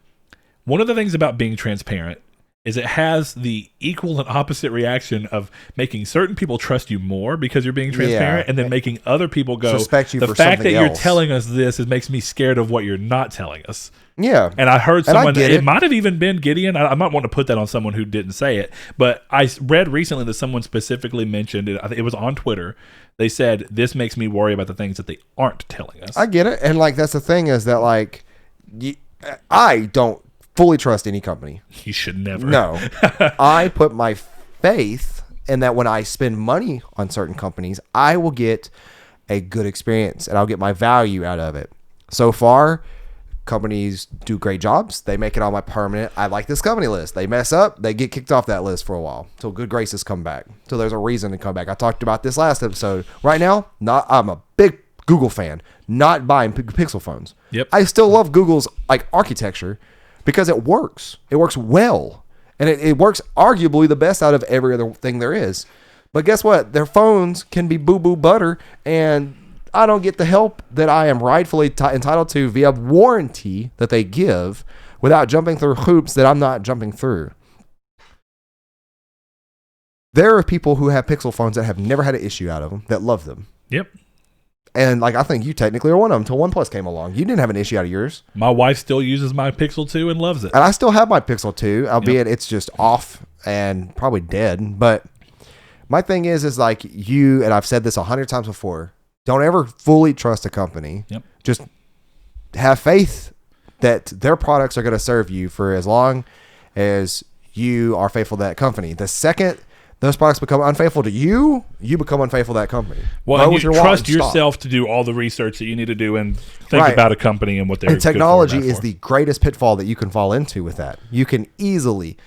one of the things about being transparent is it has the equal and opposite reaction of making certain people trust you more because you're being transparent, and then making other people go, suspect you the for fact that something you're else. telling us this makes me scared of what you're not telling us. Yeah. And I heard someone, it might have even been Gideon. I'm not wanting to put that on someone who didn't say it, but I read recently that someone specifically mentioned it. I think it was on Twitter. They said, this makes me worry about the things that they aren't telling us. I get it. And like, that's the thing is that like, I don't fully trust any company. You should never. No. I put my faith in that when I spend money on certain companies, I will get a good experience and I'll get my value out of it. So far, companies do great jobs. They make it on my permanent, I like this company list. They mess up, they get kicked off that list for a while till good graces come back. So there's a reason to come back. I talked about this last episode. Right now, I'm a big Google fan, not buying Pixel phones. Yep. I still love Google's like architecture because it works. It works well. And it works arguably the best out of every other thing there is. But guess what? Their phones can be boo-boo butter, and I don't get the help that I am rightfully entitled to via warranty that they give without jumping through hoops that I'm not jumping through. There are people who have Pixel phones that have never had an issue out of them that love them. Yep. And like, I think you technically are one of them until OnePlus came along. You didn't have an issue out of yours. My wife still uses my Pixel 2 and loves it. And I still have my Pixel 2, albeit it's just off and probably dead. But my thing is like you, and I've said this 100 times before, don't ever fully trust a company. Yep. Just have faith that their products are going to serve you for as long as you are faithful to that company. The second those products become unfaithful to you, you become unfaithful to that company. Well, and you trust yourself to do all the research that you need to do and think about a company and what they're and technology is the greatest pitfall that you can fall into with that. You can easily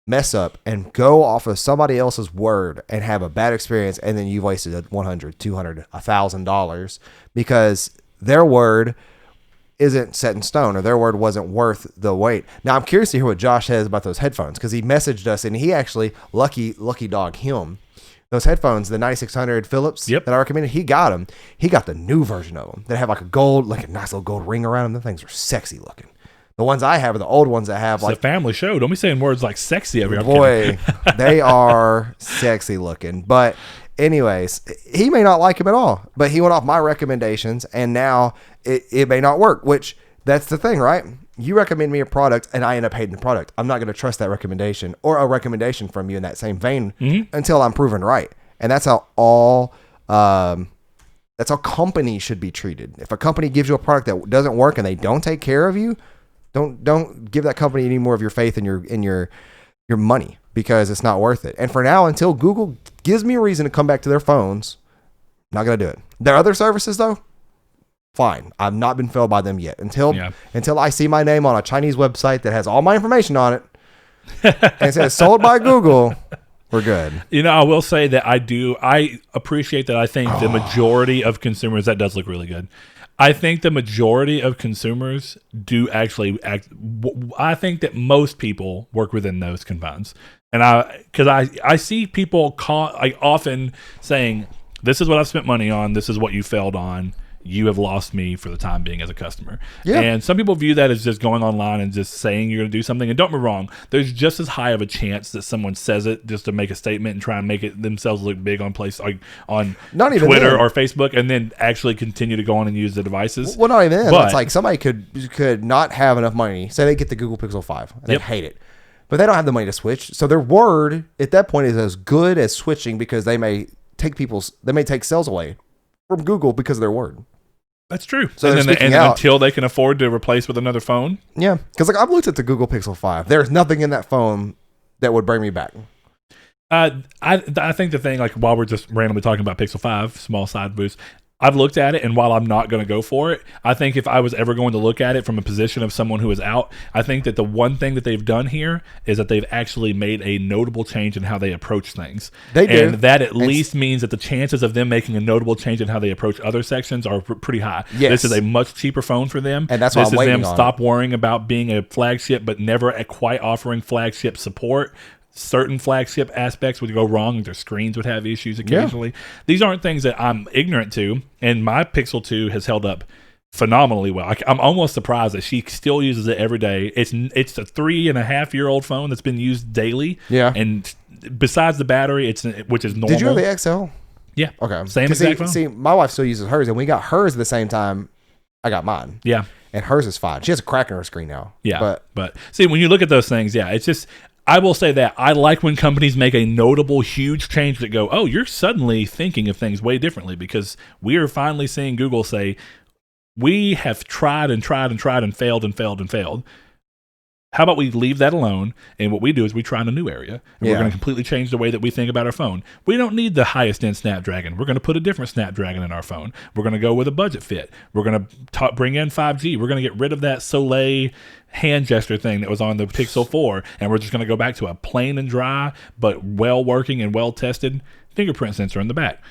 mess up and go off of somebody else's word and have a bad experience, and then you've wasted $100, $200, $1,000 because their word isn't set in stone or their word wasn't worth the wait. Now, I'm curious to hear what Josh says about those headphones because he messaged us and he actually, lucky dog him, those headphones, the 9600 Philips that I recommended, he got them. He got the new version of them that have like a nice little gold ring around them. The things are sexy looking. The ones I have are the old ones that have it's a family show. Don't be saying words like sexy every other. Boy, they are sexy looking. But anyways, he may not like him at all, but he went off my recommendations and now it may not work, which that's the thing, right? You recommend me a product and I end up hating the product. I'm not going to trust that recommendation or a recommendation from you in that same vein until I'm proven right. And that's how that's how companies should be treated. If a company gives you a product that doesn't work and they don't take care of you, don't give that company any more of your faith in your money because it's not worth it. And for now, until Google gives me a reason to come back to their phones, I'm not going to do it. Their other services though, fine. I've not been failed by them yet. Until I see my name on a Chinese website that has all my information on it and it says sold by Google, we're good. You know, I will say that I appreciate that. I think the majority of consumers, that does look really good. I think the majority of consumers do actually act. I think that most people work within those confines. And I see people often saying, this is what I've spent money on. This is what you failed on. You have lost me for the time being as a customer. Yeah. And some people view that as just going online and just saying you're going to do something. And don't get me wrong, there's just as high of a chance that someone says it just to make a statement and try and make it themselves look big on on Twitter or Facebook, and then actually continue to go on and use the devices. Well, not even then. It's like somebody could not have enough money. Say they get the Google Pixel 5 and they hate it, but they don't have the money to switch. So their word at that point is as good as switching because they may take sales away from Google because of their word. That's true. So until they can afford to replace with another phone. Yeah, because I've looked at the Google Pixel 5. There's nothing in that phone that would bring me back. I think the thing, like while we're just randomly talking about Pixel 5, small side boost, I've looked at it, and while I'm not going to go for it, I think if I was ever going to look at it from a position of someone who is out, I think that the one thing that they've done here is that they've actually made a notable change in how they approach things. They do. And that at least means that the chances of them making a notable change in how they approach other sections are pretty high. Yes. This is a much cheaper phone for them. And that's what I'm waiting on. Stop worrying about being a flagship, but never quite offering flagship support. Certain flagship aspects would go wrong. Their screens would have issues occasionally. Yeah. These aren't things that I'm ignorant to, and my Pixel 2 has held up phenomenally well. I'm almost surprised that she still uses it every day. It's a 3.5-year-old phone that's been used daily. Yeah. And besides the battery, which is normal. Did you have the XL? Yeah. Okay. Same exact phone. See, my wife still uses hers, and we got hers at the same time I got mine. Yeah. And hers is fine. She has a crack in her screen now. Yeah. But see, when you look at those things, yeah, it's just, I will say that I like when companies make a notable, huge change that go, oh, you're suddenly thinking of things way differently, because we are finally seeing Google say, we have tried and tried and tried and failed and failed and failed. How about we leave that alone, and what we do is we try in a new area, and we're going to completely change the way that we think about our phone. We don't need the highest end Snapdragon. We're going to put a different Snapdragon in our phone. We're going to go with a budget fit. We're going to bring in 5G. We're going to get rid of that Soleil hand gesture thing that was on the Pixel 4, and we're just going to go back to a plain and dry, but well working and well tested fingerprint sensor in the back.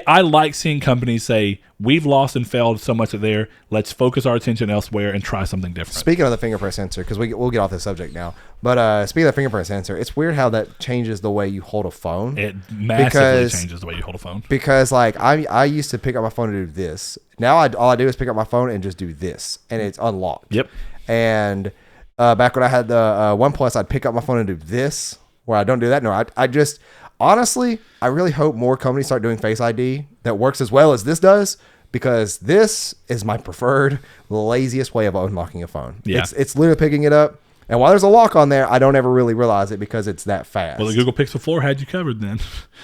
I like seeing companies say, we've lost and failed so much there, let's focus our attention elsewhere and try something different. Speaking of the fingerprint sensor, because we'll get off this subject now, but speaking of the fingerprint sensor, it's weird how that changes the way you hold a phone. It massively changes the way you hold a phone. Because like I used to pick up my phone to do this. Now all I do is pick up my phone and just do this, and it's unlocked. Yep. And back when I had the OnePlus, I'd pick up my phone and do this, where I don't do that. No, I just... Honestly, I really hope more companies start doing Face ID that works as well as this does, because this is my preferred, laziest way of unlocking a phone. Yeah. It's literally picking it up, and while there's a lock on there, I don't ever really realize it because it's that fast. Well, the Google Pixel 4 had you covered then.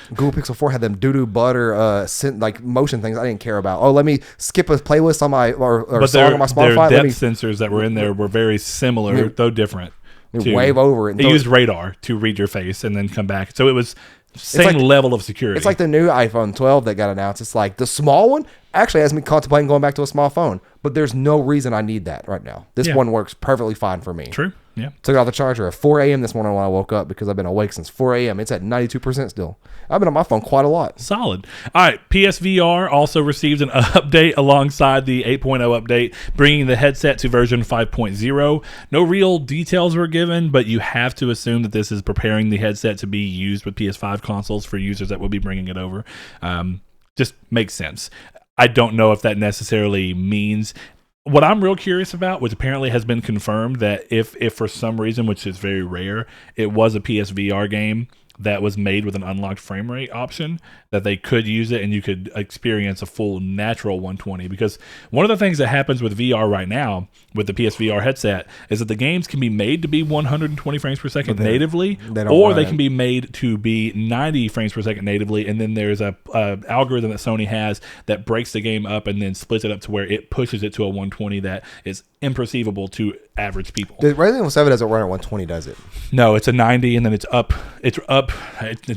Google Pixel 4 had them doo-doo butter like motion things I didn't care about. Oh, let me skip a playlist on my or song on my Spotify. Their depth sensors that were in there were very similar, though different. Wave over it. They used radar to read your face and then come back. So it was same level of security. It's like the new iPhone 12 that got announced. It's like the small one actually has me contemplating going back to a small phone, but there's no reason I need that right now. This one works perfectly fine for me. True. Yeah. Took it off the charger at 4 a.m. this morning when I woke up, because I've been awake since 4 a.m. It's at 92% still. I've been on my phone quite a lot. Solid. All right. PSVR also received an update alongside the 8.0 update, bringing the headset to version 5.0. No real details were given, but you have to assume that this is preparing the headset to be used with PS5 consoles for users that will be bringing it over. Just makes sense. I don't know if that necessarily means... What I'm real curious about, which apparently has been confirmed, that if for some reason, which is very rare, it was a PSVR game that was made with an unlocked frame rate option, that they could use it and you could experience a full natural 120. Because one of the things that happens with VR right now, with the PSVR headset, is that the games can be made to be 120 frames per second natively, or they can be made to be 90 frames per second natively, and then there's a algorithm that Sony has that breaks the game up and then splits it up to where it pushes it to a 120 that is imperceivable to average people. The Resident Evil 7 doesn't run at 120, does it? No, it's a 90, and then it's up. It's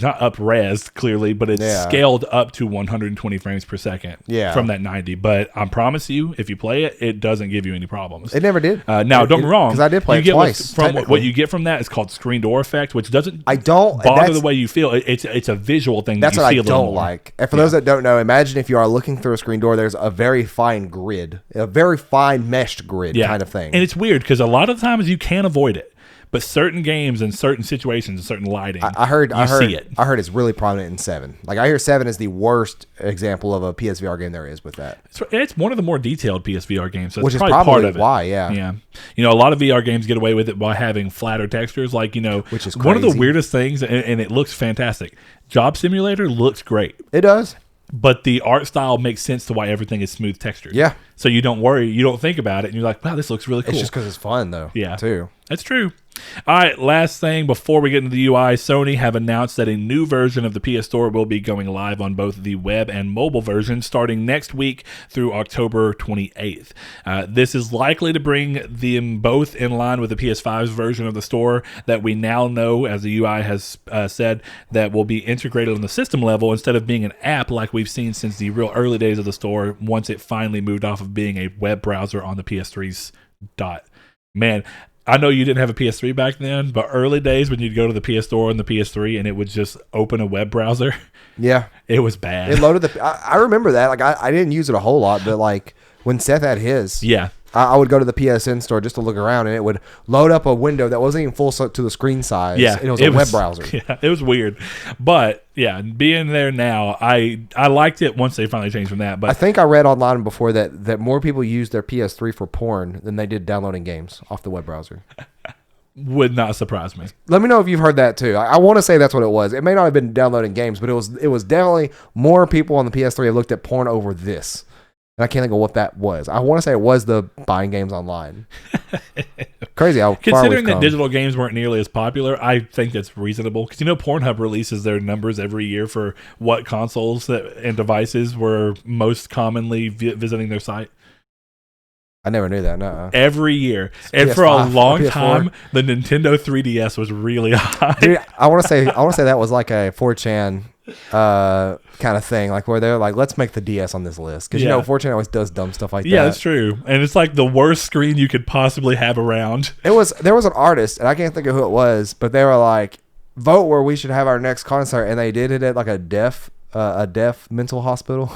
not up res clearly, but it's scaled up to 120 frames per second from that 90. But I promise you, if you play it, it doesn't give you any problems. It never did. Now, don't get me wrong, because I did play it twice. What you get from that is called screen door effect, which doesn't bother the way you feel. It's a visual thing. That's that you what I don't like. And for those that don't know, imagine if you are looking through a screen door, there's a very fine grid, a very fine meshed grid kind of thing. And it's weird because a lot of times you can't avoid it. But certain games and certain situations and certain lighting, I heard it's really prominent in 7. Like, I hear 7 is the worst example of a PSVR game there is with that. It's one of the more detailed PSVR games, so which is probably part of it. Why, yeah. You know, a lot of VR games get away with it by having flatter textures, like, you know, which is crazy. One of the weirdest things, and it looks fantastic. Job Simulator looks great. It does. But the art style makes sense to why everything is smooth textured. Yeah. So you don't worry, you don't think about it, and you're like, wow, this looks really cool. It's just because it's fun, though. Yeah. Too. That's true. All right, last thing before we get into the UI, Sony have announced that a new version of the PS Store will be going live on both the web and mobile versions starting next week through October 28th. This is likely to bring them both in line with the PS5's version of the store that we now know, as the UI has said, that will be integrated on the system level instead of being an app like we've seen since the real early days of the store, once it finally moved off of being a web browser on the PS3's dot. Man, I know you didn't have a PS3 back then, but early days when you'd go to the PS Store and the PS3 and it would just open a web browser. Yeah. It was bad. It loaded I remember that. Like, I didn't use it a whole lot, but like when Seth had his, I would go to the PSN store just to look around, and it would load up a window that wasn't even full to the screen size. Yeah, it was a web browser. Yeah, it was weird, but yeah, being there now, I liked it once they finally changed from that. But I think I read online before that more people use their PS3 for porn than they did downloading games off the web browser. Would not surprise me. Let me know if you've heard that too. I want to say that's what it was. It may not have been downloading games, but it was definitely more people on the PS3 have looked at porn over this. And I can't think of what that was. I want to say it was the buying games online. Crazy how considering that digital games weren't nearly as popular, I think that's reasonable. Because Pornhub releases their numbers every year for what consoles and devices were most commonly visiting their site. I never knew that. No. Every year, and PS5, for a long time, the Nintendo 3DS was really high. Dude, I want to say that was like a 4chan kind of thing, like where they're like, let's make the DS on this list because 4chan always does dumb stuff like that. Yeah, that's true, and it's like the worst screen you could possibly have around. There was an artist, and I can't think of who it was, but they were like, vote where we should have our next concert, and they did it at like a deaf mental hospital.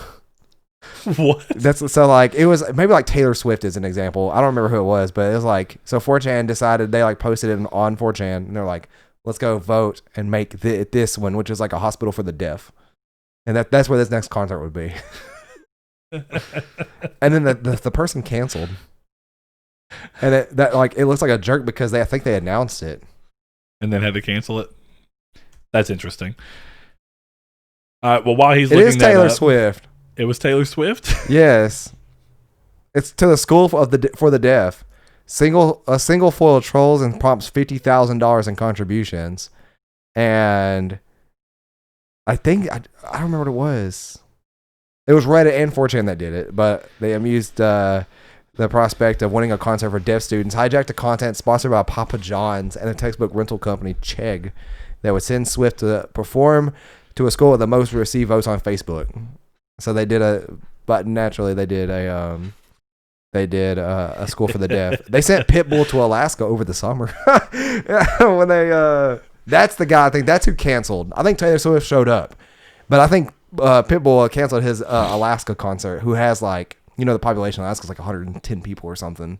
What? That's so like it was maybe like Taylor Swift is an example. I don't remember who it was, but it was like so 4chan decided they like posted it on 4chan and they're like, let's go vote and make this one, which is like a hospital for the deaf, and that's where this next concert would be. And then the person canceled, and that like it looks like a jerk because I think they announced it and then had to cancel it. That's interesting. Well, while he's looking, it is Taylor Swift. It was Taylor Swift? Yes. It's to the school for the deaf. A single foil trolls and prompts $50,000 in contributions. And I think, I don't remember what it was. It was Reddit and 4chan that did it, but they amused the prospect of winning a concert for deaf students, hijacked the content sponsored by Papa John's and a textbook rental company, Chegg, that would send Swift to perform to a school with the most received votes on Facebook. So they did a school for the deaf. They sent Pitbull to Alaska over the summer. When that's the guy. I think that's who canceled. I think Taylor Swift showed up, but I think Pitbull canceled his Alaska concert. Who has like the population of Alaska is like 110 people or something.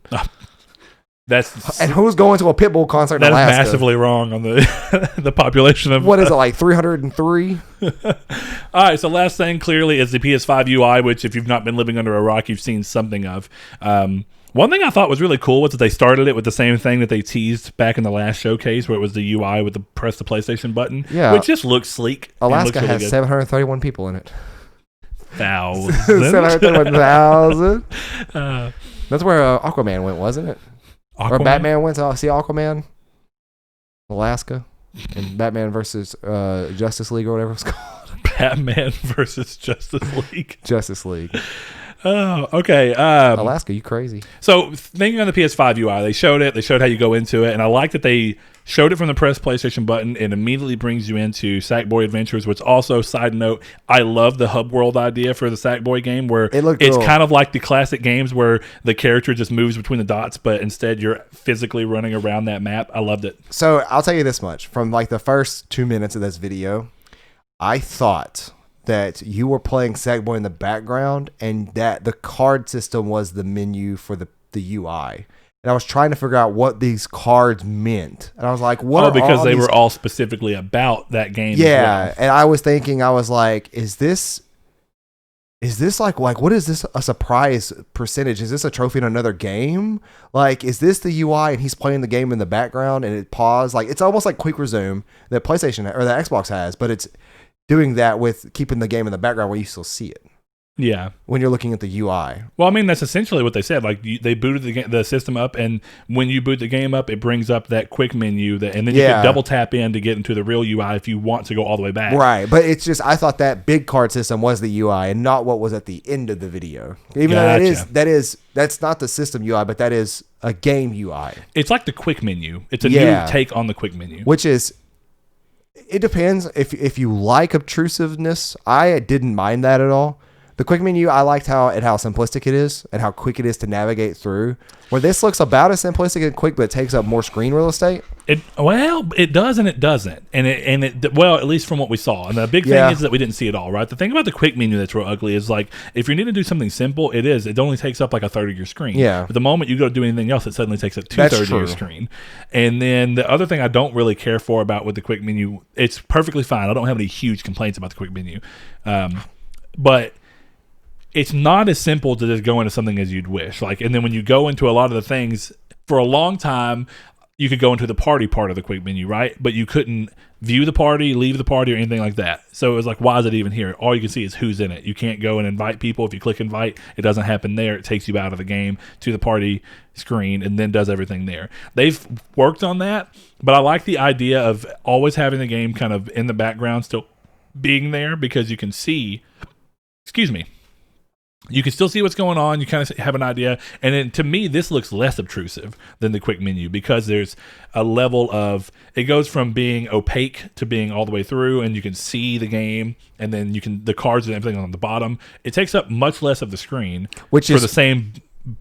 And who's going to a Pitbull concert in Alaska? That's massively wrong on the population of... What is it, like 303? All right, so last thing clearly is the PS5 UI, which if you've not been living under a rock, you've seen something of. One thing I thought was really cool was that they started it with the same thing that they teased back in the last showcase, where it was the UI with the press the PlayStation button, which just looks sleek. Alaska looks really has 731 people in it. 731,000? That's where Aquaman went, wasn't it? Or Batman went to see Aquaman, Alaska, and Batman versus Justice League or whatever it's called. Batman versus Justice League. Justice League. Oh, okay. Alaska, you crazy. So thinking on the PS5 UI, they showed it. They showed how you go into it, and I like that they showed it from the press PlayStation button. It immediately brings you into Sackboy Adventures, which also, side note, I love the hub world idea for the Sackboy game, where it's kind of like the classic games where the character just moves between the dots, but instead you're physically running around that map. I loved it. So I'll tell you this much. From like the first 2 minutes of this video, I thought that you were playing Sackboy in the background and that the card system was the menu for the UI. And I was trying to figure out what these cards meant. And I was like, what? Oh, because they were all specifically about that game. Yeah. As well. And I was thinking, I was like, is this like what is this, a surprise percentage? Is this a trophy in another game? Like, is this the UI and he's playing the game in the background and it paused? Like, it's almost like quick resume that PlayStation or that Xbox has, but it's doing that with keeping the game in the background where you still see it. Yeah. When you're looking at the UI. Well, I mean, that's essentially what they said. Like, they booted the system up, and when you boot the game up, it brings up that quick menu, and then you can double tap in to get into the real UI if you want to go all the way back. Right. But it's just, I thought that big card system was the UI and not what was at the end of the video. Even though that's not the system UI, but that is a game UI. It's like the quick menu. It's a new take on the quick menu. Which is... It depends if you like obtrusiveness. I didn't mind that at all. The quick menu, I liked how simplistic it is and how quick it is to navigate through. Where this looks about as simplistic and quick, but it takes up more screen real estate. It does and it doesn't, and at least from what we saw. And the big thing is that we didn't see it all, right? The thing about the quick menu that's real ugly is like if you need to do something simple, it only takes up like a third of your screen. Yeah. But the moment you go to do anything else, it suddenly takes up 2/3 of your screen. And then the other thing I don't really care for about with the quick menu, it's perfectly fine. I don't have any huge complaints about the quick menu, but it's not as simple to just go into something as you'd wish. Like, and then when you go into a lot of the things, for a long time, you could go into the party part of the quick menu, right? But you couldn't view the party, leave the party, or anything like that. So it was like, why is it even here? All you can see is who's in it. You can't go and invite people. If you click invite, it doesn't happen there. It takes you out of the game to the party screen and then does everything there. They've worked on that, but I like the idea of always having the game kind of in the background still being there because you can see, you can still see what's going on. You kind of have an idea. And then to me, this looks less obtrusive than the quick menu because there's a level of, it goes from being opaque to being all the way through, and you can see the game, and then the cards and everything on the bottom. It takes up much less of the screen for the same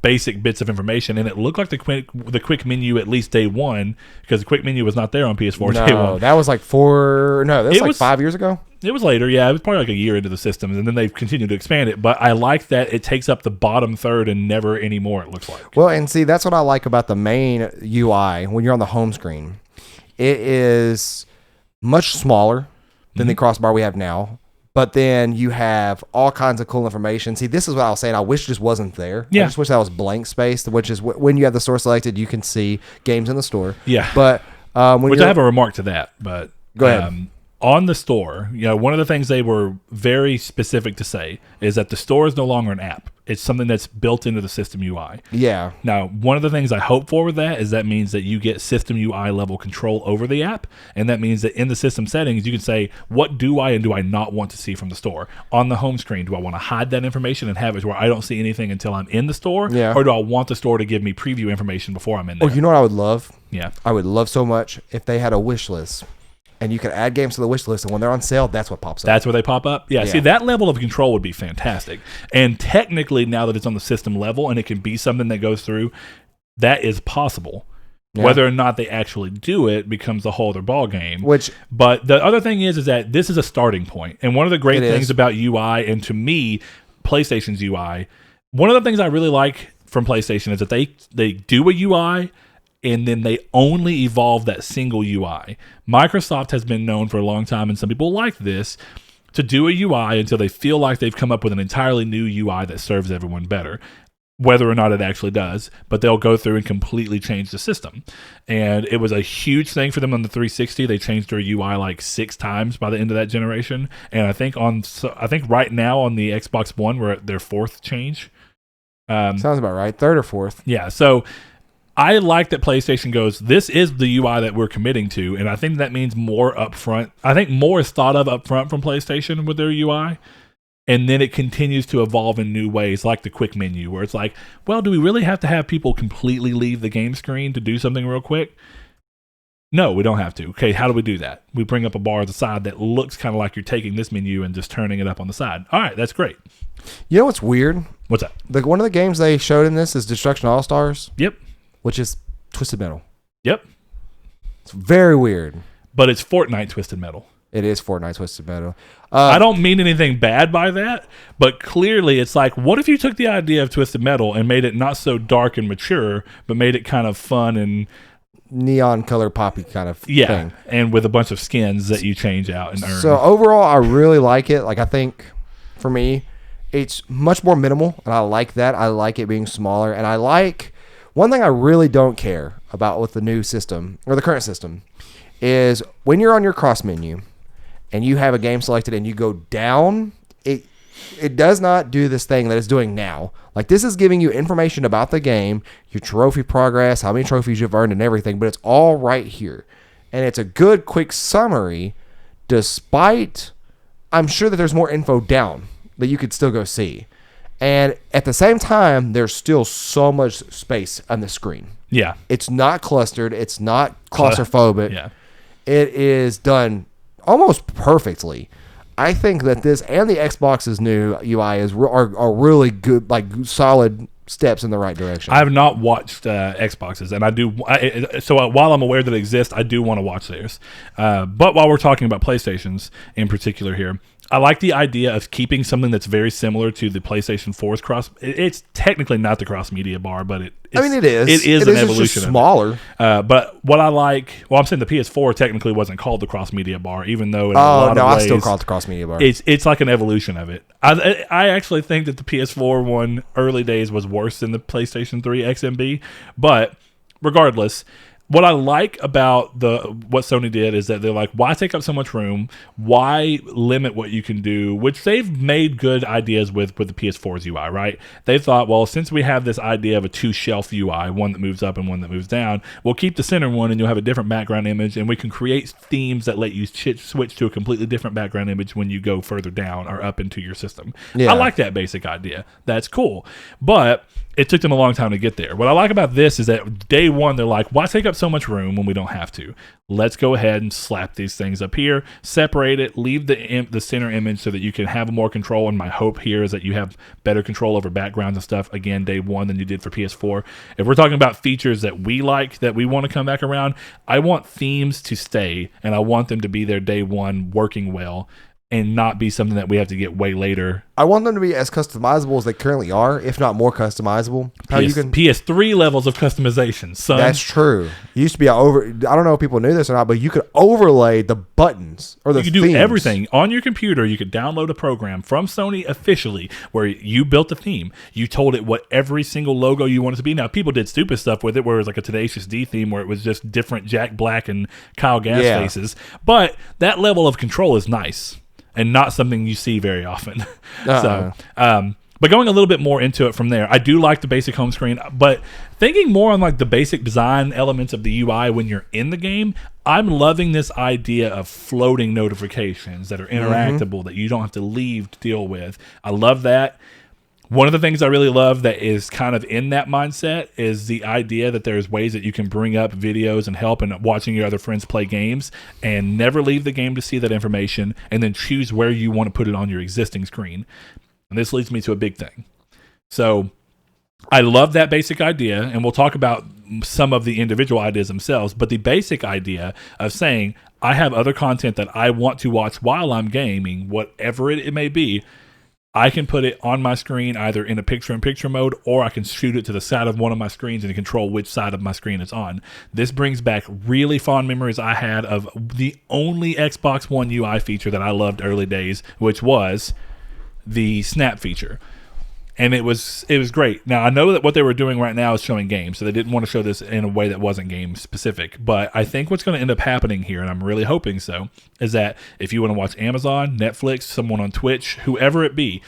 basic bits of information, and it looked like the quick menu at least day one, because the quick menu was not there on PS4 day one. That was like 5 years ago. It was later, yeah. It was probably like a year into the systems, and then they've continued to expand it. But I like that it takes up the bottom third and never anymore, it looks like. Well, and see, that's what I like about the main UI when you're on the home screen. It is much smaller than the crossbar we have now, but then you have all kinds of cool information. See, this is what I was saying. I wish it just wasn't there. Yeah. I just wish that was blank space, which is when you have the store selected, you can see games in the store. Yeah. But I have a remark to that, but go ahead. On the store, one of the things they were very specific to say is that the store is no longer an app. It's something that's built into the system UI. Yeah. Now, one of the things I hope for with that is that means that you get system UI level control over the app. And that means that in the system settings, you can say, what do I and do I not want to see from the store? On the home screen, do I want to hide that information and have it where I don't see anything until I'm in the store? Yeah. Or do I want the store to give me preview information before I'm in there? Or you know what I would love? Yeah. I would love so much if they had a wish list. And you can add games to the wish list, and when they're on sale, that's what pops up. That's where they pop up? Yeah, see, that level of control would be fantastic. And technically, now that it's on the system level and it can be something that goes through, that is possible. Yeah. Whether or not they actually do it becomes a whole other ball game. But the other thing is that this is a starting point. And one of the great things about UI, and to me, PlayStation's UI, one of the things I really like from PlayStation is that they do a UI, and then they only evolve that single UI. Microsoft has been known for a long time, and some people like this, to do a UI until they feel like they've come up with an entirely new UI that serves everyone better, whether or not it actually does. But they'll go through and completely change the system. And it was a huge thing for them on the 360. They changed their UI like 6 times by the end of that generation. And I think right now on the Xbox One, we're at their 4th change. Sounds about right. 3rd or 4th. Yeah, so I like that PlayStation goes, this is the UI that we're committing to, and I think that means more upfront. I think more is thought of upfront from PlayStation with their UI, and then it continues to evolve in new ways, like the quick menu, where it's like, well, do we really have to have people completely leave the game screen to do something real quick? No, we don't have to. Okay, how do we do that? We bring up a bar at the side that looks kind of like you're taking this menu and just turning it up on the side. All right, that's great. You know what's weird? What's that? One of the games they showed in this is Destruction All-Stars. Yep. Which is Twisted Metal. Yep. It's very weird. But it's Fortnite Twisted Metal. It is Fortnite Twisted Metal. I don't mean anything bad by that, but clearly it's like, what if you took the idea of Twisted Metal and made it not so dark and mature, but made it kind of fun and neon color poppy kind of thing. And with a bunch of skins that you change out and earn. So overall, I really like it. Like, I think for me, it's much more minimal, and I like that. I like it being smaller, and I like... One thing I really don't care about with the new system, or the current system, is when you're on your cross menu and you have a game selected and you go down, it does not do this thing that it's doing now. Like, this is giving you information about the game, your trophy progress, how many trophies you've earned and everything, but it's all right here. And it's a good, quick summary, despite, I'm sure that there's more info down that you could still go see. And at the same time, there's still so much space on the screen. Yeah. It's not clustered. It's not claustrophobic. Yeah. It is done almost perfectly. I think that this and the Xbox's new UI are really good, like solid steps in the right direction. I have not watched Xboxes, and I do. So while I'm aware that it exists, I do want to watch theirs. But while we're talking about PlayStations in particular here, I like the idea of keeping something that's very similar to the PlayStation 4's cross. It's technically not the cross media bar, but it is. It is an evolution. It's just smaller. But what I like, I'm saying the PS4 technically wasn't called the cross media bar, even though in a lot of ways, I still call it the cross media bar. It's like an evolution of it. I actually think that the PS4 one early days was worse than the PlayStation 3 XMB, but regardless. What I like about what Sony did is that they're like, why take up so much room? Why limit what you can do? Which they've made good ideas with the PS4's UI, right? They thought, well, since we have this idea of a 2-shelf UI, one that moves up and one that moves down, we'll keep the center one and you'll have a different background image, and we can create themes that let you switch to a completely different background image when you go further down or up into your system. Yeah. I like that basic idea. That's cool. But it took them a long time to get there. What I like about this is that day one, they're like, why take up so much room when we don't have to? Let's go ahead and slap these things up here, separate it, leave the center image so that you can have more control. And my hope here is that you have better control over backgrounds and stuff, again, day one than you did for PS4. If we're talking about features that we like, that we want to come back around, I want themes to stay, and I want them to be there day one working well and not be something that we have to get way later. I want them to be as customizable as they currently are, if not more customizable. PS3 levels of customization, son. That's true. It used to be I don't know if people knew this or not, but you could overlay the buttons or the themes. You could do everything on your computer. You could download a program from Sony officially where you built a theme. You told it what every single logo you wanted to be. Now, people did stupid stuff with it, where it was like a Tenacious D theme where it was just different Jack Black and Kyle Gass faces. But that level of control is nice and not something you see very often. But going a little bit more into it from there, I do like the basic home screen, but thinking more on like the basic design elements of the UI when you're in the game, I'm loving this idea of floating notifications that are interactable, that you don't have to leave to deal with. I love that. One of the things I really love that is kind of in that mindset is the idea that there's ways that you can bring up videos and help and watching your other friends play games and never leave the game to see that information, and then choose where you want to put it on your existing screen. And this leads me to a big thing. So I love that basic idea, and we'll talk about some of the individual ideas themselves, but the basic idea of saying, I have other content that I want to watch while I'm gaming, whatever it may be, I can put it on my screen either in a picture-in-picture mode, or I can shoot it to the side of one of my screens and control which side of my screen it's on. This brings back really fond memories I had of the only Xbox One UI feature that I loved early days, which was the snap feature. And it was great. Now, I know that what they were doing right now is showing games, so they didn't want to show this in a way that wasn't game specific. But I think what's going to end up happening here, and I'm really hoping so, is that if you want to watch Amazon, Netflix, someone on Twitch, whoever it be,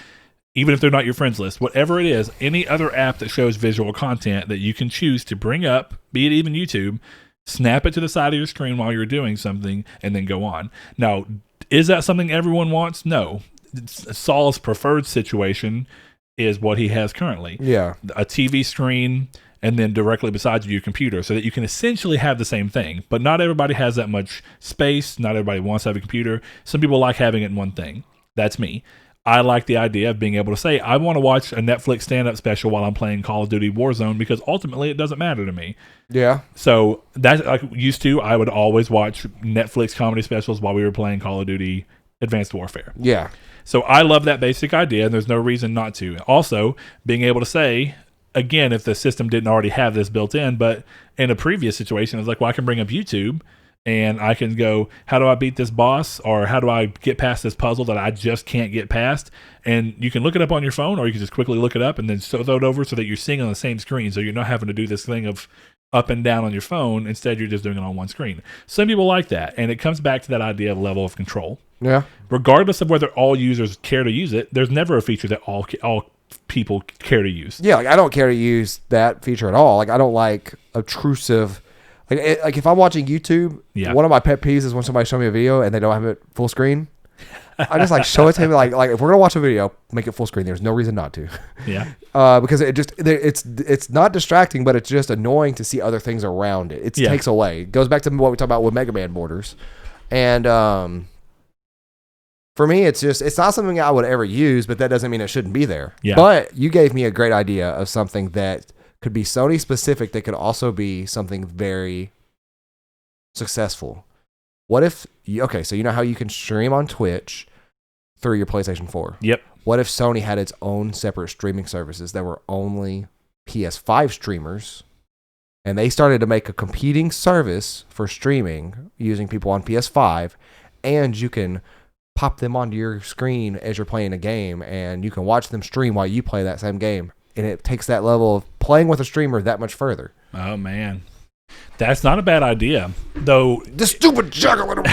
even if they're not your friends list, whatever it is, any other app that shows visual content that you can choose to bring up, be it even YouTube, snap it to the side of your screen while you're doing something, and then go on. Now, is that something everyone wants? No. Saul's preferred situation is what he has currently. Yeah. A TV screen and then directly beside you your computer, so that you can essentially have the same thing. But not everybody has that much space. Not everybody wants to have a computer. Some people like having it in one thing. That's me. I like the idea of being able to say, I want to watch a Netflix stand-up special while I'm playing Call of Duty Warzone, because ultimately it doesn't matter to me. Yeah. So that's like used to, I would always watch Netflix comedy specials while we were playing Call of Duty Advanced Warfare. Yeah. So I love that basic idea, and there's no reason not to. Also, being able to say, again, if the system didn't already have this built in, but in a previous situation, it's like, well, I can bring up YouTube, and I can go, how do I beat this boss? Or how do I get past this puzzle that I just can't get past? And you can look it up on your phone, or you can just quickly look it up and then throw it over so that you're seeing on the same screen, so you're not having to do this thing of up and down on your phone. Instead, you're just doing it on one screen. Some people like that, and it comes back to that idea of level of control. Yeah. Regardless of whether all users care to use it, there's never a feature that all people care to use. Yeah, like I don't care to use that feature at all. Like I don't like obtrusive. Like if I'm watching YouTube, one of my pet peeves is when somebody shows me a video and they don't have it full screen. I just like show it to me like if we're gonna watch a video, make it full screen. There's no reason not to. Yeah. Because it's not distracting, but it's just annoying to see other things around it. It takes away. It goes back to what we talked about with Mega Man borders, and For me, it's not something I would ever use, but that doesn't mean it shouldn't be there. Yeah. But you gave me a great idea of something that could be Sony specific that could also be something very successful. What if, so you know how you can stream on Twitch through your PlayStation 4? Yep. What if Sony had its own separate streaming services that were only PS5 streamers, and they started to make a competing service for streaming using people on PS5, and you can pop them onto your screen as you're playing a game, and you can watch them stream while you play that same game. And it takes that level of playing with a streamer that much further. Oh, man. That's not a bad idea, though. The stupid juggler.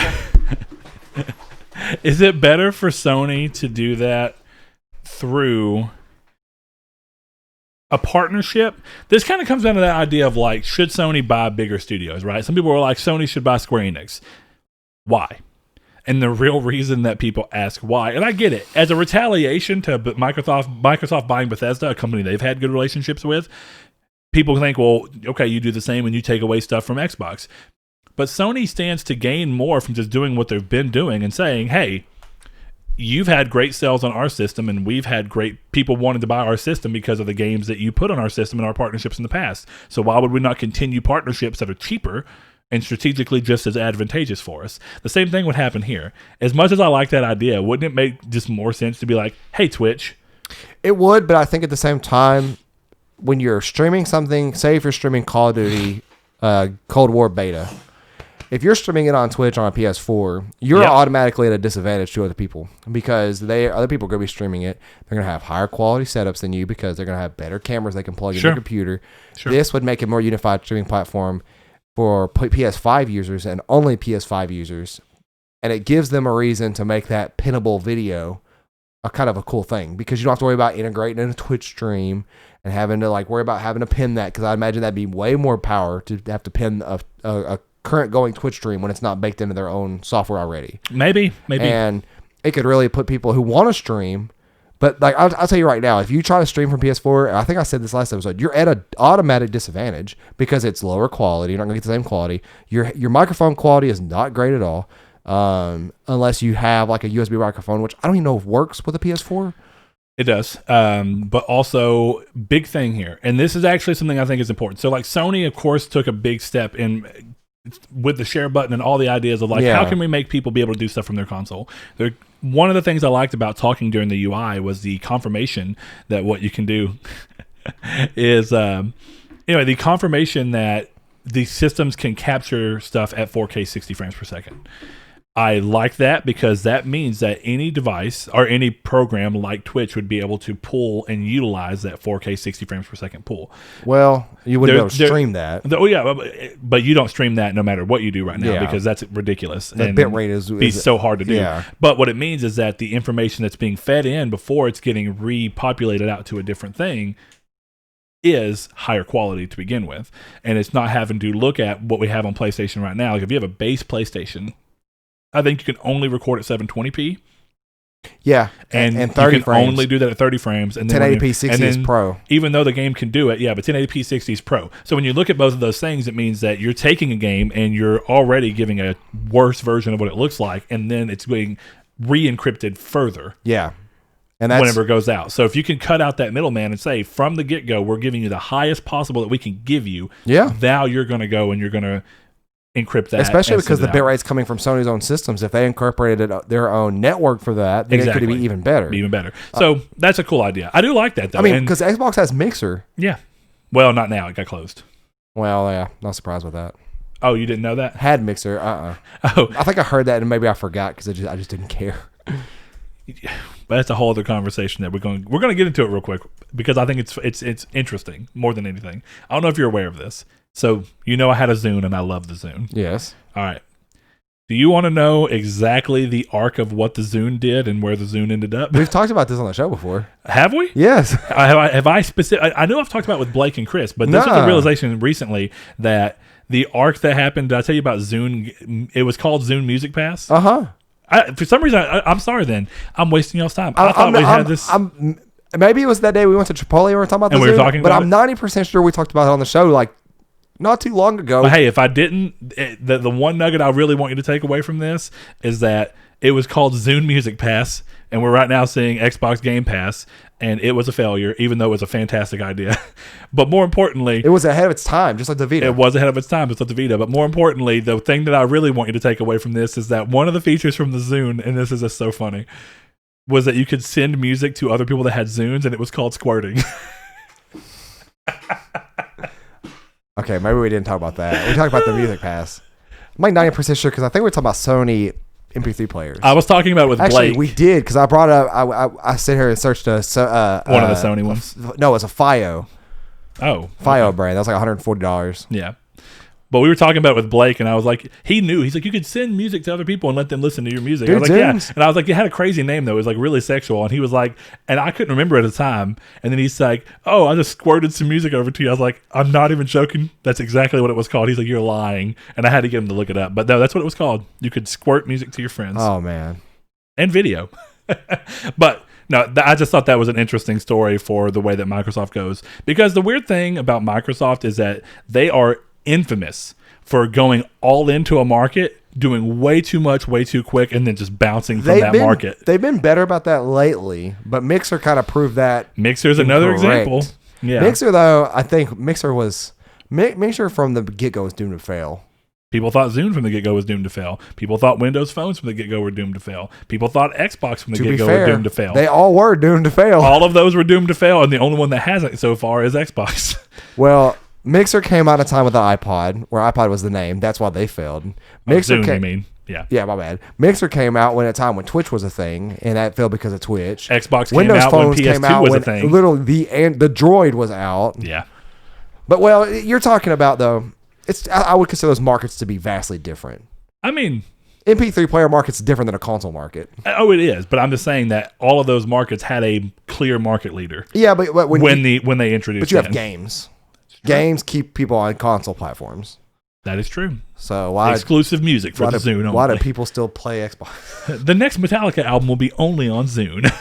Is it better for Sony to do that through a partnership? This kind of comes down to that idea of, like, should Sony buy bigger studios, right? Some people are like, Sony should buy Square Enix. Why? And the real reason that people ask why, and I get it, as a retaliation to Microsoft buying Bethesda, a company they've had good relationships with, people think, well, okay, you do the same and you take away stuff from Xbox. But Sony stands to gain more from just doing what they've been doing and saying, hey, you've had great sales on our system, and we've had great people wanting to buy our system because of the games that you put on our system and our partnerships in the past. So why would we not continue partnerships that are cheaper and strategically just as advantageous for us? The same thing would happen here. As much as I like that idea, wouldn't it make just more sense to be like, hey, Twitch? It would, but I think at the same time, when you're streaming something, say if you're streaming Call of Duty Cold War Beta, if you're streaming it on Twitch on a PS4, you're automatically at a disadvantage to other people because other people are going to be streaming it. They're going to have higher quality setups than you because they're going to have better cameras they can plug in their computer. Sure. This would make a more unified streaming platform for PS5 users and only PS5 users, and it gives them a reason to make that pinnable video a kind of a cool thing because you don't have to worry about integrating in a Twitch stream and having to worry about having to pin that, because I imagine that'd be way more power to have to pin a current going Twitch stream when it's not baked into their own software already. Maybe. And it could really put people who want to stream. But I'll tell you right now, if you try to stream from PS4, I think I said this last episode, you're at an automatic disadvantage because it's lower quality. You're not going to get the same quality. Your microphone quality is not great at all, unless you have a USB microphone, which I don't even know if works with a PS4. It does. But also, big thing here, and this is actually something I think is important. So Sony, of course, took a big step in with the share button and all the ideas of how can we make people be able to do stuff from their console. One of the things I liked about talking during the UI was the confirmation that what you can do is the confirmation that the systems can capture stuff at 4K 60 frames per second. I like that because that means that any device or any program like Twitch would be able to pull and utilize that 4K 60 frames per second pull. Well, you wouldn't be able to stream that. But you don't stream that no matter what you do right now because that's ridiculous. The bit rate is so hard to do. Yeah. But what it means is that the information that's being fed in before it's getting repopulated out to a different thing is higher quality to begin with. And it's not having to look at what we have on PlayStation right now. If you have a base PlayStation, I think you can only record at 720p. Yeah, and 30 you can frames. only do that at 30 frames. And then 1080p 60 is pro. Even though the game can do it, but 1080p 60 is pro. So when you look at both of those things, it means that you're taking a game and you're already giving a worse version of what it looks like, and then it's being re-encrypted further. Yeah. And that's whenever it goes out. So if you can cut out that middleman and say, from the get-go, we're giving you the highest possible that we can give you, now you're going to go and you're going to encrypt that, especially because the bit rate's coming from Sony's own systems. If they incorporated their own network for that, then it could be even better. So that's a cool idea. I do like that, though. I mean, because Xbox has Mixer. Yeah. Well, not now. It got closed. Well, yeah. Not surprised with that. Oh, you didn't know that? Had Mixer. Oh, I think I heard that, and maybe I forgot because I just didn't care. But that's a whole other conversation that we're going to get into it real quick because I think it's interesting more than anything. I don't know if you're aware of this. So, I had a Zune, and I love the Zune. Yes. All right. Do you want to know exactly the arc of what the Zune did and where the Zune ended up? We've talked about this on the show before. Have we? Yes. I know I've talked about it with Blake and Chris, but this was a realization recently that the arc that happened, did I tell you about Zune? It was called Zune Music Pass. Uh-huh. For some reason, I'm sorry then. I'm wasting y'all's time. I thought we had this. Maybe it was that day we went to Chipotle and we were talking about the Zune, but I'm 90% sure we talked about it on the show not too long ago. But hey, if I didn't, the one nugget I really want you to take away from this is that It was called Zune Music Pass, and we're right now seeing Xbox Game Pass, and it was a failure, even though it was a fantastic idea. But more importantly... It was ahead of its time, just like the Vita. It was ahead of its time, just like the Vita. But more importantly, the thing that I really want you to take away from this is that one of the features from the Zune, and this is just so funny, was that you could send music to other people that had Zunes, and it was called squirting. Okay, maybe we didn't talk about that. We talked about the Music Pass. I'm like 90% sure because I think we were talking about Sony MP3 players. I was talking about it with Blake. Actually, we did because I brought up. I sit here and searched one of the Sony ones. No, it's a FiO. Oh, FiO brand. That was like $140. Yeah. But we were talking about it with Blake, and I was like, he knew. He's like, you could send music to other people and let them listen to your music. Dude, I was like, yeah. And I was like, you had a crazy name, though. It was like really sexual. And he was like, and I couldn't remember at the time. And then he's like, oh, I just squirted some music over to you. I was like, I'm not even joking. That's exactly what it was called. He's like, you're lying. And I had to get him to look it up. But no, that's what it was called. You could squirt music to your friends. Oh, man. And video. But no, I just thought that was an interesting story for the way that Microsoft goes. Because the weird thing about Microsoft is that they are infamous for going all into a market, doing way too much, way too quick, and then just bouncing from that market. They've been better about that lately, but Mixer kind of proved that. Mixer's another example. Yeah. Mixer, though, I think Mixer from the get-go was doomed to fail. People thought Zune from the get-go was doomed to fail. People thought Windows phones from the get-go were doomed to fail. People thought Xbox from the get-go were doomed to fail. They all were doomed to fail. All of those were doomed to fail, and the only one that hasn't so far is Xbox. Well... Mixer came out of time with the iPod, where iPod was the name. That's why they failed. Mixer Zune, you mean? Yeah. Yeah, my bad. Mixer came out at a time when Twitch was a thing, and that failed because of Twitch. Xbox Windows came out when PS2 was a thing. Literally, the Droid was out. Yeah. But, well, you're talking about, though, I would consider those markets to be vastly different. I mean... MP3 player market's different than a console market. Oh, it is. But I'm just saying that all of those markets had a clear market leader. Yeah, but when they introduced But you have games. Games keep people on console platforms. That is true. So why exclusive music for the Zune only. Why do people still play Xbox? The next Metallica album will be only on Zune. That'd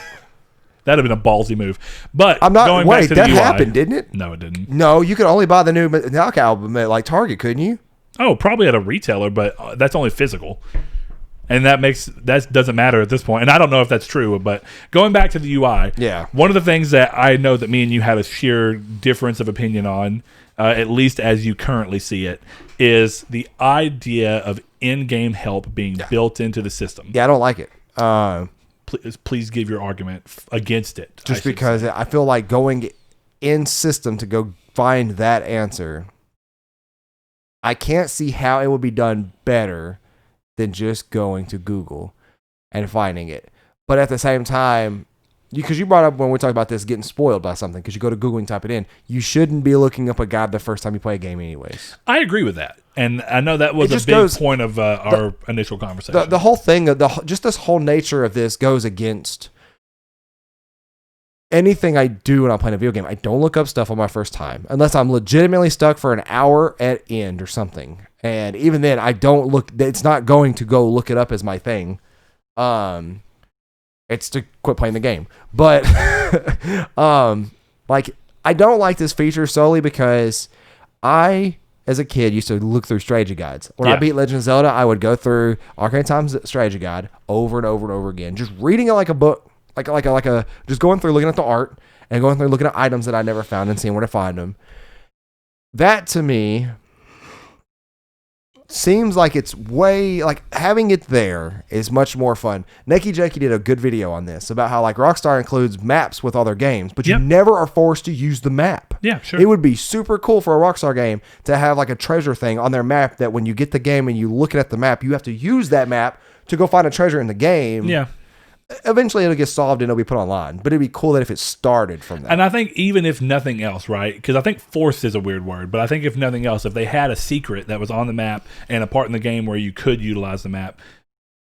have been a ballsy move. But I'm not. Wait, that happened, didn't it? No, it didn't. No, you could only buy the new Metallica album at like Target, couldn't you? Oh, probably at a retailer, but that's only physical. And that doesn't matter at this point. And I don't know if that's true, but going back to the UI, yeah. One of the things that I know that me and you have a sheer difference of opinion on, at least as you currently see it, is the idea of in-game help being built into the system. Yeah, I don't like it. Please give your argument against it. Just because I feel like going in system to go find that answer, I can't see how it would be done better than just going to Google and finding it. But at the same time, because you brought up when we talked about this getting spoiled by something, because you go to Google and type it in, you shouldn't be looking up a guide the first time you play a game anyways. I agree with that. And I know that was a big point of our initial conversation. The whole thing, just this whole nature of this goes against anything I do when I'm playing a video game. I don't look up stuff on my first time unless I'm legitimately stuck for an hour at end or something. And even then, I don't look. It's not going to go look it up as my thing. It's to quit playing the game. But like I don't like this feature solely because I, as a kid, used to look through strategy guides. When I beat Legend of Zelda, I would go through Ocarina of Time's strategy guide over and over and over again, just reading it like a book, like a just going through looking at the art and going through looking at items that I never found and seeing where to find them. That to me seems like it's way, like having it there is much more fun. Neki Jakey did a good video on this about how like Rockstar includes maps with all their games, but you never are forced to use the map. Yeah, sure. It would be super cool for a Rockstar game to have like a treasure thing on their map that when you get the game and you look at the map, you have to use that map to go find a treasure in the game. Yeah. Eventually it'll get solved and it'll be put online, but it'd be cool that if it started from that. And I think even if nothing else, right? Because I think forced is a weird word, but I think if nothing else, if they had a secret that was on the map and a part in the game where you could utilize the map,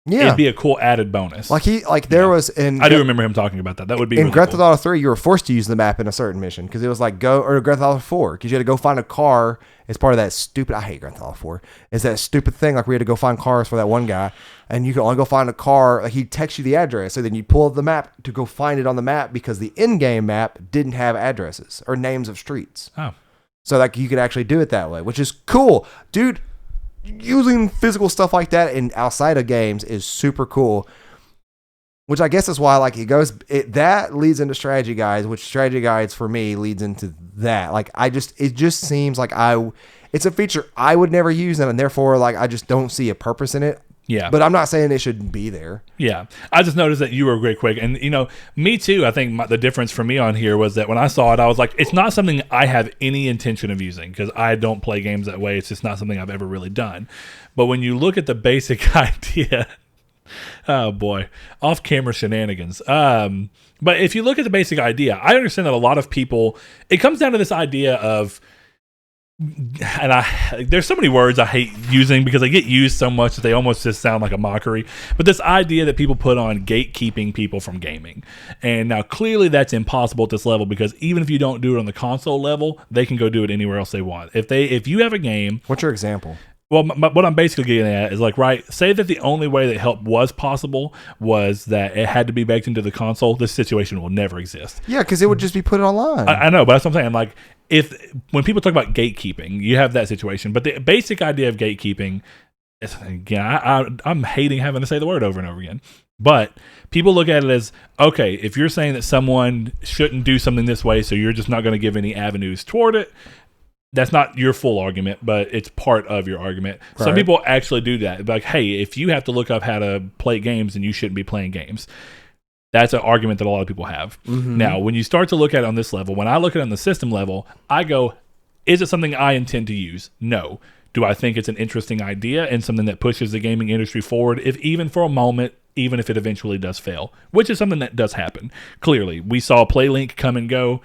it'd be a cool added bonus. There was in I do remember him talking about that. That would be in really Grand Theft cool. Auto 3. You were forced to use the map in a certain mission because it was like Grand Theft Auto 4 because you had to go find a car as part of that stupid. I hate Grand Theft Auto 4. It's that stupid thing like we had to go find cars for that one guy, and you could only go find a car. Like he'd text you the address, so then you pull up the map to go find it on the map because the in-game map didn't have addresses or names of streets. Oh, so like you could actually do it that way, which is cool, dude. Using physical stuff like that in outside of games is super cool. Which I guess is why, like, that leads into strategy guides, which strategy guides for me leads into that. Like, it just seems like it's a feature I would never use, and therefore, like, I just don't see a purpose in it. Yeah. But I'm not saying it shouldn't be there. Yeah. I just noticed that you were great quick. And, me too. I think the difference for me on here was that when I saw it, I was like, it's not something I have any intention of using because I don't play games that way. It's just not something I've ever really done. But when you look at the basic idea, oh boy, off-camera shenanigans. But if you look at the basic idea, I understand that a lot of people, it comes down to this idea of, and there's so many words I hate using because they get used so much that they almost just sound like a mockery. But this idea that people put on gatekeeping people from gaming. And now clearly that's impossible at this level because even if you don't do it on the console level, they can go do it anywhere else they want. If you have a game. What's your example? Well, what I'm basically getting at is like, right, say that the only way that help was possible was that it had to be baked into the console. This situation will never exist. Yeah, because it would just be put online. I know, but that's what I'm saying. Like, when people talk about gatekeeping, you have that situation. But the basic idea of gatekeeping, again, I'm hating having to say the word over and over again. But people look at it as, okay, if you're saying that someone shouldn't do something this way, so you're just not going to give any avenues toward it, that's not your full argument, but it's part of your argument. Right. Some people actually do that. Like, hey, if you have to look up how to play games, then you shouldn't be playing games. That's an argument that a lot of people have. Mm-hmm. Now, when you start to look at it on this level, when I look at it on the system level, I go, is it something I intend to use? No. Do I think it's an interesting idea and something that pushes the gaming industry forward, if even for a moment, even if it eventually does fail, which is something that does happen. Clearly, we saw PlayLink come and go.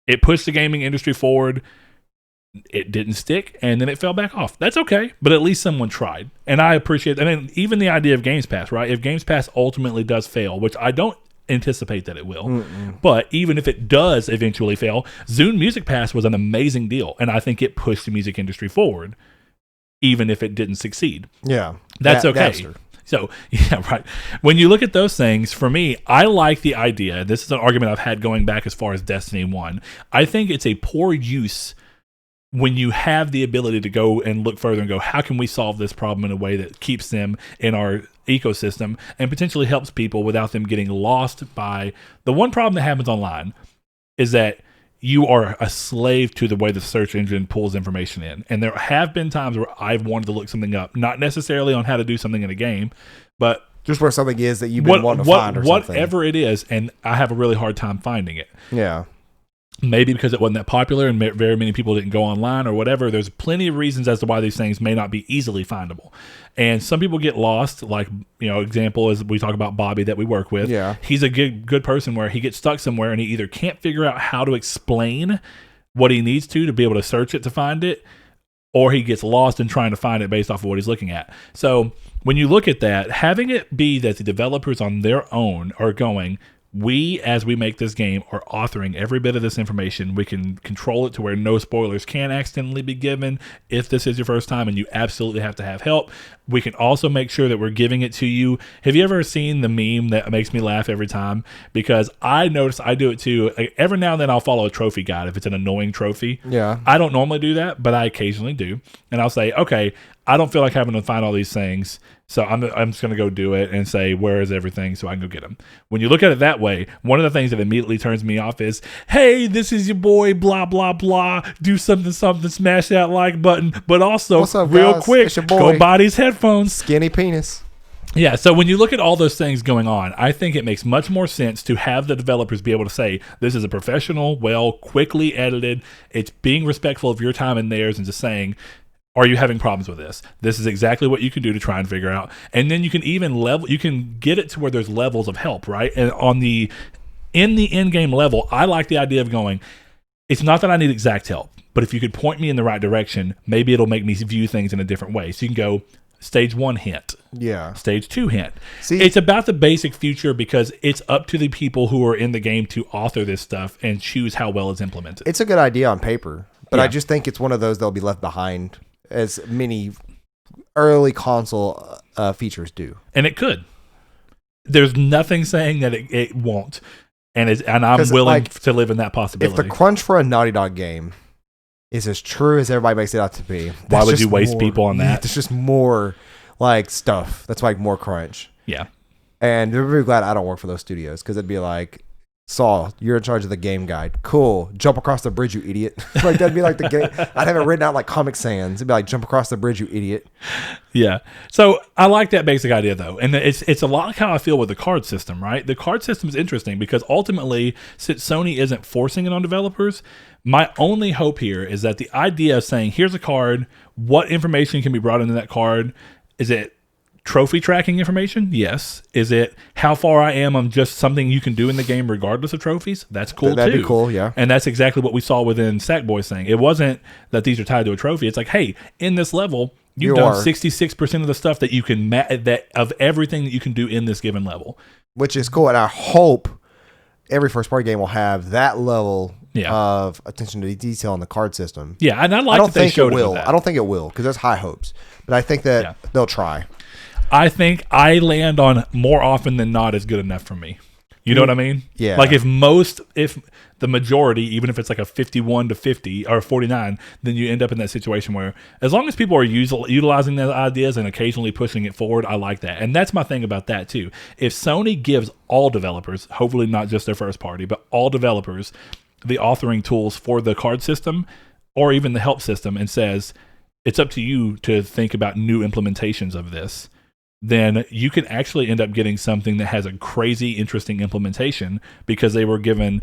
It pushed the gaming industry forward. It didn't stick, and then it fell back off. That's okay, but at least someone tried. And I appreciate that. I mean, even the idea of Games Pass, right? If Games Pass ultimately does fail, which I don't anticipate that it will, but even if it does eventually fail, Zune Music Pass was an amazing deal, and I think it pushed the music industry forward, even if it didn't succeed. Yeah. That's okay. So, yeah, right. When you look at those things, for me, I like the idea. This is an argument I've had going back as far as Destiny 1. I think it's a poor use when you have the ability to go and look further and go, how can we solve this problem in a way that keeps them in our ecosystem and potentially helps people without them getting lost by the one problem that happens online is that you are a slave to the way the search engine pulls information in. And there have been times where I've wanted to look something up, not necessarily on how to do something in a game, but just where something is that you've been wanting to find or something. Whatever it is, and I have a really hard time finding it. Yeah. Maybe because it wasn't that popular and very many people didn't go online or whatever. There's plenty of reasons as to why these things may not be easily findable. And some people get lost, like, example is we talk about Bobby that we work with. Yeah. He's a good person where he gets stuck somewhere and he either can't figure out how to explain what he needs to be able to search it to find it, or he gets lost in trying to find it based off of what he's looking at. So when you look at that, having it be that the developers on their own are going, we, as we make this game, are authoring every bit of this information. We can control it to where no spoilers can accidentally be given if this is your first time and you absolutely have to have help. We can also make sure that we're giving it to you. Have you ever seen the meme that makes me laugh every time? Because I notice I do it too. Like, every now and then I'll follow a trophy guide if it's an annoying trophy. Yeah. I don't normally do that, but I occasionally do. And I'll say, okay, I don't feel like having to find all these things, so I'm just going to go do it and say, where is everything, so I can go get them. When you look at it that way, one of the things that immediately turns me off is, hey, this is your boy, blah, blah, blah, do something, smash that like button, but also, what's up, real guys? quick, It's your boy. go buy these headphones. Skinny penis. Yeah, so when you look at all those things going on, I think it makes much more sense to have the developers be able to say, this is a professional, quickly edited, it's being respectful of your time and theirs, and just saying, are you having problems with this? This is exactly what you can do to try and figure out. And then you can even you can get it to where there's levels of help, right? And in the in-game level, I like the idea of going, it's not that I need exact help, but if you could point me in the right direction, maybe it'll make me view things in a different way. So you can go, stage 1 hint. Yeah. Stage 2 hint. See, it's about the basic feature because it's up to the people who are in the game to author this stuff and choose how well it's implemented. It's a good idea on paper, but I just think it's one of those that'll be left behind, as many early console features do. And it could. There's nothing saying that it won't. And I'm willing to live in that possibility. If the crunch for a Naughty Dog game is as true as everybody makes it out to be, why would you waste people on that? There's just more stuff. That's more crunch. Yeah. And they're very glad I don't work for those studios because it'd be like, Saul, you're in charge of the game guide. Cool. Jump across the bridge, you idiot. Like, that'd be like the game. I'd have it written out like Comic Sans. It'd be like, jump across the bridge, you idiot. Yeah. So I like that basic idea, though. And it's a lot like how I feel with the card system, right? The card system is interesting because ultimately, since Sony isn't forcing it on developers, my only hope here is that the idea of saying, here's a card, what information can be brought into that card? Is it trophy tracking information? Yes. Is it how far I am on just something you can do in the game regardless of trophies? That's cool. That'd too. be cool, yeah. And that's exactly what we saw within Sackboy's thing. It wasn't that these are tied to a trophy. It's like, hey, in this level, you've done 66% of the stuff that you can that of everything that you can do in this given level, which is cool. And I hope every first party game will have that level of attention to detail on the card system. Yeah, and I don't think it will. I don't think it will because there's high hopes, but I think that they'll try. I think I land on more often than not is good enough for me. You know what I mean? Yeah. Like if the majority, even if it's like a 51 to 50 or 49, then you end up in that situation where as long as people are utilizing those ideas and occasionally pushing it forward, I like that. And that's my thing about that too. If Sony gives all developers, hopefully not just their first party, but all developers, the authoring tools for the card system or even the help system and says, it's up to you to think about new implementations of this, then you can actually end up getting something that has a crazy, interesting implementation because they were given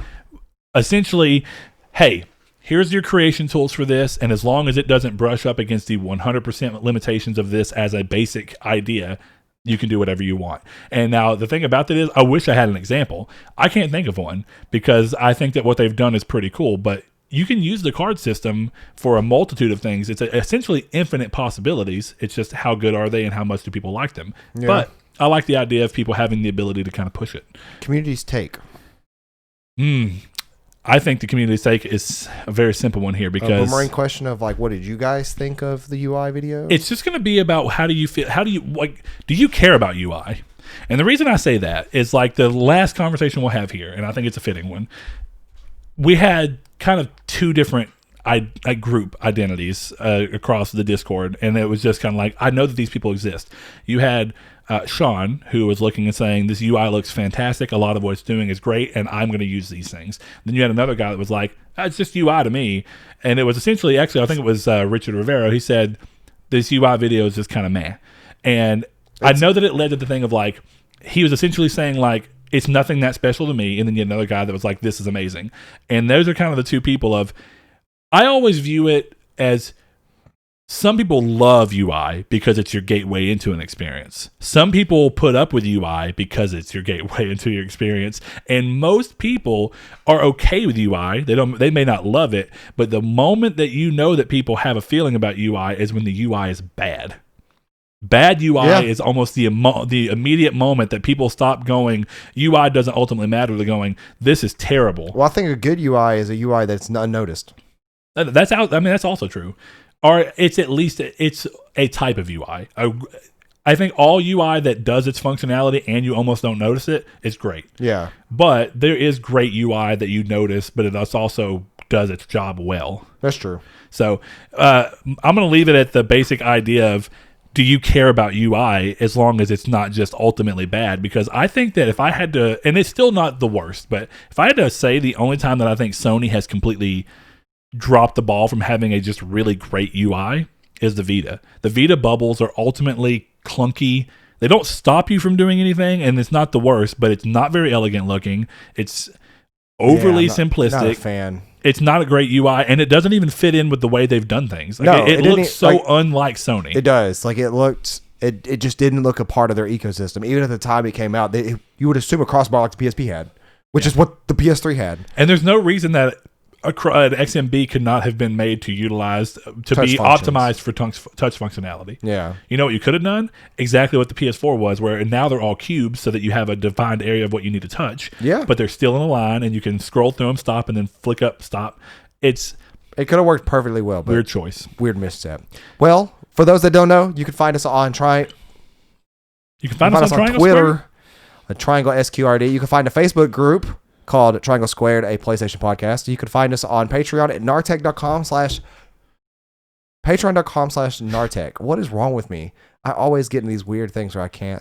essentially, hey, here's your creation tools for this, and as long as it doesn't brush up against the 100% limitations of this as a basic idea, you can do whatever you want. And now the thing about that is, I wish I had an example. I can't think of one because I think that what they've done is pretty cool, but you can use the card system for a multitude of things. It's essentially infinite possibilities. It's just how good are they and how much do people like them. Yeah. But I like the idea of people having the ability to kind of push it. Community's take. I think the community's take is a very simple one here because a boomerang question of like, what did you guys think of the UI video? It's just going to be about how do you feel? How do you like? Do you care about UI? And the reason I say that is like the last conversation we'll have here, and I think it's a fitting one. We had kind of two different group identities across the Discord, and it was just kind of like, I know that these people exist. You had Sean, who was looking and saying, this UI looks fantastic, a lot of what it's doing is great, and I'm going to use these things. Then you had another guy that was like, it's just UI to me, and it was essentially, actually, I think it was Richard Rivero, he said, this UI video is just kind of meh. And I know that it led to the thing of like, he was essentially saying like, it's nothing that special to me. And then you had another guy that was like, this is amazing. And those are kind of the two people of, I always view it as some people love UI because it's your gateway into an experience. Some people put up with UI because it's your gateway into your experience. And most people are okay with UI. They may not love it, but the moment that you know that people have a feeling about UI is when the UI is bad. Bad UI is almost the immediate moment that people stop going, UI doesn't ultimately matter. They're going, this is terrible. Well, I think a good UI is a UI that's unnoticed. That's also true. Or it's at least it's a type of UI. I think all UI that does its functionality and you almost don't notice it is great. Yeah. But there is great UI that you notice, but it also does its job well. That's true. So I'm going to leave it at the basic idea of, do you care about UI as long as it's not just ultimately bad? Because I think that if I had to, and it's still not the worst, but if I had to say the only time that I think Sony has completely dropped the ball from having a just really great UI is the Vita. The Vita bubbles are ultimately clunky. They don't stop you from doing anything, and it's not the worst, but it's not very elegant looking. It's overly simplistic. Not a fan. It's not a great UI, and it doesn't even fit in with the way they've done things. Like, it looks so unlike Sony. It does. Like it just didn't look a part of their ecosystem. Even at the time it came out, you would assume a crossbar like the PSP had, which is what the PS3 had. And there's no reason that an XMB could not have been made to utilize to be optimized for touch functionality. Yeah. You know what you could have done? Exactly what the PS4 was, where now they're all cubes so that you have a defined area of what you need to touch. Yeah. But they're still in a line, and you can scroll through them, stop, and then flick up, stop. It could have worked perfectly well. But weird choice. Weird misstep. Well, for those that don't know, you can find us on You can find us on Twitter, Triangle SQRD. You can find a Facebook group called Triangle Squared, a PlayStation podcast. You can find us on Patreon at patreon.com/Nartech. What is wrong with me? I always get in these weird things where I can't.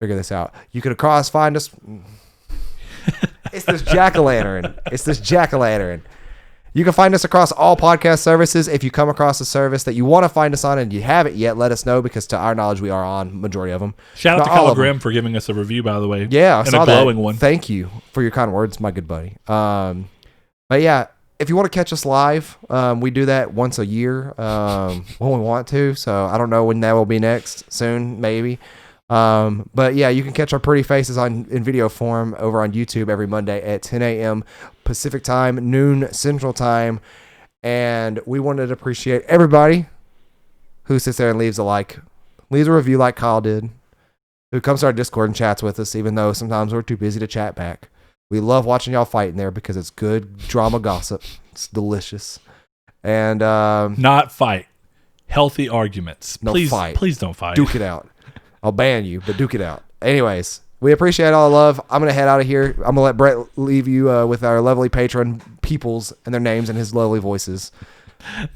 figure this out. You can find us. It's this jack-o'-lantern. You can find us across all podcast services. If you come across a service that you want to find us on and you haven't yet, let us know, because to our knowledge, we are on majority of them. Shout out to Kyle Grimm for giving us a review, by the way. Yeah, I saw a glowing that. one. Thank you for your kind words, my good buddy. But yeah, if you want to catch us live, we do that once a year when we want to. So I don't know when that will be next. Soon, maybe. But yeah, you can catch our pretty faces in video form over on YouTube every Monday at 10 a.m. Pacific time, noon Central time. And we wanted to appreciate everybody who sits there and leaves a review like Kyle did, who comes to our Discord and chats with us, even though sometimes we're too busy to chat back. We love watching y'all fight in there because it's good drama gossip. It's delicious. And not fight. Healthy arguments. No please, fight. Please don't fight. Duke it out. I'll ban you, but duke it out. Anyways, we appreciate all the love. I'm going to head out of here. I'm going to let Brett leave you with our lovely patron peoples and their names and his lovely voices.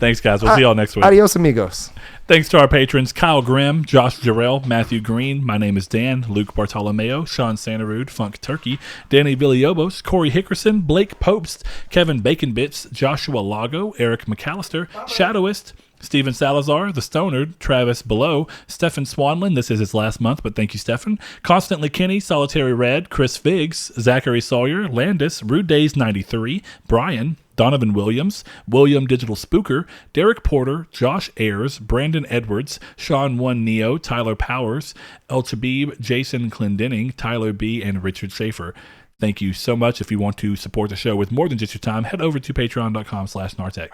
Thanks, guys. We'll see y'all next week. Adios, amigos. Thanks to our patrons, Kyle Grimm, Josh Jarrell, Matthew Green, my name is Dan, Luke Bartolomeo, Sean Santarude, Funk Turkey, Danny Villalobos, Corey Hickerson, Blake Popst, Kevin Bacon Bits, Joshua Lago, Eric McAllister, Shadowist, Steven Salazar, The Stoner, Travis Below, Stefan Swanlin, this is his last month, but thank you, Stefan, Constantly Kenny, Solitary Red, Chris Figs, Zachary Sawyer, Landis, Rude Days 93, Brian, Donovan Williams, William Digital Spooker, Derek Porter, Josh Ayers, Brandon Edwards, Sean One Neo, Tyler Powers, El Chabib, Jason Clendenning, Tyler B., and Richard Schaefer. Thank you so much. If you want to support the show with more than just your time, head over to patreon.com/Nartech.